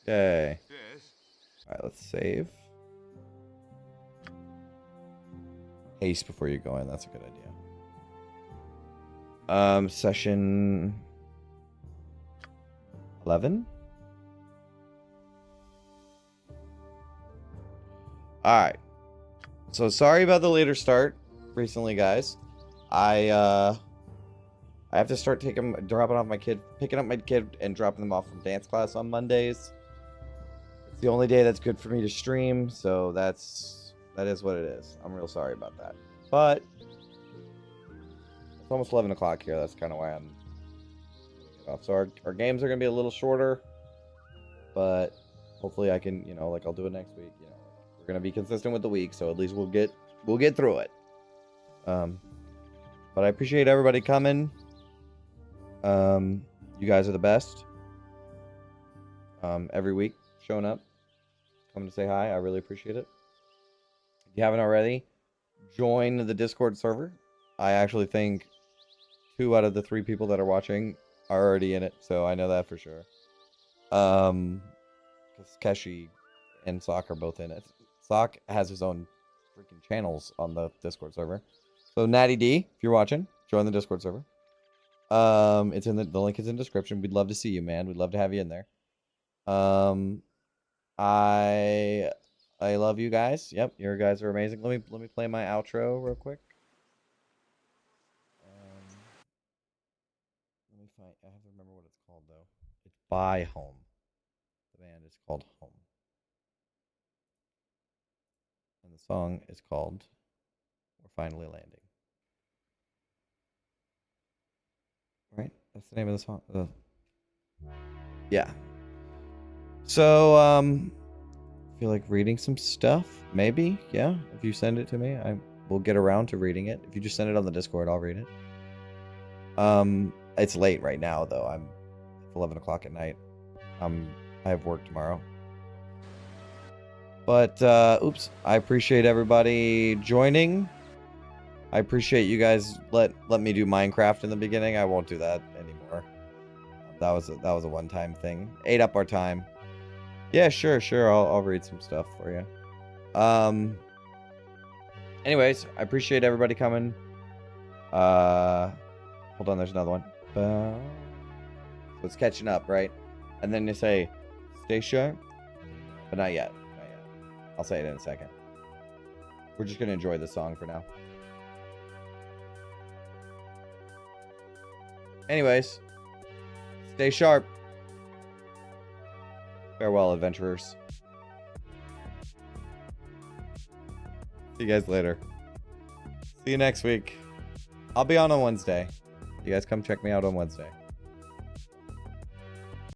Yay. Yes. Alright, let's save. Haste before you go in. That's a good idea. Session 11. All right. So sorry about the later start recently, guys. I have to start dropping off my kid, picking up my kid and dropping them off from dance class on Mondays. It's the only day that's good for me to stream, so that is what it is. I'm real sorry about that. But it's almost 11 o'clock here. That's kind of why I'm getting off. So our games are going to be a little shorter, but hopefully I can, like I'll do it next week. We're going to be consistent with the week, so at least we'll get through it. But I appreciate everybody coming. You guys are the best. Every week showing up, coming to say hi. I really appreciate it. If you haven't already, join the Discord server. I actually think 2 out of the 3 people that are watching are already in it, so I know that for sure. Because Keshi and Sock are both in it. Sock has his own freaking channels on the Discord server. So Natty D, if you're watching, join the Discord server. It's in the link is in the description. We'd love to see you, man. We'd love to have you in there. I love you guys. Yep, you guys are amazing. Let me play my outro real quick. Let me find. I have to remember what it's called though. It's by Home. The band is called Home, and the song is called "We're Finally Landing." Right? That's the name of the song. Yeah. So, feel like reading some stuff? Maybe, yeah. If you send it to me, I will get around to reading it. If you just send it on the Discord, I'll read it. It's late right now, though. I'm 11 o'clock at night. I have work tomorrow. But, oops. I appreciate everybody joining. I appreciate you guys let me do Minecraft in the beginning. I won't do that anymore. That was a one-time thing. Ate up our time. Yeah, sure. I'll read some stuff for you. Anyways, I appreciate everybody coming. Hold on, there's another one. So it's catching up, right? And then you say, stay sharp. But not yet. Not yet. I'll say it in a second. We're just gonna enjoy the song for now. Anyways, stay sharp. Farewell, adventurers. See you guys later. See you next week. I'll be on Wednesday. You guys come check me out on Wednesday.